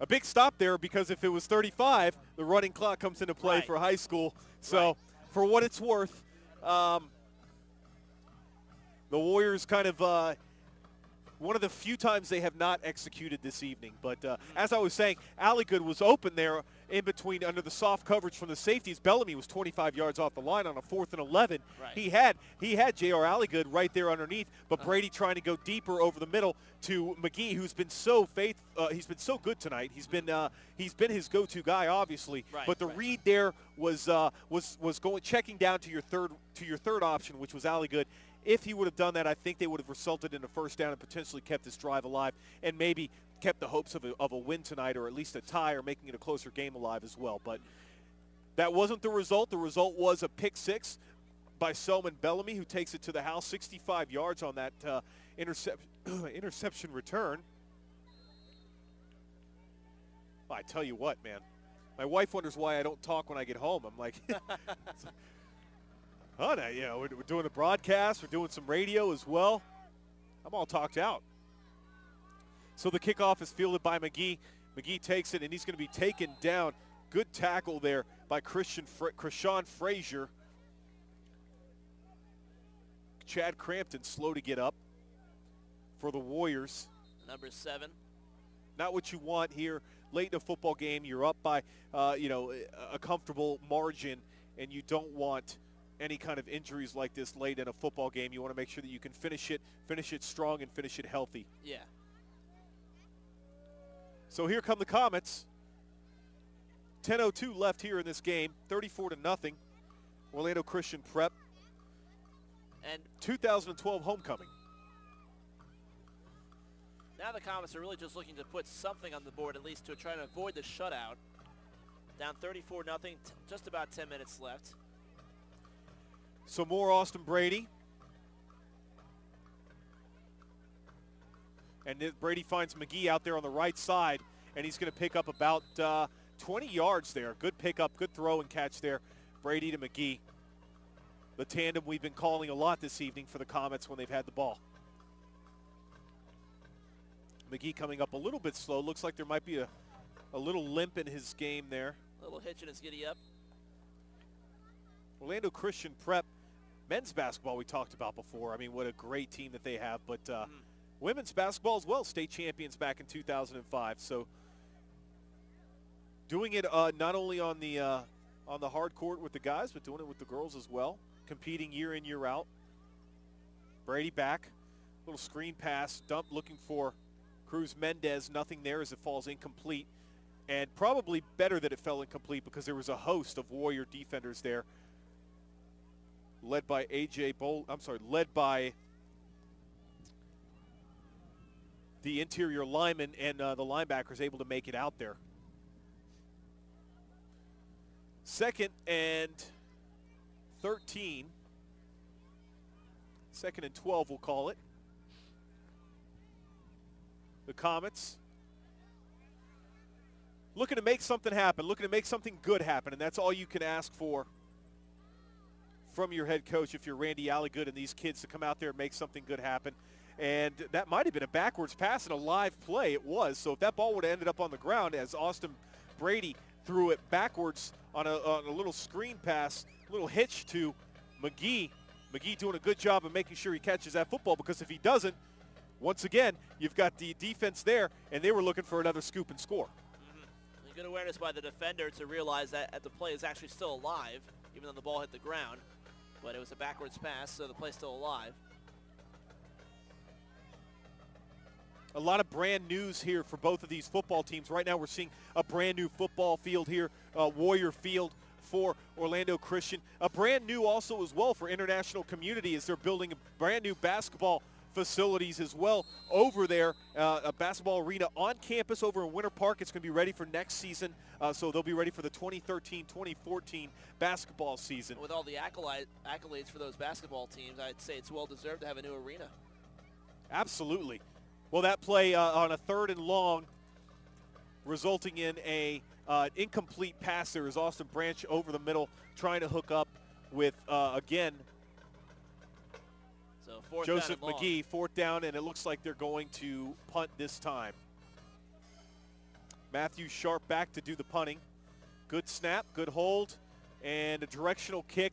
A big stop there, because if it was 35, the running clock comes into play for high school. So for what it's worth, the Warriors kind of one of the few times they have not executed this evening. But as I was saying, Alligood was open there in between under the soft coverage from the safeties. Bellamy was 25 yards off the line on a 4th and 11. He had J.R. Alligood right there underneath, but Brady trying to go deeper over the middle to McGee, who's been so he's been so good tonight. He's been his go-to guy, obviously. But the read there was checking down to your third option, which was Alligood. If he would have done that, I think they would have resulted in a first down and potentially kept this drive alive, and maybe kept the hopes of a win tonight, or at least a tie, or making it a closer game alive as well. But that wasn't the result. The result was a pick 6. by Selman Bellamy, who takes it to the house, 65 yards on that interception return. I tell you what, man. My wife wonders why I don't talk when I get home. I'm like, honey, you know, we're doing the broadcast. We're doing some radio as well. I'm all talked out. So the kickoff is fielded by McGee. McGee takes it, and he's going to be taken down. Good tackle there by Krishawn Frazier. Chad Crampton slow to get up for the Warriors. Number 7. Not what you want here late in a football game. You're up by, a comfortable margin, and you don't want any kind of injuries like this late in a football game. You want to make sure that you can finish it strong, and finish it healthy. Yeah. So here come the Comets. 10:02 left here in this game, 34-0. Orlando Christian Prep. And 2012 homecoming. Now the Comets are really just looking to put something on the board, at least to try to avoid the shutout. Down 34-0, just about 10 minutes left. So more Austin Brady. And Brady finds McGee out there on the right side, and he's going to pick up about 20 yards there. Good pickup, good throw and catch there. Brady to McGee. The tandem we've been calling a lot this evening for the Comets when they've had the ball. McGee coming up a little bit slow. Looks like there might be a little limp in his game there. A little hitch in his giddy up. Orlando Christian Prep, men's basketball we talked about before. I mean, what a great team that they have. But women's basketball as well, state champions back in 2005. So doing it not only on the hard court with the guys, but doing it with the girls as well. Competing year in, year out. Brady back. Little screen pass. Dump looking for Cruz Mendez. Nothing there as it falls incomplete. And probably better that it fell incomplete because there was a host of Warrior defenders there. Led by led by the interior lineman, and the linebackers able to make it out there. 2nd and 13. 2nd and 12, we'll call it. The Comets looking to make something happen, looking to make something good happen, and that's all you can ask for from your head coach if you're Randy Alligood and these kids to come out there and make something good happen. And that might have been a backwards pass in a live play. It was. So if that ball would have ended up on the ground as Austin Brady threw it backwards on a little screen pass, a little hitch to McGee. McGee doing a good job of making sure he catches that football, because if he doesn't, once again, you've got the defense there, and they were looking for another scoop and score. Good awareness by the defender to realize that the play is actually still alive, even though the ball hit the ground. But it was a backwards pass, so the play's still alive. A lot of brand news here for both of these football teams. Right now we're seeing a brand new football field here, Warrior Field for Orlando Christian. A brand new also as well for International Community as they're building a brand new basketball facilities as well over there. A basketball arena on campus over in Winter Park. It's going to be ready for next season, so they'll be ready for the 2013-2014 basketball season. With all the accolades for those basketball teams, I'd say it's well-deserved to have a new arena. Absolutely. Well, that play on a 3rd and long, resulting in a incomplete pass there as Austin Branch over the middle, trying to hook up with, again, so Joseph McGee. 4th down, and it looks like they're going to punt this time. Matthew Sharp back to do the punting. Good snap, good hold, and a directional kick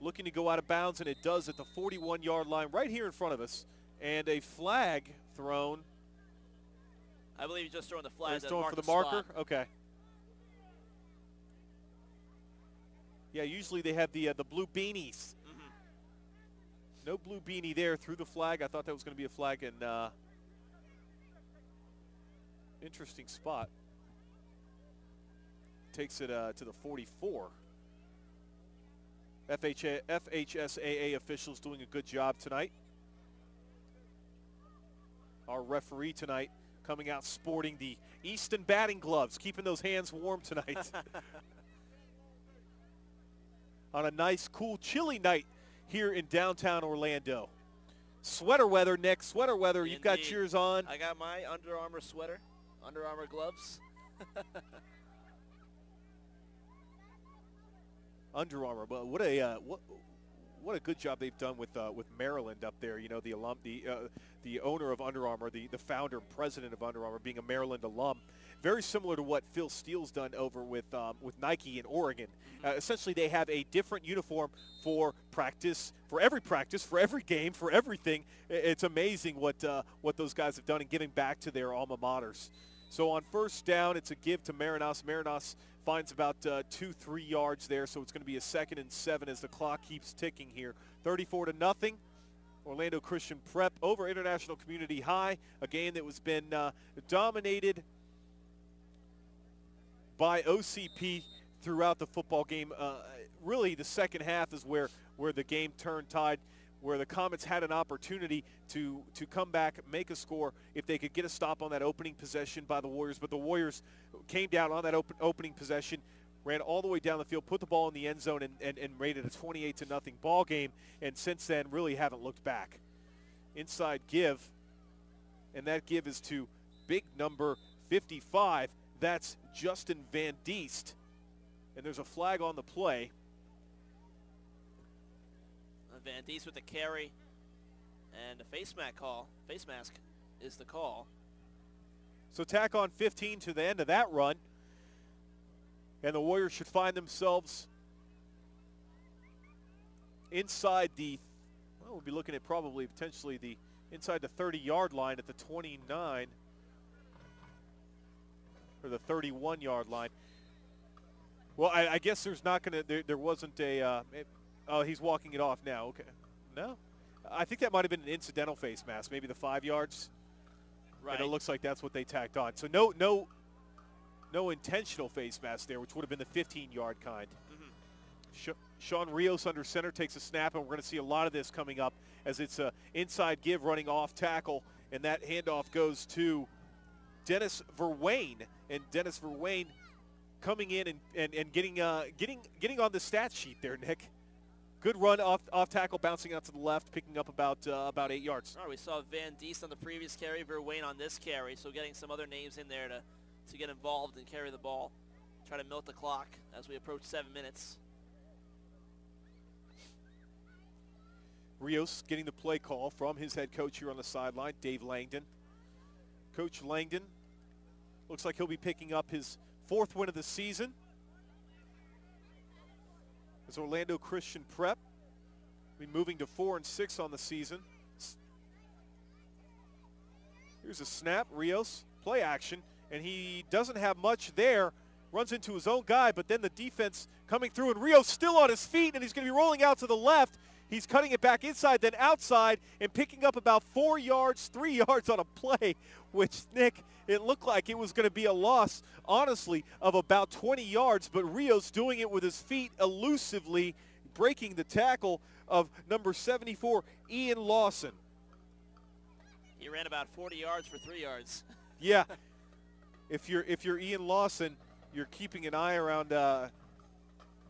looking to go out of bounds, and it does at the 41-yard line right here in front of us. And a flag thrown. I believe he's just throwing the flag. He's throwing for the marker? Okay. Yeah, usually they have the blue beanies. No blue beanie there. Through the flag. I thought that was going to be a flag, and interesting spot. Takes it to the 44. FHSAA officials doing a good job tonight. Our referee tonight coming out sporting the Easton batting gloves, keeping those hands warm tonight. On a nice, cool, chilly night here in downtown Orlando. Sweater weather, Nick. Sweater weather. Indeed. You've got cheers on. I got my Under Armour sweater, Under Armour gloves. Under Armour, but what a good job they've done with Maryland up there. You know, the owner of Under Armour, the founder and president of Under Armour, being a Maryland alum. Very similar to what Phil Steele's done over with Nike in Oregon. Essentially, they have a different uniform for practice, for every game, for everything. It's amazing what those guys have done in giving back to their alma maters. So on first down, it's a give to Marinos. Marinos finds about 2-3 yards there, so it's going to be a 2nd and 7 as the clock keeps ticking here. 34-0. Orlando Christian Prep over International Community High, a game that was been dominated by OCP throughout the football game. Really, the second half is where the game turned tide, where the Comets had an opportunity to come back, make a score if they could get a stop on that opening possession by the Warriors. But the Warriors came down on that opening possession, ran all the way down the field, put the ball in the end zone, and made it a 28-0 ball game. And since then, really haven't looked back. Inside give, and that give is to big number 55. That's Justin Van Diest. And there's a flag on the play. Van Diest with the carry, and a face mask is the call. So tack on 15 to the end of that run, and the Warriors should find themselves inside we'll be looking at probably potentially inside the 30-yard line at the 29 or the 31-yard line. Well, I guess there's not going to, there wasn't a, oh, he's walking it off now. Okay. No. I think that might have been an incidental face mask, maybe the 5 yards. Right. And it looks like that's what they tacked on. So no intentional face mask there, which would have been the 15-yard kind. Mm-hmm. Sean Rios under center takes a snap, and we're going to see a lot of this coming up as it's a inside give running off tackle, and that handoff goes to Dennis Verwain. And Dennis Verwain coming in and getting on the stat sheet there, Nick. Good run off tackle, bouncing out to the left, picking up about 8 yards. All right, we saw Van Diest on the previous carry, Verwain on this carry, so getting some other names in there to get involved and carry the ball. Try to milk the clock as we approach 7 minutes. Rios getting the play call from his head coach here on the sideline, Dave Langdon. Coach Langdon looks like he'll be picking up his 4th win of the season. As Orlando Christian Prep will be moving to 4-6 on the season. Here's a snap, Rios, play action, and he doesn't have much there. Runs into his own guy, but then the defense coming through, and Rios still on his feet, and he's going to be rolling out to the left. He's cutting it back inside, then outside, and picking up about 4 yards, 3 yards on a play, which, Nick, it looked like it was going to be a loss, honestly, of about 20 yards, but Rios doing it with his feet elusively, breaking the tackle of number 74, Ian Lawson. He ran about 40 yards for 3 yards. Yeah. If you're Ian Lawson, you're keeping an eye around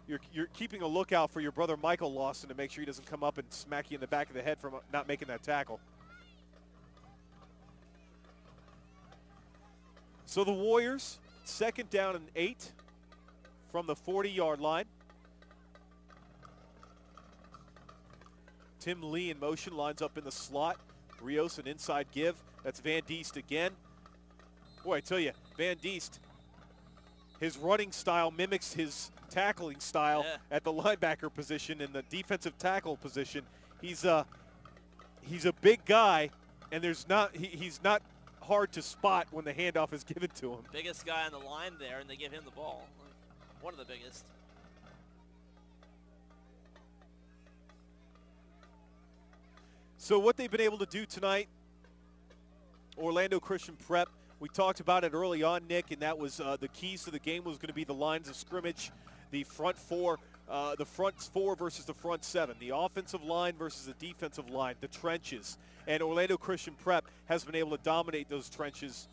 you're keeping a lookout for your brother Michael Lawson to make sure he doesn't come up and smack you in the back of the head from not making that tackle. So the Warriors, 2nd down and 8 from the 40-yard line. Tim Lee in motion, lines up in the slot. Rios an inside give. That's Van Diest again. Boy, I tell you, Van Diest, his running style mimics his tackling style at the linebacker position and the defensive tackle position. He's a big guy, and he's not hard to spot when the handoff is given to him. Biggest guy on the line there, and they give him the ball. One of the biggest. So what they've been able to do tonight, Orlando Christian Prep, we talked about it early on, Nick, and that was the keys to the game was going to be the lines of scrimmage, the front four versus the front 7, the offensive line versus the defensive line, the trenches. And Orlando Christian Prep has been able to dominate those trenches.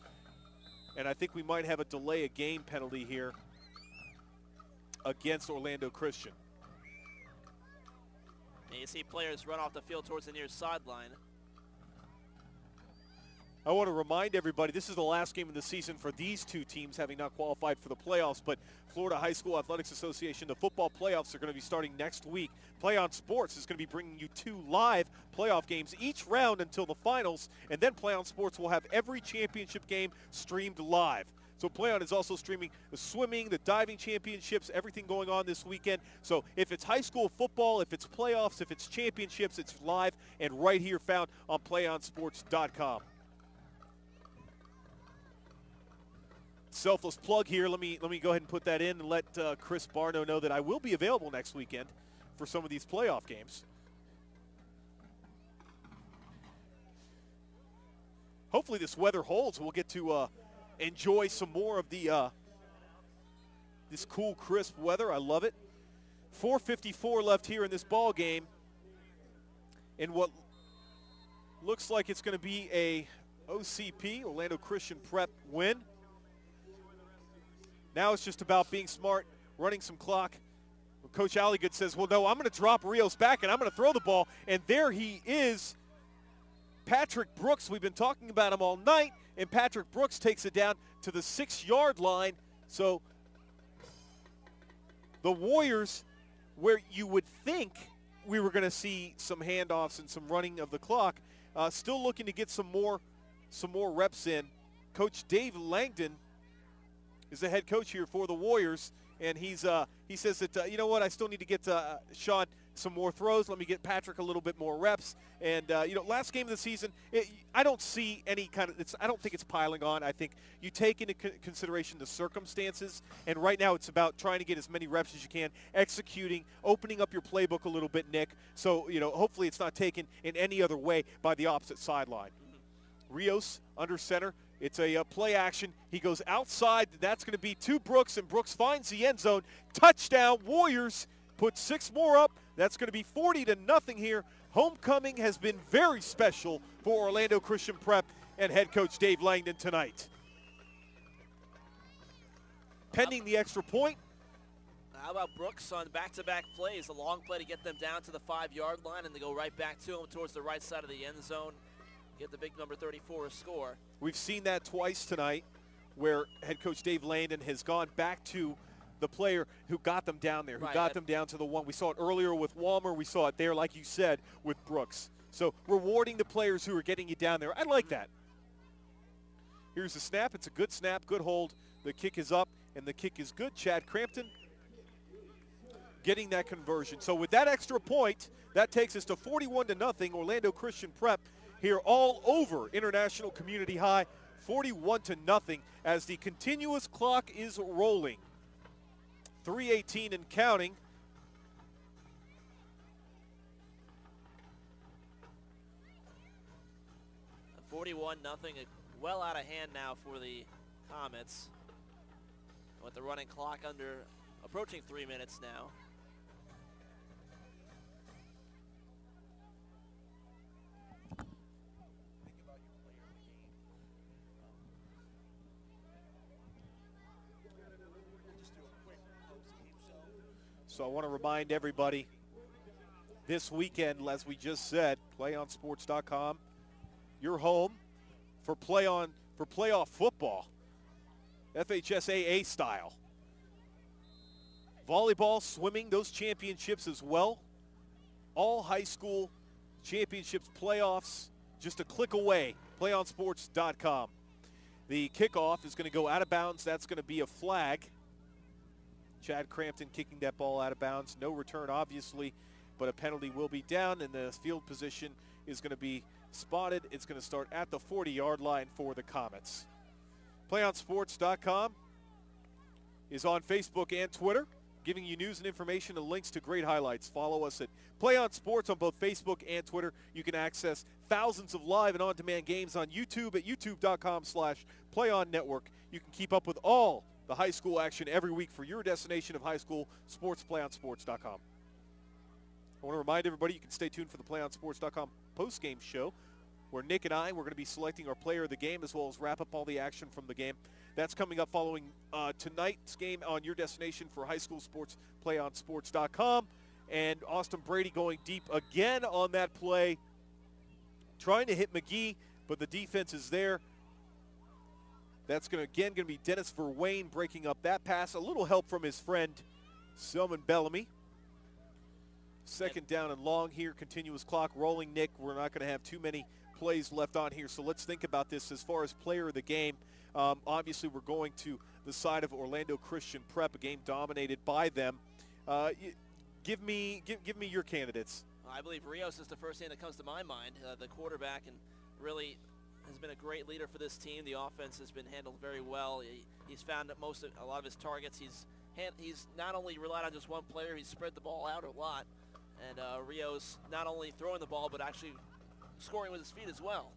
And I think we might have a delay of game penalty here against Orlando Christian. And you see players run off the field towards the near sideline. I want to remind everybody, this is the last game of the season for these two teams, having not qualified for the playoffs, but Florida High School Athletics Association, the football playoffs are going to be starting next week. Play On Sports is going to be bringing you 2 live playoff games each round until the finals, and then Play On Sports will have every championship game streamed live. So Play On is also streaming the swimming, the diving championships, everything going on this weekend. So if it's high school football, if it's playoffs, if it's championships, it's live and right here found on playonsports.com. Selfless plug here. Let me go ahead and put that in and let Chris Barno know that I will be available next weekend for some of these playoff games. Hopefully this weather holds. We'll get to enjoy some more of the this cool, crisp weather. I love it. 4:54 left here in this ball game, and what looks like it's going to be a OCP, Orlando Christian Prep, win. Now it's just about being smart, running some clock. Coach Alligood says, well, no, I'm going to drop Rios back, and I'm going to throw the ball. And there he is, Patrick Brooks. We've been talking about him all night, and Patrick Brooks takes it down to the 6-yard line. So the Warriors, where you would think we were going to see some handoffs and some running of the clock, still looking to get some more reps in. Coach Dave Langdon is the head coach here for the Warriors, and he says that, you know what, I still need to get Sean some more throws. Let me get Patrick a little bit more reps. And, last game of the season, I don't see any kind of – I don't think it's piling on. I think you take into consideration the circumstances, and right now it's about trying to get as many reps as you can, executing, opening up your playbook a little bit, Nick. So, hopefully it's not taken in any other way by the opposite sideline. Rios under center. It's a play action. He goes outside. That's going to be to Brooks, and Brooks finds the end zone. Touchdown, Warriors put 6 more up. That's going to be 40-0 here. Homecoming has been very special for Orlando Christian Prep and head coach Dave Langdon tonight. Pending the extra point. How about Brooks on back-to-back plays? A long play to get them down to the 5-yard line, and they go right back to him towards the right side of the end zone. Get the big number 34 a score. We've seen that twice tonight where head coach Dave Langdon has gone back to the player who got them down there, who got them down to the 1. We saw it earlier with Walmer. We saw it there, like you said, with Brooks. So rewarding the players who are getting you down there. I like that. Here's the snap. It's a good snap, good hold. The kick is up, and the kick is good. Chad Crampton getting that conversion. So with that extra point, that takes us to 41-0. Orlando Christian Prep here all over International Community High, 41-0 as the continuous clock is rolling. 3:18 and counting. A 41-0, well out of hand now for the Comets. With the running clock approaching 3 minutes now. So I want to remind everybody, this weekend, as we just said, playonsports.com, your home for playoff football, FHSAA style. Volleyball, swimming, those championships as well. All high school championships, playoffs, just a click away, playonsports.com. The kickoff is going to go out of bounds. That's going to be a flag. Chad Crampton kicking that ball out of bounds. No return, obviously, but a penalty will be down, and the field position is going to be spotted. It's going to start at the 40-yard line for the Comets. PlayOnSports.com is on Facebook and Twitter, giving you news and information and links to great highlights. Follow us at Play On Sports on both Facebook and Twitter. You can access thousands of live and on-demand games on YouTube at youtube.com/PlayOnNetwork. You can keep up with all the high school action every week for your destination of high school sports, playonsports.com. I want to remind everybody you can stay tuned for the playonsports.com post-game show where Nick and we're going to be selecting our player of the game as well as wrap up all the action from the game. That's coming up following tonight's game on your destination for high school sports, playonsports.com. And Austin Brady going deep again on that play, trying to hit McGee, but the defense is there. That's going to be Dennis Verwain breaking up that pass. A little help from his friend, Selman Bellamy. Second down and long here, continuous clock rolling. Nick, we're not going to have too many plays left on here, so let's think about this as far as player of the game. Obviously, we're going to the side of Orlando Christian Prep, a game dominated by them. Give me your candidates. I believe Rios is the first name that comes to my mind, the quarterback, and really has been a great leader for this team. The offense has been handled very well. He's found that a lot of his targets. He's not only relied on just one player, he's spread the ball out a lot. And Rios not only throwing the ball, but actually scoring with his feet as well.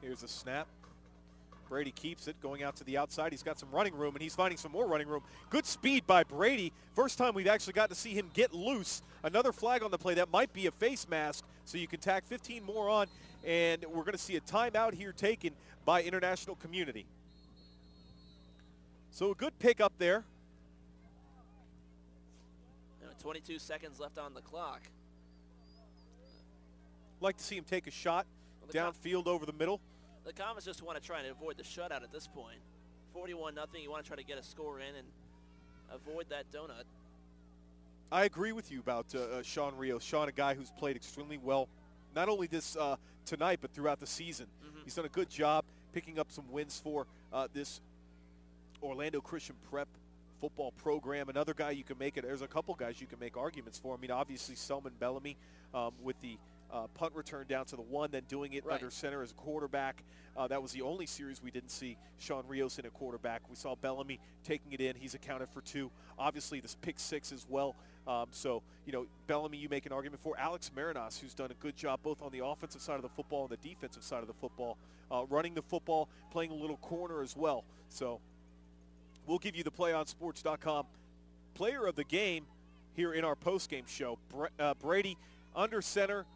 Here's a snap. Brady keeps it, going out to the outside. He's got some running room, and he's finding some more running room. Good speed by Brady. First time we've actually got to see him get loose. Another flag on the play. That might be a face mask, so you can tack 15 more on, and we're going to see a timeout here taken by International Community. So a good pick up there. 22 seconds left on the clock. Like to see him take a shot downfield over the middle. The Comets just want to try and avoid the shutout at this point. 41-0, you want to try to get a score in and avoid that donut. I agree with you about Sean Rios. Sean, a guy who's played extremely well, not only this tonight, but throughout the season. He's done a good job picking up some wins for this Orlando Christian Prep football program. Another guy you can make it. There's a couple guys you can make arguments for. I mean, obviously Selman Bellamy with the punt return down to the 1, then doing it under center as a quarterback. That was the only series we didn't see Sean Rios in a quarterback. We saw Bellamy taking it in. He's accounted for 2. Obviously, this pick 6 as well. So, you know, Bellamy you make an argument for. Alex Marinas, who's done a good job both on the offensive side of the football and the defensive side of the football, running the football, playing a little corner as well. So we'll give you the PlayOnSports.com player of the game here in our postgame show. Brady under center,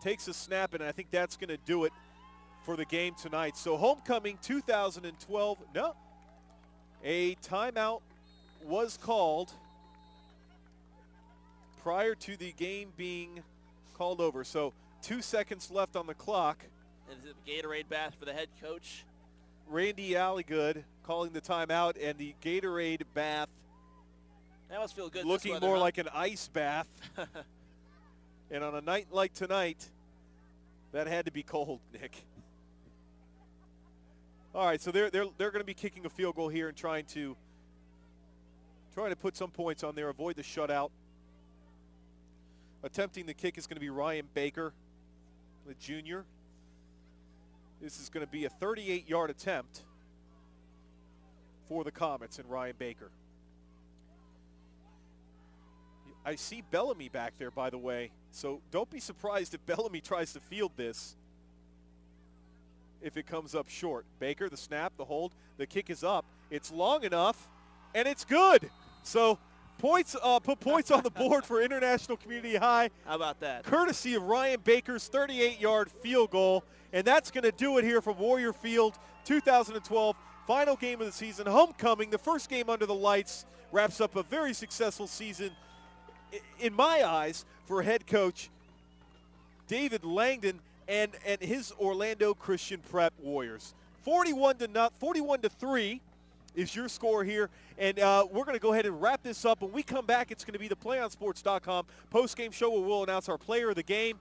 takes a snap, and I think that's going to do it for the game tonight. So homecoming 2012, no. A timeout was called prior to the game being called over. So 2 seconds left on the clock. And the Gatorade bath for the head coach. Randy Alligood calling the timeout, and the Gatorade bath that must feel good. Looking more like an ice bath. And on a night like tonight, that had to be cold, Nick. All right, so they're going to be kicking a field goal here and trying to put some points on there, avoid the shutout. Attempting the kick is going to be Ryan Baker, the junior. This is going to be a 38-yard attempt for the Comets and Ryan Baker. I see Bellamy back there, by the way, so don't be surprised if Bellamy tries to field this if it comes up short. Baker, the snap, the hold, the kick is up. It's long enough, and it's good. So points, put points on the board for International Community High. How about that? Courtesy of Ryan Baker's 38-yard field goal, and that's going to do it here from Warrior Field 2012. Final game of the season, homecoming, the first game under the lights, wraps up a very successful season, in my eyes, for head coach David Langdon and his Orlando Christian Prep Warriors. 41-3 is your score here, and we're going to go ahead and wrap this up. When we come back, it's going to be the PlayOnSports.com post-game show where we'll announce our player of the game.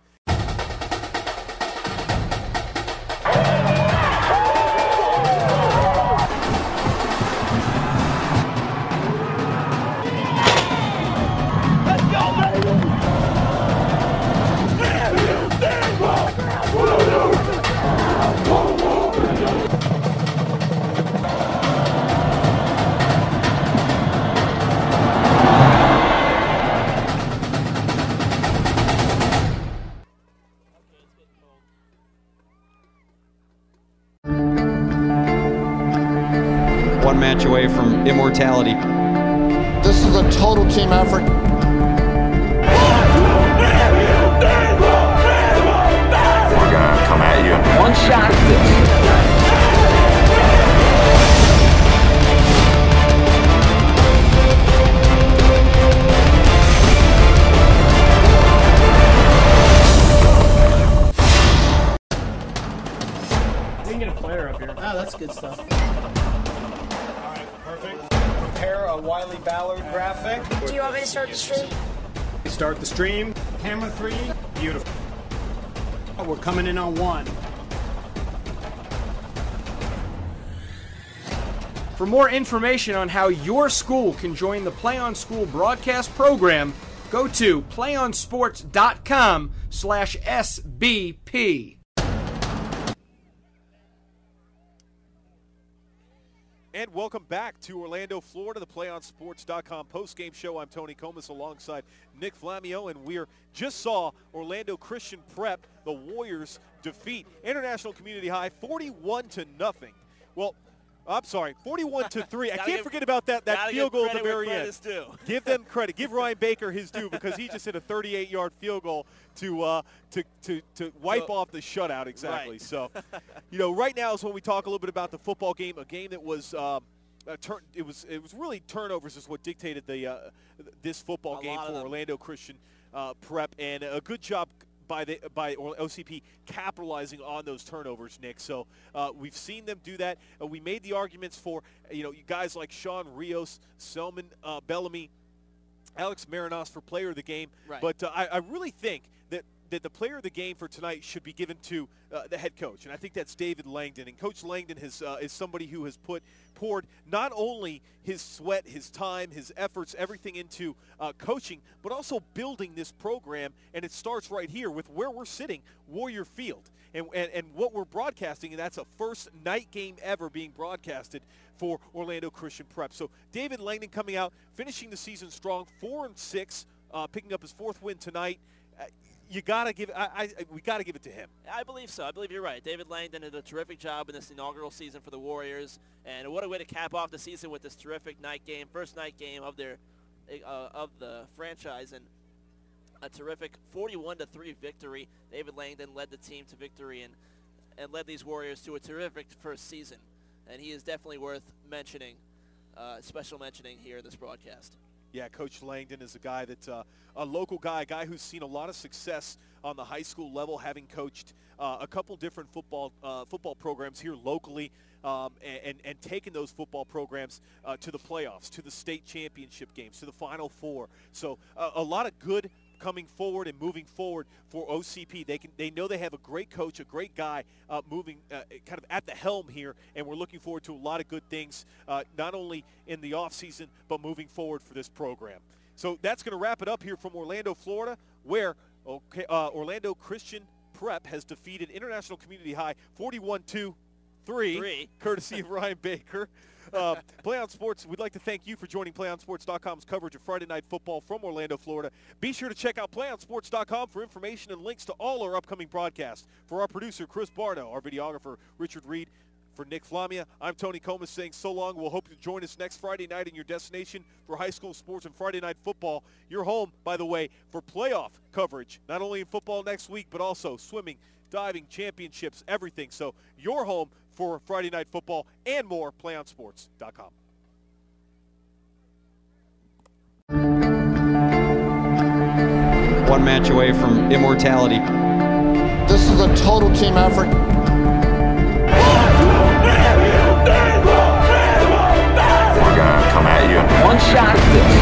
One match away from immortality. This is a total team effort. We're gonna come at you in one shot at this. player up here. Oh, that's good stuff. All right, perfect. Prepare a Wiley Ballard graphic. Do you want me to start the stream? Start the stream. Camera 3, beautiful. We're coming in on 1. For more information on how your school can join the Play on School broadcast program, go to playonsports.com/SBP. And welcome back to Orlando, Florida, the PlayOnSports.com postgame show. I'm Tony Comas alongside Nick Flamio, and we just saw Orlando Christian Prep, the Warriors, defeat International Community High 41-0. Well, I'm sorry, 41-3. I can't forget about that field goal at the very end. Give them credit. Give Ryan Baker his due because he just hit a 38-yard field goal to wipe off the shutout. Exactly. Right. So, right now is when we talk a little bit about the football game, a game that was it was really turnovers is what dictated this football game for Orlando Christian Prep, and a good job by OCP capitalizing on those turnovers, Nick. So we've seen them do that. We made the arguments for you guys like Sean Rios, Selman Bellamy, Alex Marinos for player of the game. Right. But I really think that the player of the game for tonight should be given to the head coach, and I think that's David Langdon. And Coach Langdon is somebody who has poured not only his sweat, his time, his efforts, everything into coaching, but also building this program. And it starts right here with where we're sitting, Warrior Field, and what we're broadcasting, and that's a first night game ever being broadcasted for Orlando Christian Prep. So David Langdon coming out, finishing the season strong, 4-6, picking up his 4th win tonight. We got to give it to him. I believe so. I believe you're right. David Langdon did a terrific job in this inaugural season for the Warriors, and what a way to cap off the season with this terrific night game, first night game of the franchise, and a terrific 41-3 victory. David Langdon led the team to victory and led these Warriors to a terrific first season, and he is definitely worth mentioning, special mentioning here in this broadcast. Yeah, Coach Langdon is a guy that's a local guy, a guy who's seen a lot of success on the high school level, having coached a couple different football programs here locally, and taken those football programs to the playoffs, to the state championship games, to the Final Four. So a lot of good coming forward and moving forward for OCP. They know they have a great coach, a great guy moving kind of at the helm here, and we're looking forward to a lot of good things, not only in the offseason, but moving forward for this program. So that's going to wrap it up here from Orlando, Florida, where Orlando Christian Prep has defeated International Community High 41-3, courtesy of Ryan Baker. Play on Sports, we'd like to thank you for joining PlayOnSports.com's coverage of Friday Night Football from Orlando, Florida. Be sure to check out PlayOnSports.com for information and links to all our upcoming broadcasts. For our producer, Chris Barno, our videographer, Richard Reed, for Nick Flamia, I'm Tony Comas saying so long. We'll hope you join us next Friday night in your destination for high school sports and Friday Night Football. Your home, by the way, for playoff coverage, not only in football next week, but also swimming, diving, championships, everything. So your home for Friday Night Football and more, PlayOnSports.com. One match away from immortality. This is a total team effort. We're gonna come at you in one shot at this.